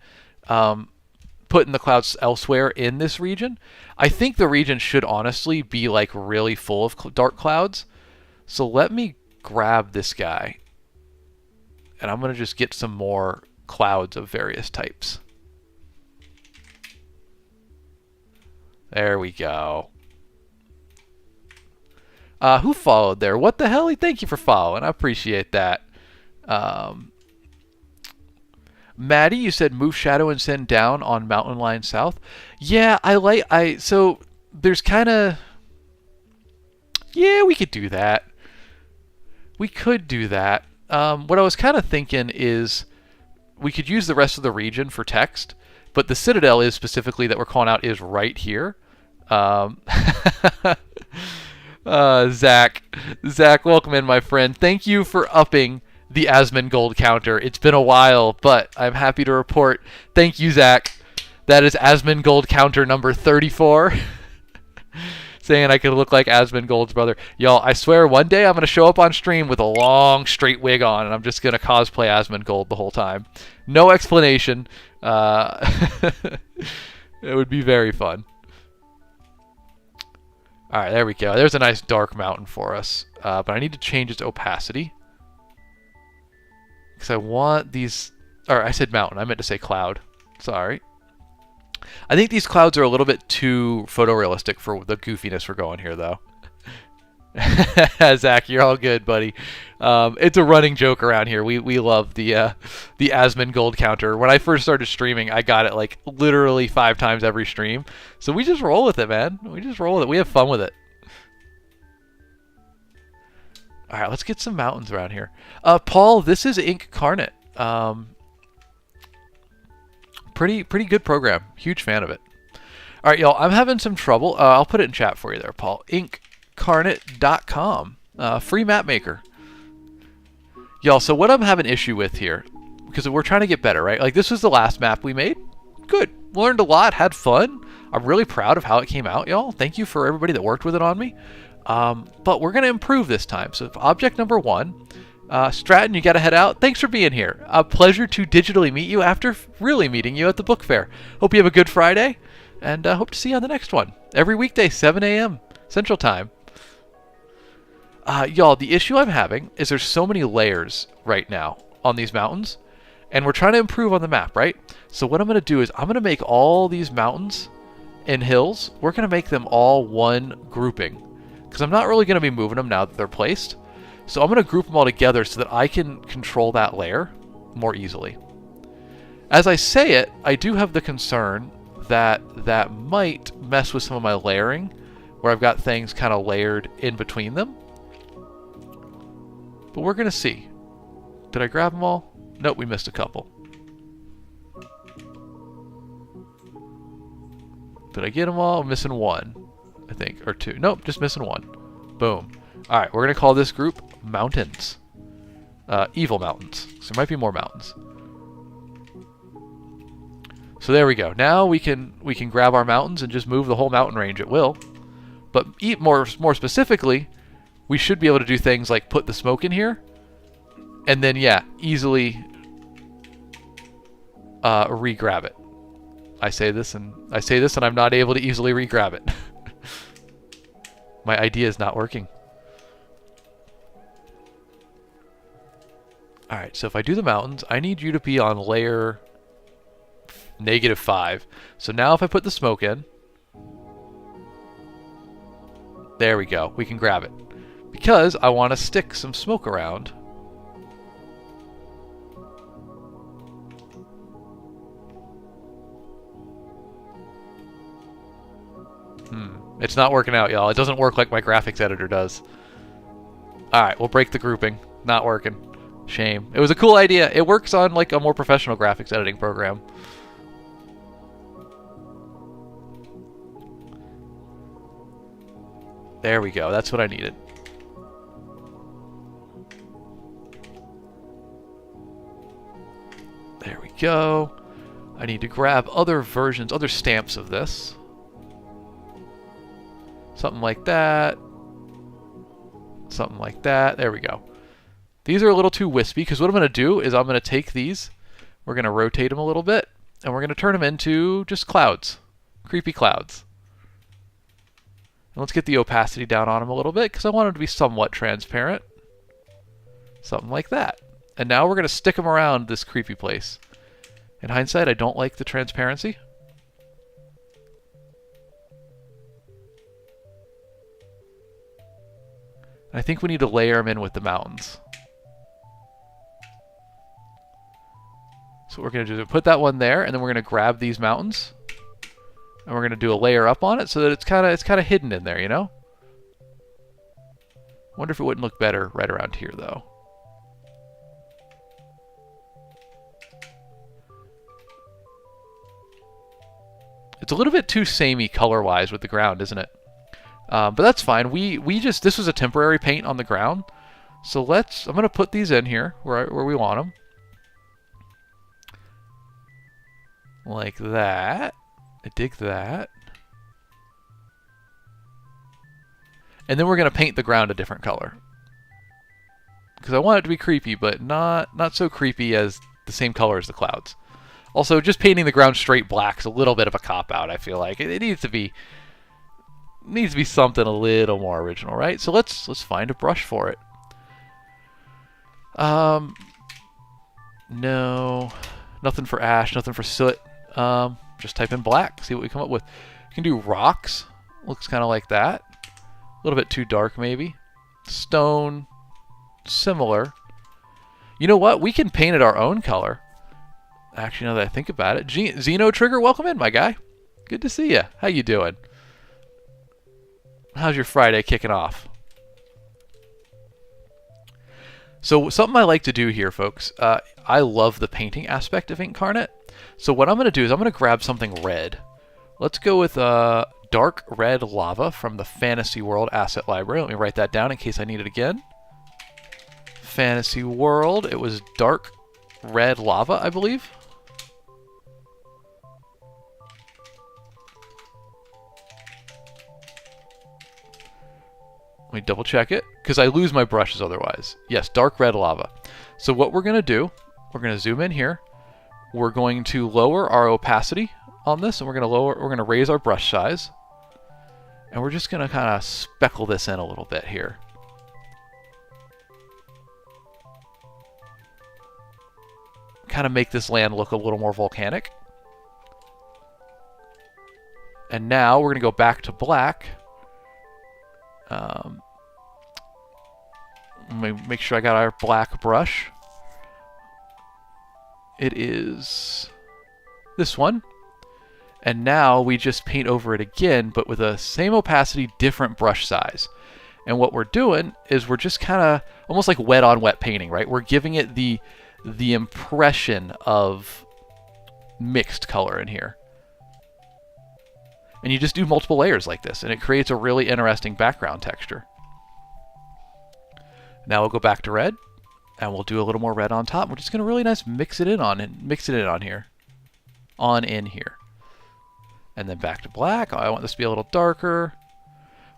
Speaker 1: putting the clouds elsewhere in this region. I think the region should honestly be like really full of dark clouds. So let me grab this guy, and I'm gonna just get some more clouds of various types. There we go. Who followed there? What the hell? Thank you for following. I appreciate that. Um, Maddie, you said move Shadow and Sin down on Mountain Line South. Yeah, so there's kind of, yeah, we could do that. We could do that. What I was kind of thinking is we could use the rest of the region for text, but the Citadel is specifically that we're calling out is right here. Um, Zach, welcome in, my friend. Thank you for upping the Asmon gold counter. It's been a while, but I'm happy to report. Thank you, Zach. That is Asmon gold counter number 34. Saying I could look like Asmon Gold's brother. Y'all, I swear one day I'm going to show up on stream with a long straight wig on and I'm just going to cosplay Asmon Gold the whole time. No explanation. It would be very fun. Alright, there we go. There's a nice dark mountain for us. But I need to change its opacity. Because I want these... Or I said mountain. I meant to say cloud. Sorry. I think these clouds are a little bit too photorealistic for the goofiness we're going here, though. Zach, you're all good, buddy. It's a running joke around here. We love the Asmon gold counter. When I first started streaming, I got it like literally 5 times every stream. So we just roll with it, man. We just roll with it. We have fun with it. All right, let's get some mountains around here. Paul, this is Incarnate. Pretty good program. Huge fan of it. All right, y'all. I'm having some trouble. I'll put it in chat for you there, Paul. Incarnate.com. Free map maker. Y'all, so what I'm having issue with here, because we're trying to get better, right? Like, this was the last map we made. Good. Learned a lot. Had fun. I'm really proud of how it came out, y'all. Thank you for everybody that worked with it on me. But we're going to improve this time. So object number 1... Stratton, you got to head out. Thanks for being here. A pleasure to digitally meet you after really meeting you at the book fair. Hope you have a good Friday, and hope to see you on the next one. Every weekday, 7 a.m. Central Time. Y'all, the issue I'm having is there's so many layers right now on these mountains, and we're trying to improve on the map, right? So what I'm going to do is I'm going to make all these mountains and hills, we're going to make them all one grouping, because I'm not really going to be moving them now that they're placed. So I'm going to group them all together so that I can control that layer more easily. As I say it, I do have the concern that that might mess with some of my layering, where I've got things kind of layered in between them. But we're going to see. Did I grab them all? Nope, we missed a couple. Did I get them all? I'm missing one, I think, or 2. Nope, just missing 1. Boom. All right, we're going to call this group Mountains. Evil Mountains. So there might be more mountains. So there we go. Now we can grab our mountains and just move the whole mountain range at will. But more specifically, we should be able to do things like put the smoke in here. And then, yeah, easily re-grab it. I say this and I'm not able to easily re-grab it. My idea is not working. Alright, so if I do the mountains, I need you to be on layer -5. So now if I put the smoke in, there we go. We can grab it. Because I want to stick some smoke around. It's not working out, y'all. It doesn't work like my graphics editor does. Alright, we'll break the grouping. Not working. Shame. It was a cool idea. It works on like a more professional graphics editing program. There we go. That's what I needed. There we go. I need to grab other versions, other stamps of this. Something like that. Something like that. There we go. These are a little too wispy, because what I'm going to do is I'm going to take these, we're going to rotate them a little bit, and we're going to turn them into just clouds. Creepy clouds. And let's get the opacity down on them a little bit, because I want them to be somewhat transparent. Something like that. And now we're going to stick them around this creepy place. In hindsight, I don't like the transparency. I think we need to layer them in with the mountains. So what we're going to do is put that one there, and then we're going to grab these mountains, and we're going to do a layer up on it so that it's kind of hidden in there, you know? Wonder if it wouldn't look better right around here, though. It's a little bit too samey color-wise with the ground, isn't it? But that's fine. This was a temporary paint on the ground, so I'm going to put these in here where we want them, like that. I dig that. And then we're going to paint the ground a different color, because I want it to be creepy, but not so creepy as the same color as the clouds. Also, just painting the ground straight black is a little bit of a cop-out, I feel like. It needs to be something a little more original, right? So let's find a brush for it. No, nothing for ash, nothing for soot. Just type in black, see what we come up with. You can do rocks. Looks kind of like that. A little bit too dark, maybe. Stone, similar. You know what? We can paint it our own color. Actually, now that I think about it, Xeno Trigger, welcome in, my guy. Good to see you. How you doing? How's your Friday kicking off? So something I like to do here, folks, I love the painting aspect of Incarnate. So what I'm going to do is I'm going to grab something red. Let's go with dark red lava from the Fantasy World Asset Library. Let me write that down in case I need it again. Fantasy World. It was dark red lava, I believe. Let me double check it, because I lose my brushes otherwise. Yes, dark red lava. So what we're going to do, we're going to zoom in here. We're going to lower our opacity on this, and we're going to raise our brush size. And we're just going to kind of speckle this in a little bit here. Kind of make this land look a little more volcanic. And now we're going to go back to black. Let me make sure I got our black brush. It is this one. And now we just paint over it again, but with the same opacity, different brush size. And what we're doing is we're just kind of almost like wet on wet painting, right? We're giving it the impression of mixed color in here. And you just do multiple layers like this, and it creates a really interesting background texture. Now we'll go back to red, and we'll do a little more red on top. We're just going to really mix it in on here. On in here. And then back to black. I want this to be a little darker.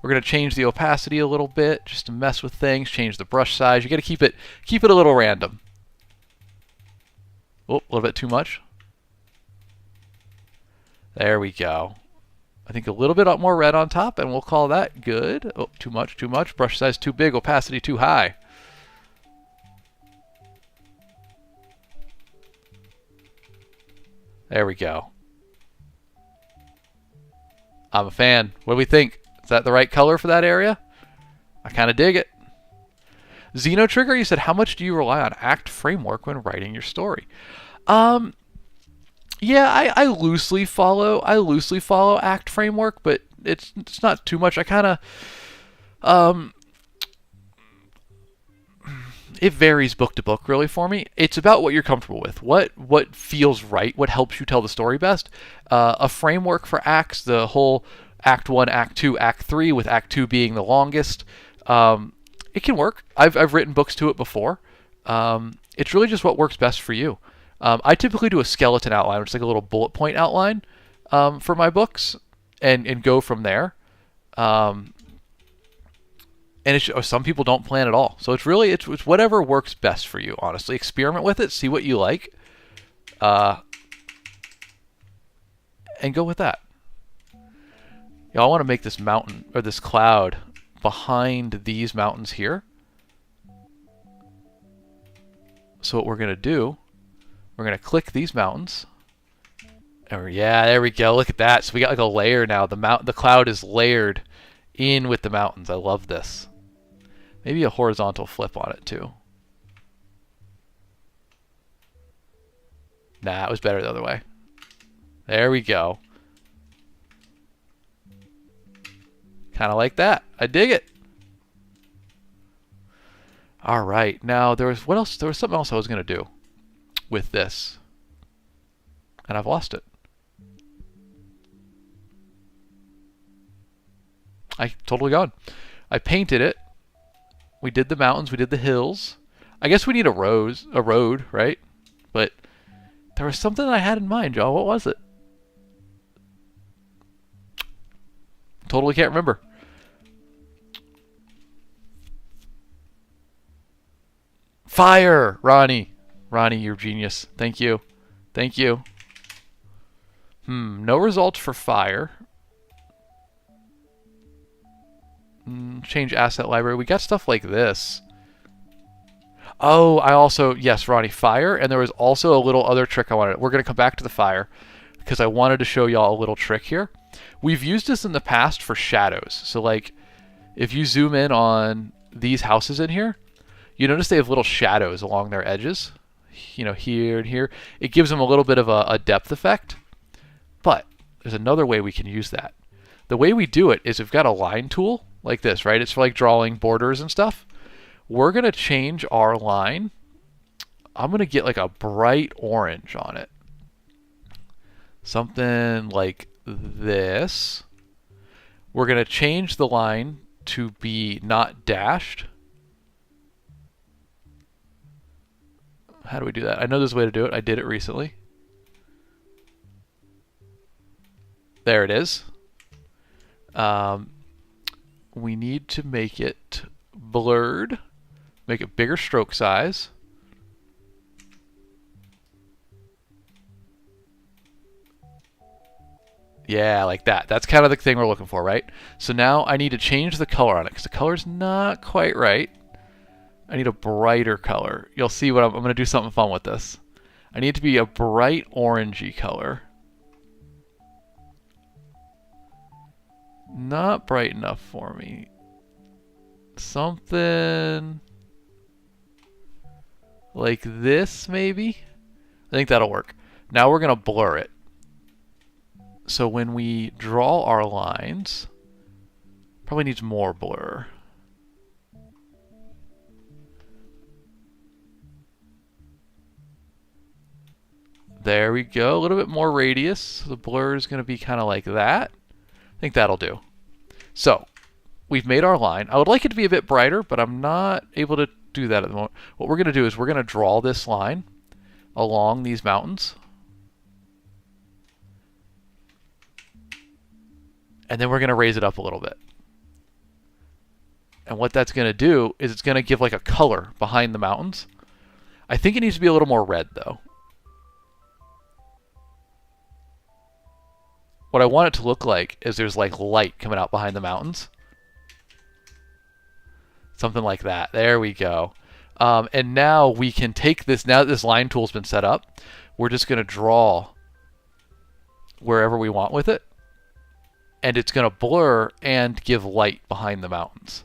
Speaker 1: We're going to change the opacity a little bit just to mess with things, change the brush size. You got to keep it a little random. Oh, a little bit too much. There we go. I think a little bit more red on top, and we'll call that good. Oh, too much. Brush size too big, opacity too high. There we go. I'm a fan. What do we think? Is that the right color for that area? I kind of dig it. Xeno Trigger, you said, how much do you rely on ACT framework when writing your story? Yeah, I loosely follow ACT framework, but it's not too much. I kind of it varies book to book really for me. It's about what you're comfortable with, what feels right, what helps you tell the story best. A framework for acts, the whole Act 1, Act 2, Act 3, with Act 2 being the longest. It can work. I've written books to it before. It's really just what works best for you. I typically do a skeleton outline, which is like a little bullet point outline for my books, and go from there. And some people don't plan at all. So it's really it's whatever works best for you, honestly. Experiment with it, see what you like, and go with that. I want to make this mountain, or this cloud, behind these mountains here. So what we're going to do, we're going to click these mountains. Yeah, there we go. Look at that. So we got like a layer now. The cloud is layered in with the mountains. I love this. Maybe a horizontal flip on it too. Nah, it was better the other way. There we go. Kind of like that. I dig it. All right. Now there was what else? There was something else I was going to do with this, and I've lost it. I totally gone. I painted it. We did the mountains. We did the hills. I guess we need a road, right? But there was something I had in mind, y'all. What was it? Totally can't remember. Fire, Ronnie. Ronnie, you're genius. Thank you. Thank you. No results for fire. Change asset library. We got stuff like this. Oh, I also, yes, Ronnie, fire. And there was also a little other trick I wanted. We're going to come back to the fire because I wanted to show y'all a little trick here. We've used this in the past for shadows. So like if you zoom in on these houses in here, you notice they have little shadows along their edges. You know, here and here. It gives them a little bit of a depth effect. But there's another way we can use that. The way we do it is we've got a line tool like this, right? It's for like drawing borders and stuff. We're going to change our line. I'm going to get like a bright orange on it. Something like this. We're going to change the line to be not dashed. How do we do that? I know there's a way to do it. I did it recently. There it is. We need to make it blurred. Make it bigger stroke size. Yeah, like that. That's kind of the thing we're looking for, right? So now I need to change the color on it because the color's not quite right. I need a brighter color. You'll see what I'm going to do something fun with this. I need it to be a bright orangey color. Not bright enough for me. Something like this, maybe? I think that'll work. Now we're going to blur it. So when we draw our lines, probably needs more blur. There we go. A little bit more radius. The blur is going to be kind of like that. I think that'll do. So we've made our line. I would like it to be a bit brighter, but I'm not able to do that at the moment. What we're going to do is we're going to draw this line along these mountains. And then we're going to raise it up a little bit. And what that's going to do is it's going to give like a color behind the mountains. I think it needs to be a little more red though. What I want it to look like is there's like light coming out behind the mountains. Something like that. There we go. And now we can take this, now that this line tool's been set up, we're just going to draw wherever we want with it. And it's going to blur and give light behind the mountains.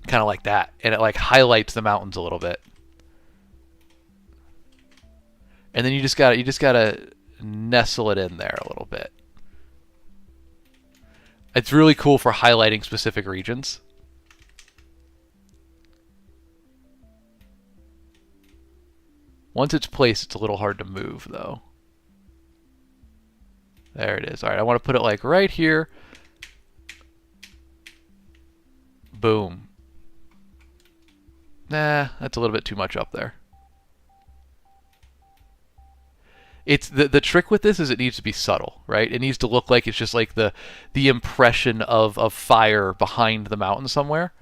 Speaker 1: Kind of like that. And it like highlights the mountains a little bit. And then you just gotta nestle it in there a little bit. It's really cool for highlighting specific regions. Once it's placed, it's a little hard to move though. There it is. All right, I want to put it like right here. Boom. Nah, that's a little bit too much up there. It's the trick with this is it needs to be subtle, right? It needs to look like it's just like the impression of fire behind the mountain somewhere.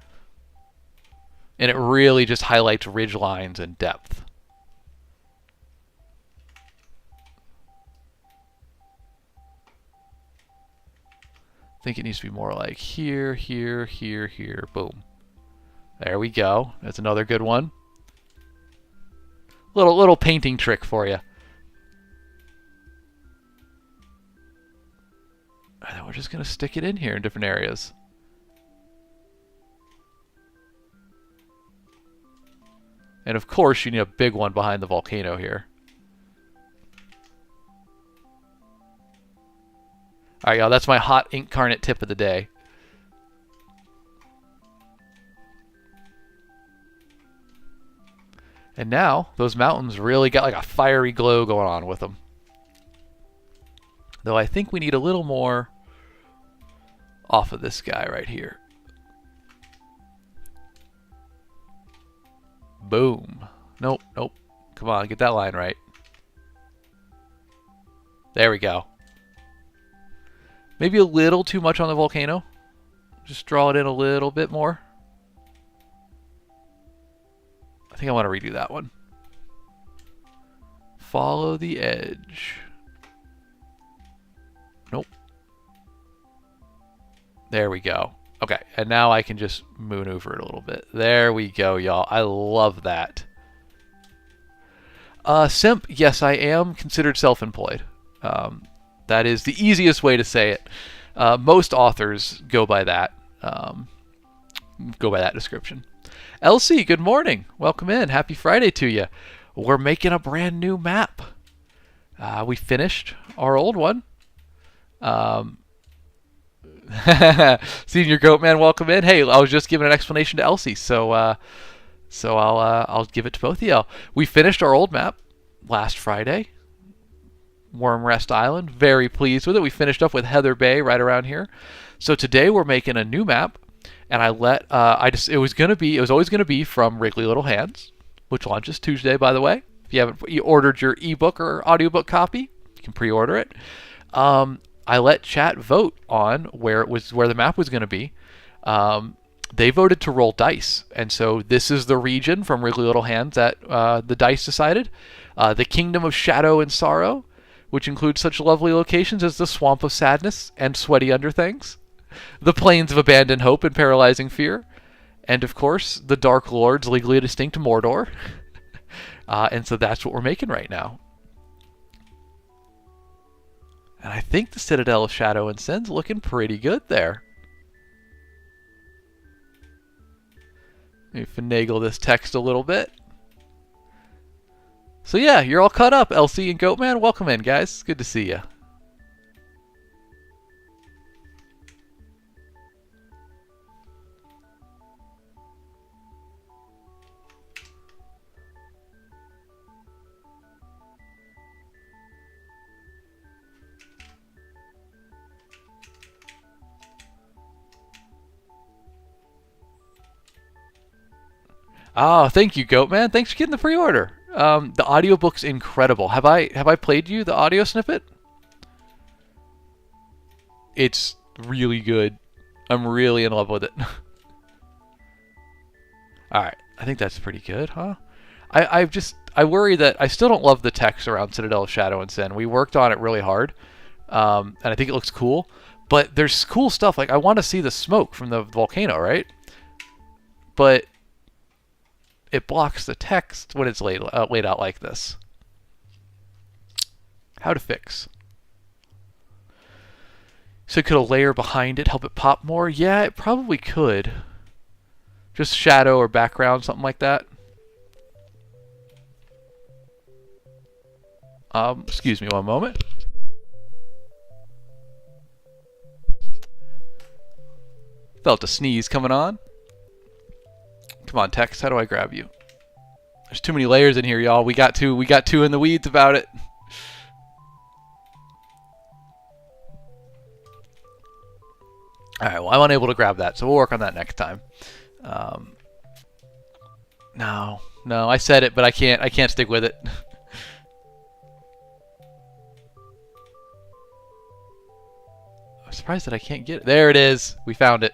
Speaker 1: And it really just highlights ridge lines and depth. I think it needs to be more like here, here, here, here, boom. There we go. That's another good one. Little painting trick for you. And then we're just going to stick it in here in different areas. And of course, you need a big one behind the volcano here. All right, y'all, that's my hot incarnate tip of the day. And now, those mountains really got like a fiery glow going on with them. Though I think we need a little more off of this guy right here. Boom. Nope, nope. Come on, get that line right. There we go. Maybe a little too much on the volcano. Just draw it in a little bit more. I think I want to redo that one. Follow the edge. Nope. There we go. Okay, and now I can just maneuver it a little bit. There we go, y'all. I love that. Simp, yes, I am considered self-employed. That is the easiest way to say it. Most authors go by that. Go by that description. Elsie, good morning. Welcome in. Happy Friday to you. We're making a brand new map. We finished our old one. Senior Goatman, welcome in. Hey, I was just giving an explanation to Elsie, so I'll give it to both of y'all. We finished our old map last Friday. Worm Rest Island. Very pleased with it. We finished up with Heather Bay right around here. So today we're making a new map, and it was always going to be from Wriggly Little Hands, which launches Tuesday, by the way. If you haven't ordered your ebook or audiobook copy, you can pre-order it. I let chat vote on where the map was going to be. They voted to roll dice, and so this is the region from Wriggly Little Hands that the dice decided. The Kingdom of Shadow and Sorrow, which includes such lovely locations as the Swamp of Sadness and Sweaty Underthings, the Plains of Abandoned Hope and Paralyzing Fear, and of course the Dark Lord's Legally Distinct Mordor. And so that's what we're making right now. And I think the Citadel of Shadow and Sin's looking pretty good there. Let me finagle this text a little bit. So yeah, you're all caught up, Elsie and Goatman. Welcome in, guys. Good to see you. Oh, thank you, Goatman. Thanks for getting the pre-order. The audiobook's incredible. Have I played you the audio snippet? It's really good. I'm really in love with it. Alright, I think that's pretty good, huh? I worry that I still don't love the text around Citadel of Shadow and Sin. We worked on it really hard, and I think it looks cool. But there's cool stuff. Like, I want to see the smoke from the volcano, right? But it blocks the text when it's laid out like this. How to fix. So could a layer behind it help it pop more? Yeah, it probably could. Just shadow or background, something like that. Excuse me one moment. Felt a sneeze coming on. Come on, text. How do I grab you? There's too many layers in here, y'all. We got two in the weeds about it. Alright, well, I'm unable to grab that, so we'll work on that next time. No, I said it, but I can't stick with it. I'm surprised that I can't get it. There it is. We found it.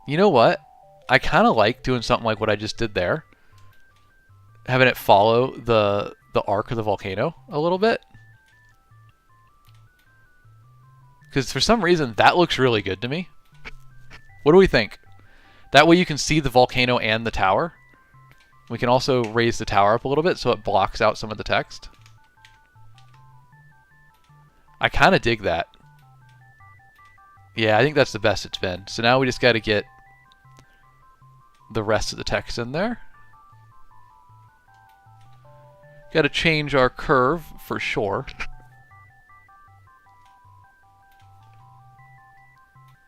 Speaker 1: You know what? I kind of like doing something like what I just did there. Having it follow the arc of the volcano a little bit. Because for some reason, that looks really good to me. What do we think? That way you can see the volcano and the tower. We can also raise the tower up a little bit so it blocks out some of the text. I kind of dig that. Yeah, I think that's the best it's been. So now we just got to get the rest of the text in there. Got to change our curve for sure.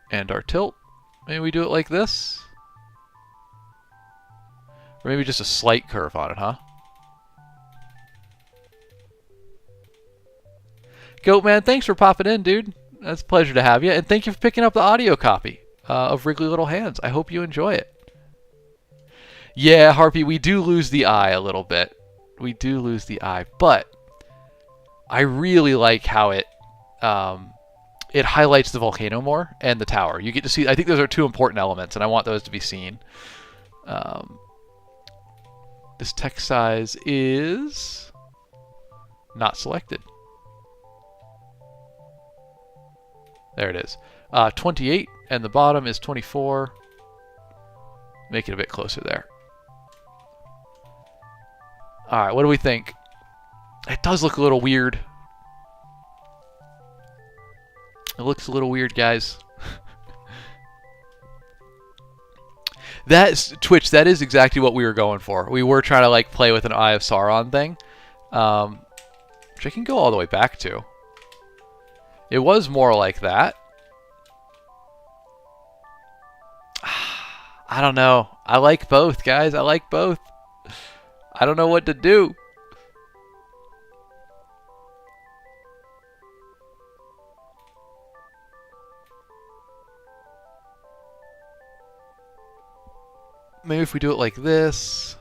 Speaker 1: And our tilt. Maybe we do it like this. Or maybe just a slight curve on it, huh? Goatman, thanks for popping in, dude. It's a pleasure to have you. And thank you for picking up the audio copy of Wriggly Little Hands. I hope you enjoy it. Yeah, Harpy, we do lose the eye a little bit. We do lose the eye, but I really like how it highlights the volcano more and the tower. You get to see, I think those are two important elements, and I want those to be seen. This text size is not selected. There it is. 28, and the bottom is 24. Make it a bit closer there. Alright, what do we think? It does look a little weird. It looks a little weird, guys. That's Twitch, that is exactly what we were going for. We were trying to like play with an Eye of Sauron thing. Which I can go all the way back to. It was more like that. I don't know. I like both, guys. I like both. I don't know what to do. Maybe if we do it like this.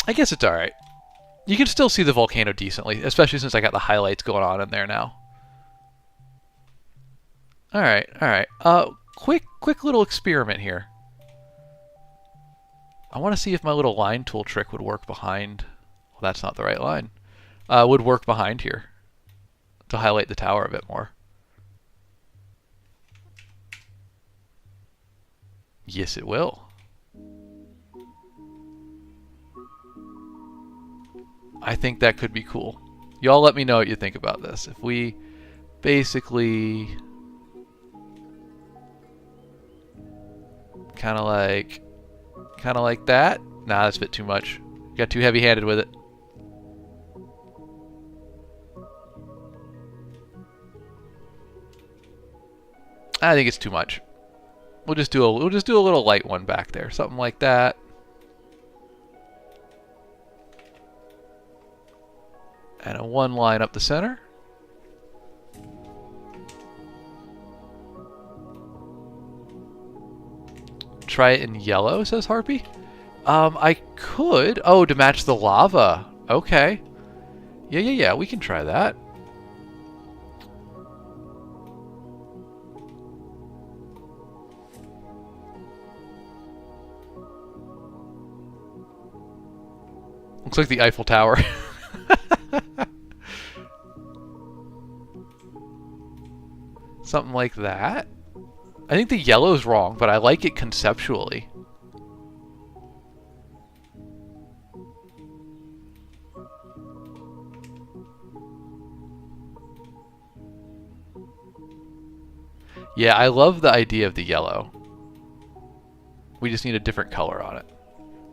Speaker 1: I guess it's alright. You can still see the volcano decently, especially since I got the highlights going on in there now. Alright, alright. Quick little experiment here. I want to see if my little line tool trick would work behind... Well, that's not the right line. Would work behind here. To highlight the tower a bit more. Yes, it will. I think that could be cool. Y'all let me know what you think about this. If we basically kind of like that. Nah, that's a bit too much. Got too heavy-handed with it. I think it's too much. We'll just do a little light one back there, something like that. And a one line up the center. Try it in yellow, says Harpy. I could. Oh, to match the lava. Okay. Yeah. We can try that. Looks like the Eiffel Tower. Something like that. I think the yellow's wrong, but I like it conceptually. Yeah, I love the idea of the yellow. We just need a different color on it.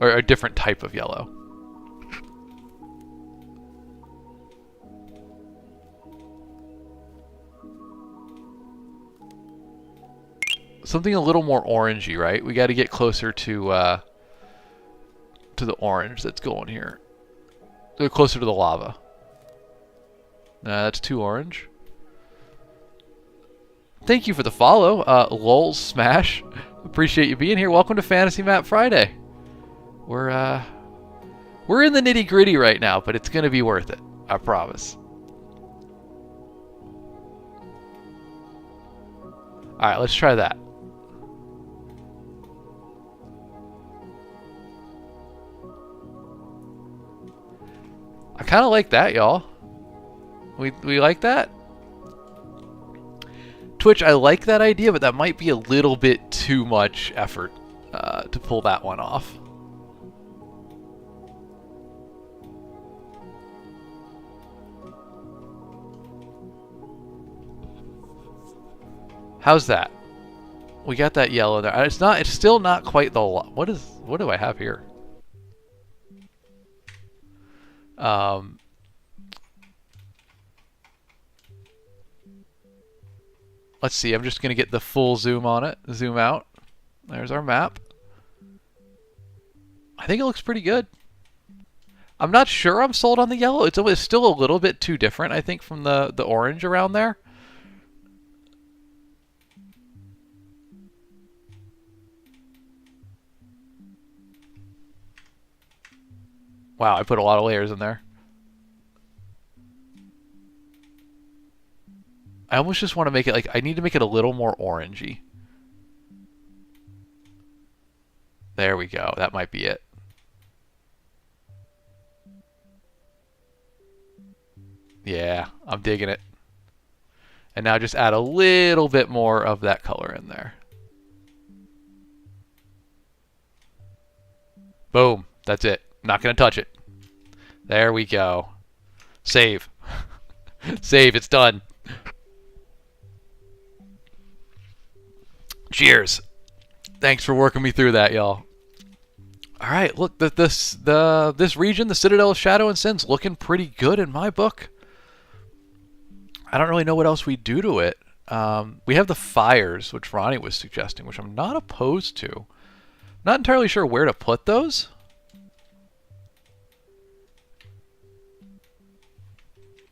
Speaker 1: Or a different type of yellow. Something a little more orangey, right? We got to get closer to the orange that's going here. Closer to the lava. Nah, that's too orange. Thank you for the follow, Lol Smash. Appreciate you being here. Welcome to Fantasy Map Friday. We're in the nitty gritty right now, but it's gonna be worth it. I promise. All right, let's try that. I kind of like that, y'all. We like that? Twitch, I like that idea, but that might be a little bit too much effort to pull that one off. How's that? We got that yellow there. It's not. It's still not quite the. What is? What do I have here? Let's see. I'm just gonna get the full zoom on it. Zoom out. There's our map. I think it looks pretty good. I'm not sure I'm sold on the yellow. It's still a little bit too different, I think, from the orange around there. Wow, I put a lot of layers in there. I almost just want to make it like, I need to make it a little more orangey. There we go. That might be it. Yeah, I'm digging it. And now just add a little bit more of that color in there. Boom. That's it. Not going to touch it. There we go. Save. Save. It's done. Cheers. Thanks for working me through that, y'all. All right, look, this region, the Citadel of Shadow and Sin's looking pretty good in my book. I don't really know what else we do to it. We have the fires, which Ronnie was suggesting, which I'm not opposed to. Not entirely sure where to put those.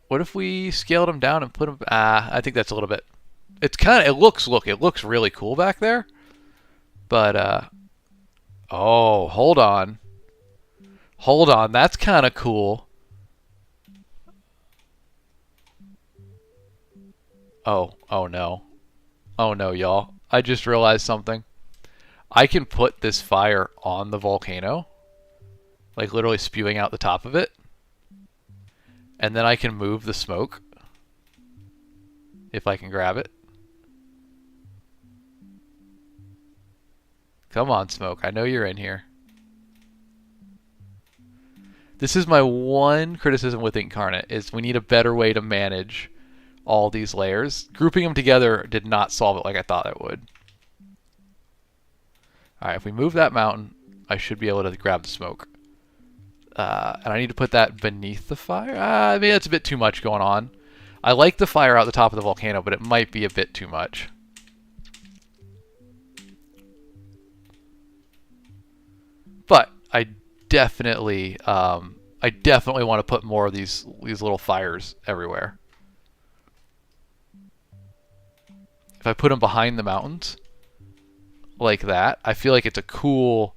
Speaker 1: What if we scaled them down and put them? I think that's a little bit. It's kind of. It looks really cool back there. But oh, hold on. Hold on, that's kind of cool. Oh no. Oh no, y'all. I just realized something. I can put this fire on the volcano. Like literally spewing out the top of it. And then I can move the smoke. If I can grab it. Come on, smoke. I know you're in here. This is my one criticism with Incarnate, is we need a better way to manage all these layers. Grouping them together did not solve it like I thought it would. Alright, if we move that mountain, I should be able to grab the smoke. And I need to put that beneath the fire? Maybe that's a bit too much going on. I like the fire out the top of the volcano, but it might be a bit too much. But I definitely want to put more of these little fires everywhere. If I put them behind the mountains, like that, I feel like it's a cool,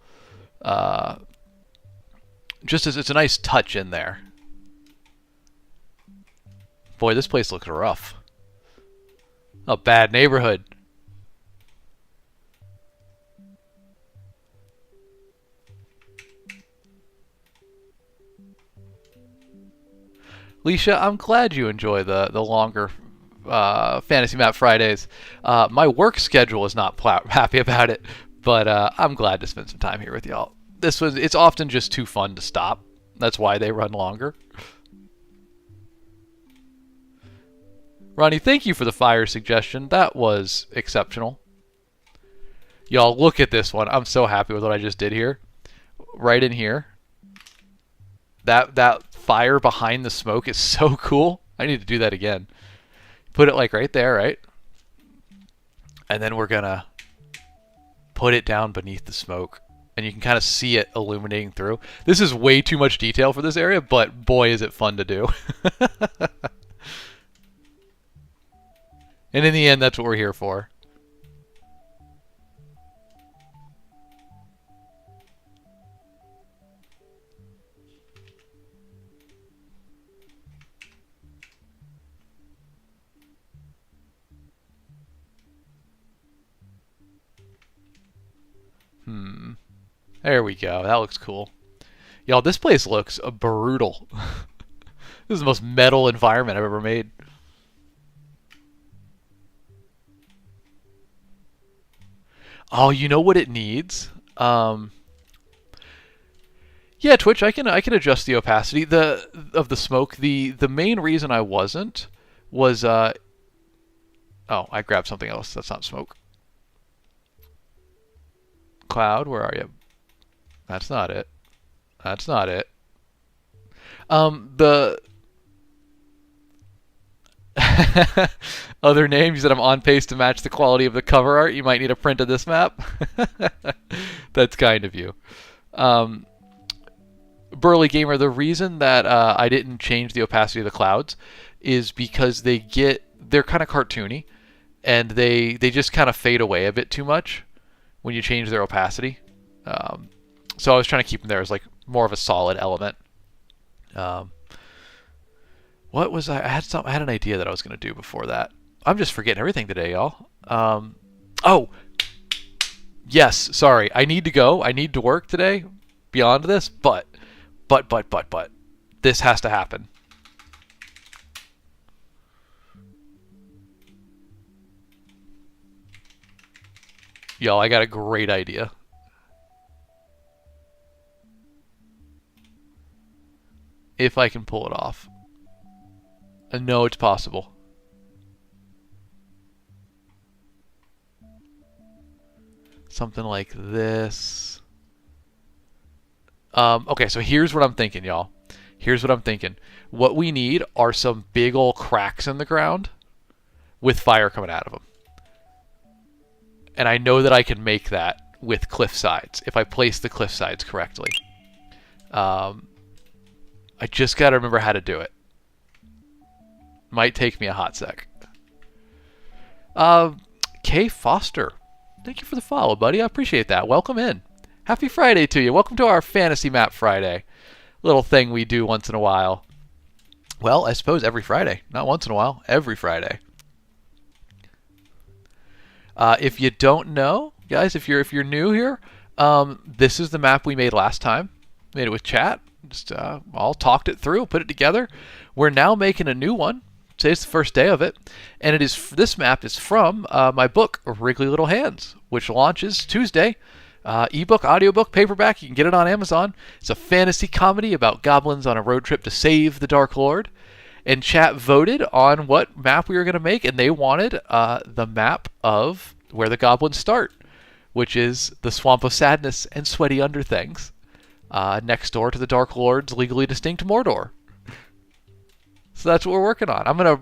Speaker 1: just as it's a nice touch in there. Boy, this place looks rough. A bad neighborhood. Leisha, I'm glad you enjoy the longer Fantasy Map Fridays. My work schedule is not happy about it, but I'm glad to spend some time here with y'all. It's often just too fun to stop. That's why they run longer. Ronnie, thank you for the fire suggestion. That was exceptional. Y'all, look at this one. I'm so happy with what I just did here. Right in here. That fire behind the smoke is so cool. I need to do that again. Put it like right there, right? And then we're gonna put it down beneath the smoke. And you can kind of see it illuminating through. This is way too much detail for this area, but boy is it fun to do. And in the end, that's what we're here for. There we go. That looks cool. Y'all, this place looks brutal. This is the most metal environment I've ever made. Oh, you know what it needs? Yeah, Twitch, I can adjust the opacity of the smoke. The main reason I wasn't was Oh, I grabbed something else. That's not smoke. Cloud, where are you? That's not it. That's not it. The other name, you said I'm on pace to match the quality of the cover art. You might need a print of this map. That's kind of you. Burly Gamer, the reason that I didn't change the opacity of the clouds is because they're kind of cartoony, and they just kind of fade away a bit too much when you change their opacity. So I was trying to keep them there as like more of a solid element. What was I had an idea that I was going to do before that. I'm just forgetting everything today, y'all. Oh, yes, sorry. I need to go. I need to work today beyond this, but this has to happen. Y'all, I got a great idea. If I can pull it off. I know it's possible. Something like this. Okay, so here's what I'm thinking, y'all. Here's what I'm thinking. What we need are some big old cracks in the ground with fire coming out of them. And I know that I can make that with cliff sides if I place the cliff sides correctly. I just got to remember how to do it. Might take me a hot sec. Kay Foster. Thank you for the follow, buddy. I appreciate that. Welcome in. Happy Friday to you. Welcome to our Fantasy Map Friday. Little thing we do once in a while. Well, I suppose every Friday. Not once in a while. Every Friday. If you don't know, guys, if you're new here, this is the map we made last time. Made it with chat. Just all talked it through, put it together. We're now making a new one. Today's the first day of it, and this map is from my book Wriggly Little Hands, which launches Tuesday. Ebook, audiobook, paperback. You can get it on Amazon. It's a fantasy comedy about goblins on a road trip to save the Dark Lord. And chat voted on what map we were going to make, and they wanted the map of where the goblins start, which is the Swamp of Sadness and Sweaty Underthings, next door to the Dark Lord's legally distinct Mordor. So that's what we're working on. I'm trying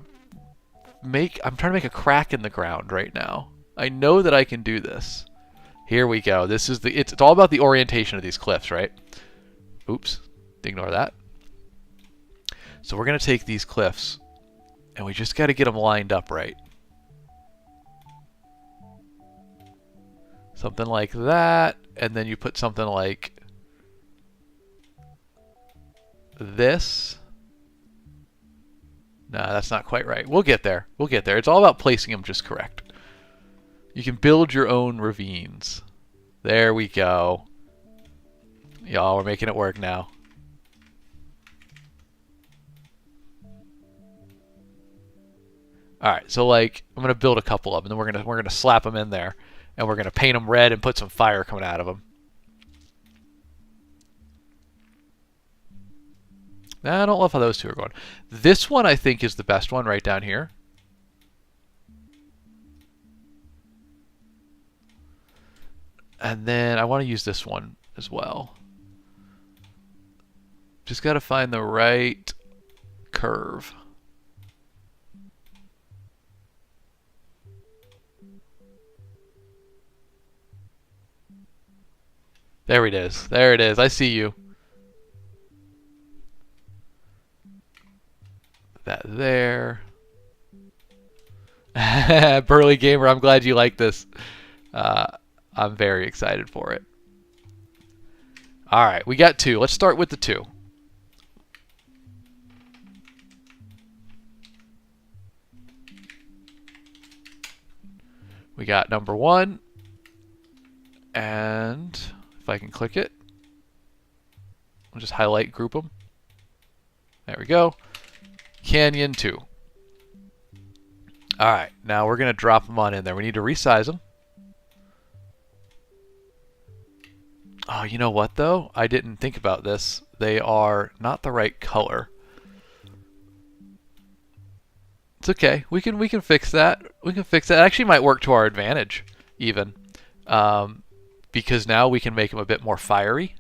Speaker 1: to make a crack in the ground right now. I know that I can do this. Here we go. It's all about the orientation of these cliffs, right? Oops. Ignore that. So we're going to take these cliffs, and we just got to get them lined up right. Something like that, and then you put something like this. Nah, that's not quite right. We'll get there. We'll get there. It's all about placing them just correct. You can build your own ravines. There we go. Y'all, we're making it work now. All right, so like I'm gonna build a couple of them, and then we're gonna slap them in there, and we're gonna paint them red and put some fire coming out of them. I don't love how those two are going. This one I think is the best one right down here. And then I want to use this one as well. Just got to find the right curve. There it is. There it is. I see you. That there. Burly Gamer, I'm glad you like this. I'm very excited for it. All right, we got two. Let's start with the two. We got number one, and if I can click it, I'll just highlight, group them. There we go. Canyon 2. All right, now we're going to drop them on in there. We need to resize them. Oh, you know what, though? I didn't think about this. They are not the right color. It's okay. We can fix that. We can fix that. It actually might work to our advantage, even. Because now we can make them a bit more fiery.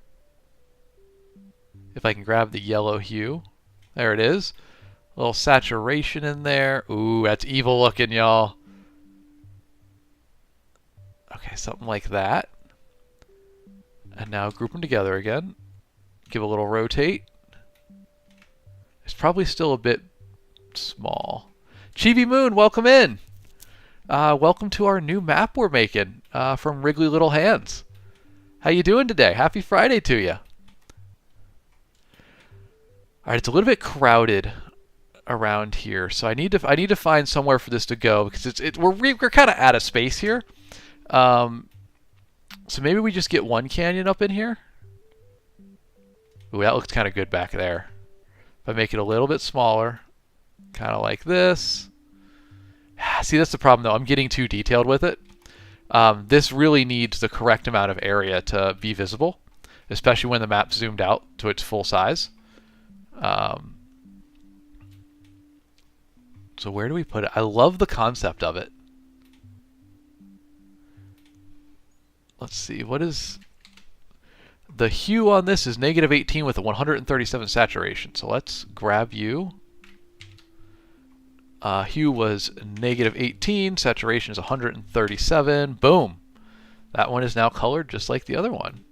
Speaker 1: If I can grab the yellow hue. There it is. A little saturation in there. Ooh, that's evil looking, y'all. Okay, something like that. And now group them together again. Give a little rotate. It's probably still a bit small. Chibi Moon, welcome in. Welcome to our new map we're making from Wriggly Little Hands. How you doing today? Happy Friday to you. All right, it's a little bit crowded around here, so I need to find somewhere for this to go because we're kind of out of space here. So maybe we just get one canyon up in here. Ooh, that looks kind of good back there. If I make it a little bit smaller, kind of like this. See, that's the problem though. I'm getting too detailed with it. This really needs the correct amount of area to be visible, especially when the map's zoomed out to its full size. So where do we put it? I love the concept of it. Let's see, what is... The hue on this is -18 with a 137 saturation. So let's grab you. Hue was -18, saturation is 137. Boom. That one is now colored just like the other one.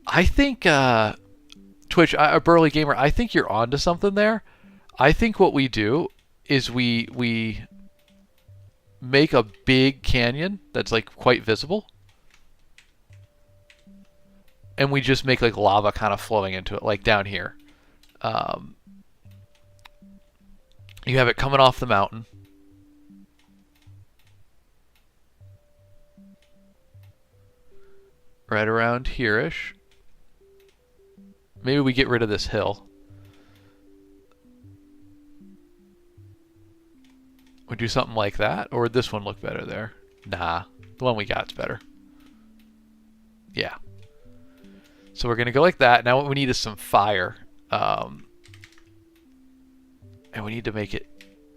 Speaker 1: I think, Twitch, Burly Gamer, I think you're onto something there. I think what we do is we make a big canyon that's like quite visible. And we just make like lava kind of flowing into it, like down here. You have it coming off the mountain. Right around here-ish. Maybe we get rid of this hill. We do something like that, or would this one look better there? Nah, the one we got's better. Yeah. So we're gonna go like that. Now what we need is some fire. And we need to make it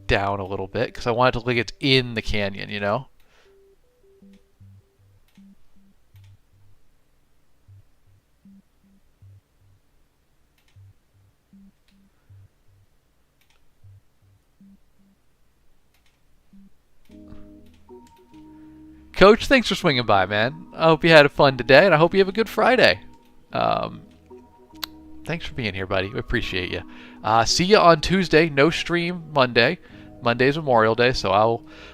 Speaker 1: down a little bit because I want it to look like it's in the canyon, you know? Coach, thanks for swinging by, man. I hope you had fun today, and I hope you have a good Friday. Thanks for being here, buddy. We appreciate you. See you on Tuesday. No stream Monday. Monday's Memorial Day, so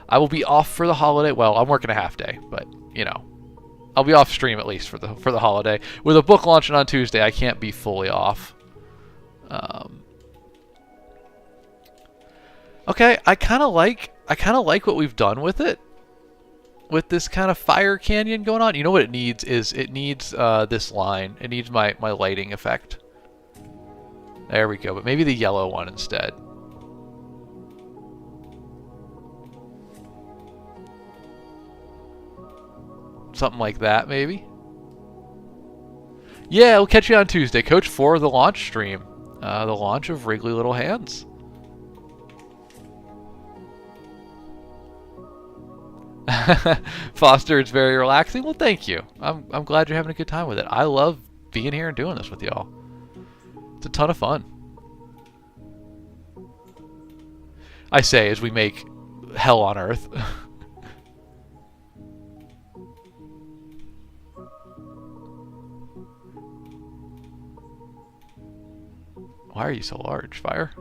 Speaker 1: I will be off for the holiday. Well, I'm working a half day, but you know, I'll be off stream at least for the holiday. With a book launching on Tuesday, I can't be fully off. Okay, I kind of like what we've done with it. With this kind of fire canyon going on. You know what it needs is this line. It needs my lighting effect. There we go, but maybe the yellow one instead. Something like that, maybe. Yeah, we'll catch you on Tuesday, Coach, for the launch stream. The launch of Wriggly Little Hands. Foster, it's very relaxing. Well, thank you. I'm glad you're having a good time with it. I love being here and doing this with y'all. It's a ton of fun. I say as we make hell on earth. Why are you so large, fire?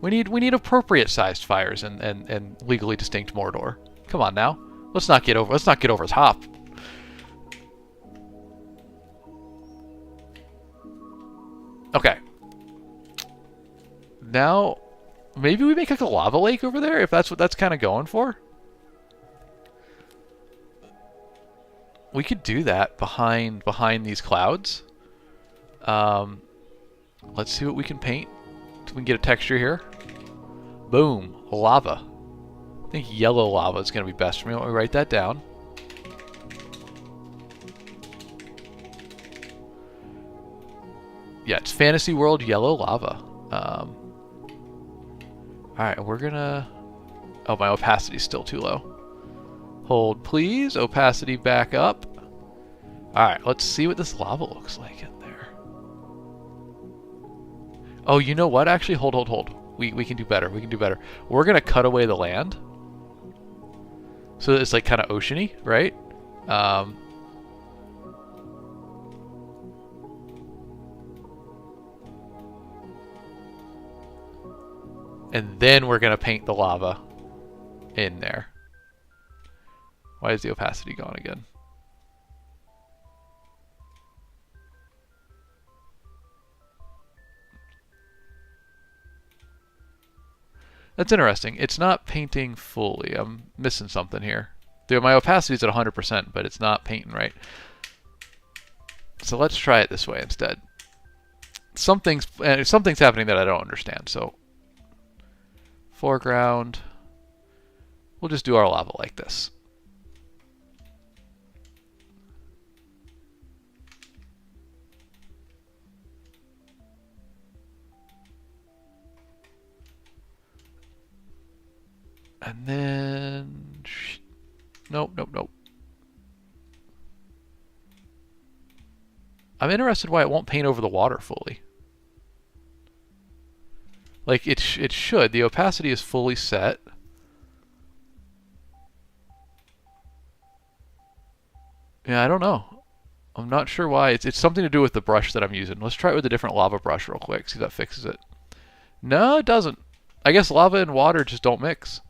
Speaker 1: We need appropriate sized fires and legally distinct Mordor. Come on now. Let's not get over top. Okay. Now maybe we make like a lava lake over there if that's what that's kind of going for. We could do that behind these clouds. Let's see what we can paint. So we can get a texture here. Boom, lava. I think yellow lava is going to be best for me. Let me write that down. Yeah, it's Fantasy World Yellow Lava. Alright, we're gonna... Oh, my opacity's still too low. Hold, please. Opacity back up. Alright, let's see what this lava looks like in there. Oh, you know what? Actually, hold. We can do better. We can do better. We're gonna cut away the land. So it's like kind of oceany, right? And then we're gonna paint the lava in there. Why is the opacity gone again? That's interesting. It's not painting fully. I'm missing something here. My opacity is at 100%, but it's not painting right. So let's try it this way instead. Something's happening that I don't understand. So foreground. We'll just do our lava like this. And then... Nope. I'm interested why it won't paint over the water fully. Like, it should. The opacity is fully set. Yeah, I don't know. I'm not sure why. It's something to do with the brush that I'm using. Let's try it with a different lava brush real quick. See if that fixes it. No, it doesn't. I guess lava and water just don't mix.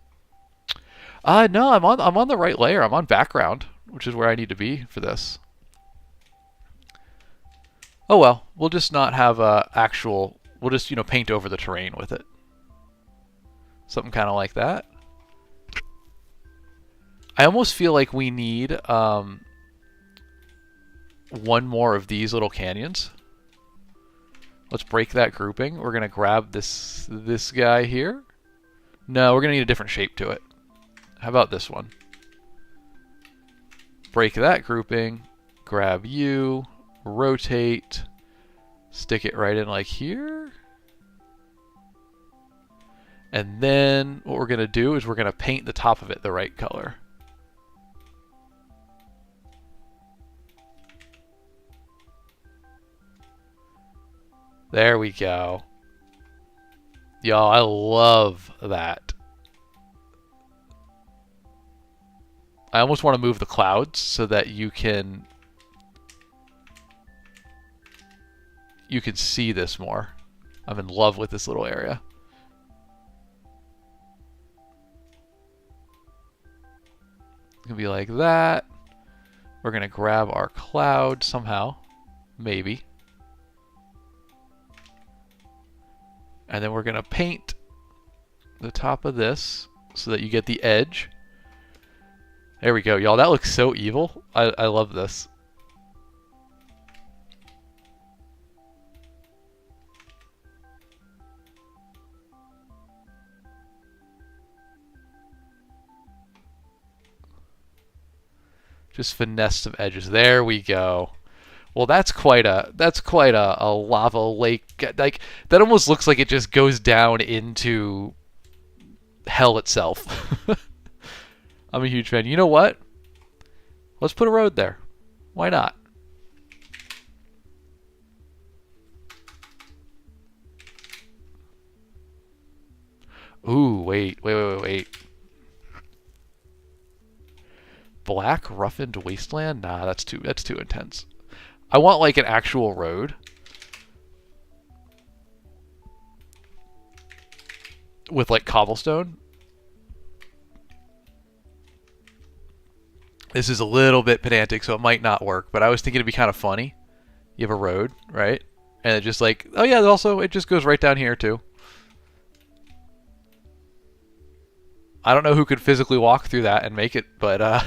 Speaker 1: No, I'm on the right layer. I'm on background, which is where I need to be for this. Oh well, we'll just not have actual. We'll just paint over the terrain with it. Something kind of like that. I almost feel like we need one more of these little canyons. Let's break that grouping. We're gonna grab this guy here. No, we're gonna need a different shape to it. How about this one? Break that grouping, grab you, rotate, stick it right in like here. And then what we're going to do is we're going to paint the top of it the right color. There we go. Y'all, I love that. I almost want to move the clouds so that you can see this more. I'm in love with this little area. It's gonna be like that. We're gonna grab our cloud somehow, maybe. And then we're gonna paint the top of this so that you get the edge. There we go, y'all. That looks so evil. I love this. Just finesse some edges. There we go. Well, that's quite a lava lake. Like that almost looks like it just goes down into hell itself. I'm a huge fan. You know what? Let's put a road there. Why not? Ooh, wait. Black roughened wasteland? Nah, that's too intense. I want like an actual road with like cobblestone. This is a little bit pedantic, so it might not work, but I was thinking it'd be kind of funny. You have a road, right? And it just like, oh yeah, also it just goes right down here too. I don't know who could physically walk through that and make it, but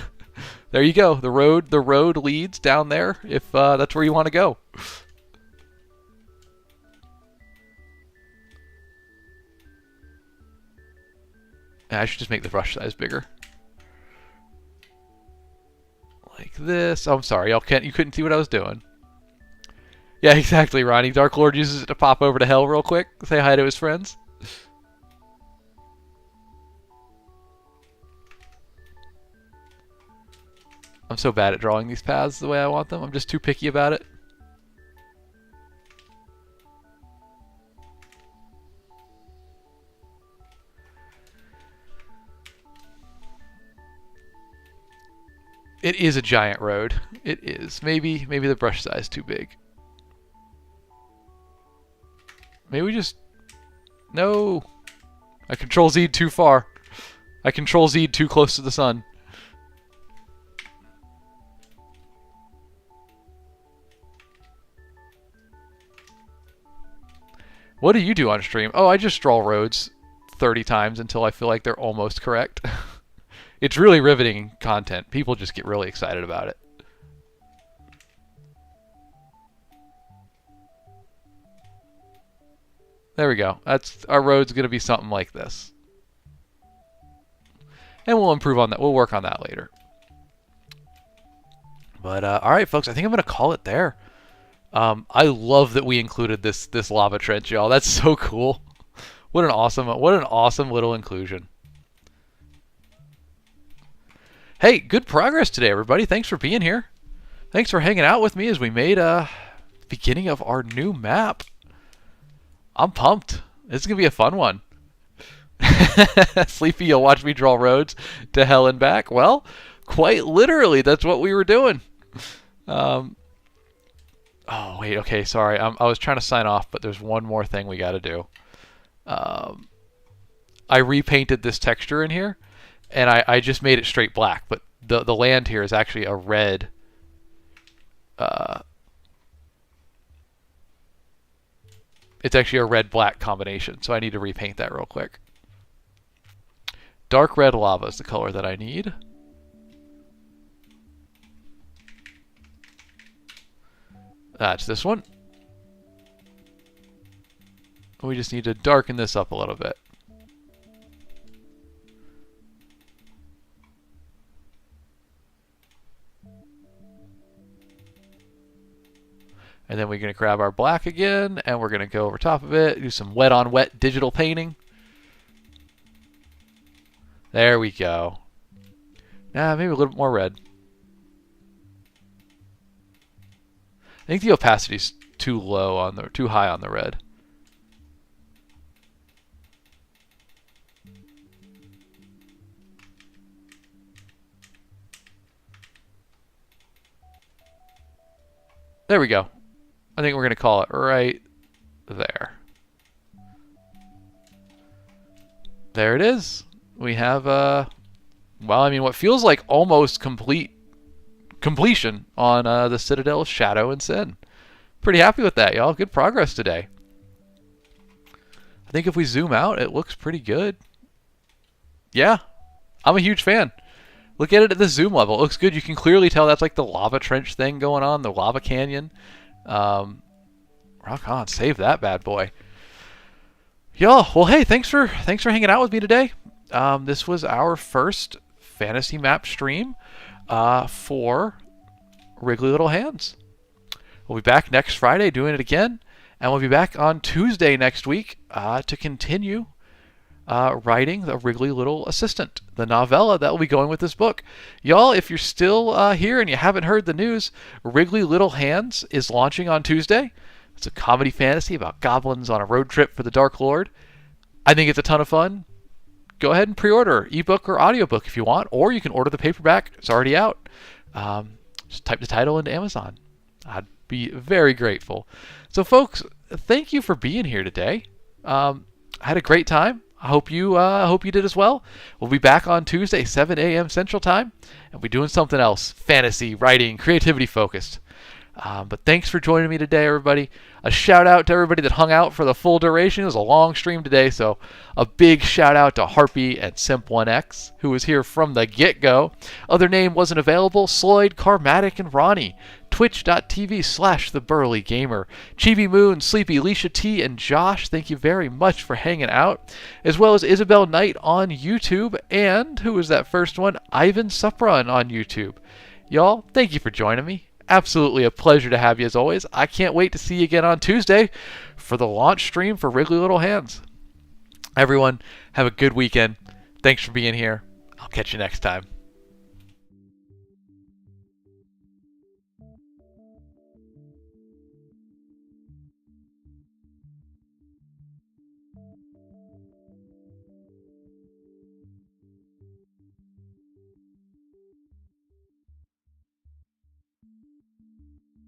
Speaker 1: there you go. The road leads down there if that's where you want to go. I should just make the brush size bigger. Like this. Oh, I'm sorry. You couldn't see what I was doing. Yeah, exactly, Ronnie. Dark Lord uses it to pop over to hell real quick, say hi to his friends. I'm so bad at drawing these paths the way I want them. I'm just too picky about it. It is a giant road. It is. Maybe the brush size is too big. Maybe we just... No! I control Z'd too far. I control Z'd too close to the sun. What do you do on stream? Oh, I just draw roads 30 times until I feel like they're almost correct. It's really riveting content. People just get really excited about it. There we go. Our road's going to be something like this. And we'll improve on that. We'll work on that later. But all right, folks, I think I'm going to call it there. I love that we included this lava trench, y'all. That's so cool. What an awesome little inclusion. Hey, good progress today, everybody. Thanks for being here. Thanks for hanging out with me as we made beginning of our new map. I'm pumped. This is gonna be a fun one. Sleepy, you'll watch me draw roads to hell and back. Well, quite literally, that's what we were doing. Oh wait, okay, sorry. I was trying to sign off, but there's one more thing we got to do. I repainted this texture in here, and I just made it straight black. But the land here is actually a red. It's actually a red-black combination, so I need to repaint that real quick. Dark red lava is the color that I need. That's this one. We just need to darken this up a little bit. And then we're going to grab our black again, and we're going to go over top of it, do some wet on wet digital painting. There we go. Maybe a little bit more red. I think the opacity's too low on too high on the red. There we go. I think we're going to call it right there. There it is. We have, well, I mean, what feels like almost completion on the Citadel of Shadow and Sin. Pretty happy with that, y'all. Good progress today. I think if we zoom out, it looks pretty good. Yeah, I'm a huge fan. Look at it at the zoom level. It looks good. You can clearly tell that's like the lava trench thing going on, the lava canyon. Rock on, save that bad boy. Y'all, well, hey, thanks for hanging out with me today. This was our first fantasy map stream for Wriggly Little Hands. We'll be back next Friday doing it again, and we'll be back on Tuesday next week to continue writing the Wriggly Little Assistant, the novella that will be going with this book. Y'all, if you're still here and you haven't heard the news, Wriggly Little Hands is launching on Tuesday. It's a comedy fantasy about goblins on a road trip for the Dark Lord. I think it's a ton of fun. Go ahead and pre-order ebook or audiobook if you want, or you can order the paperback. It's already out. Just type the title into Amazon. I'd be very grateful. So, folks, thank you for being here today. I had a great time. I hope you did as well. We'll be back on Tuesday, 7 a.m. Central Time, and we'll be doing something else, fantasy, writing, creativity focused. But thanks for joining me today, everybody. A shout out to everybody that hung out for the full duration. It was a long stream today, so a big shout out to Harpy and Simp1X, who was here from the get-go. Other name wasn't available, Sloyd, Carmatic, and Ronnie. Twitch.tv/TheBurlyGamer. Chibi Moon, Sleepy, Leisha T, and Josh, thank you very much for hanging out. As well as Isabel Knight on YouTube, and, who was that first one? Ivan Suprun on YouTube. Y'all, thank you for joining me. Absolutely a pleasure to have you as always. I can't wait to see you again on Tuesday for the launch stream for Wriggly Little Hands. Everyone, have a good weekend. Thanks for being here. I'll catch you next time.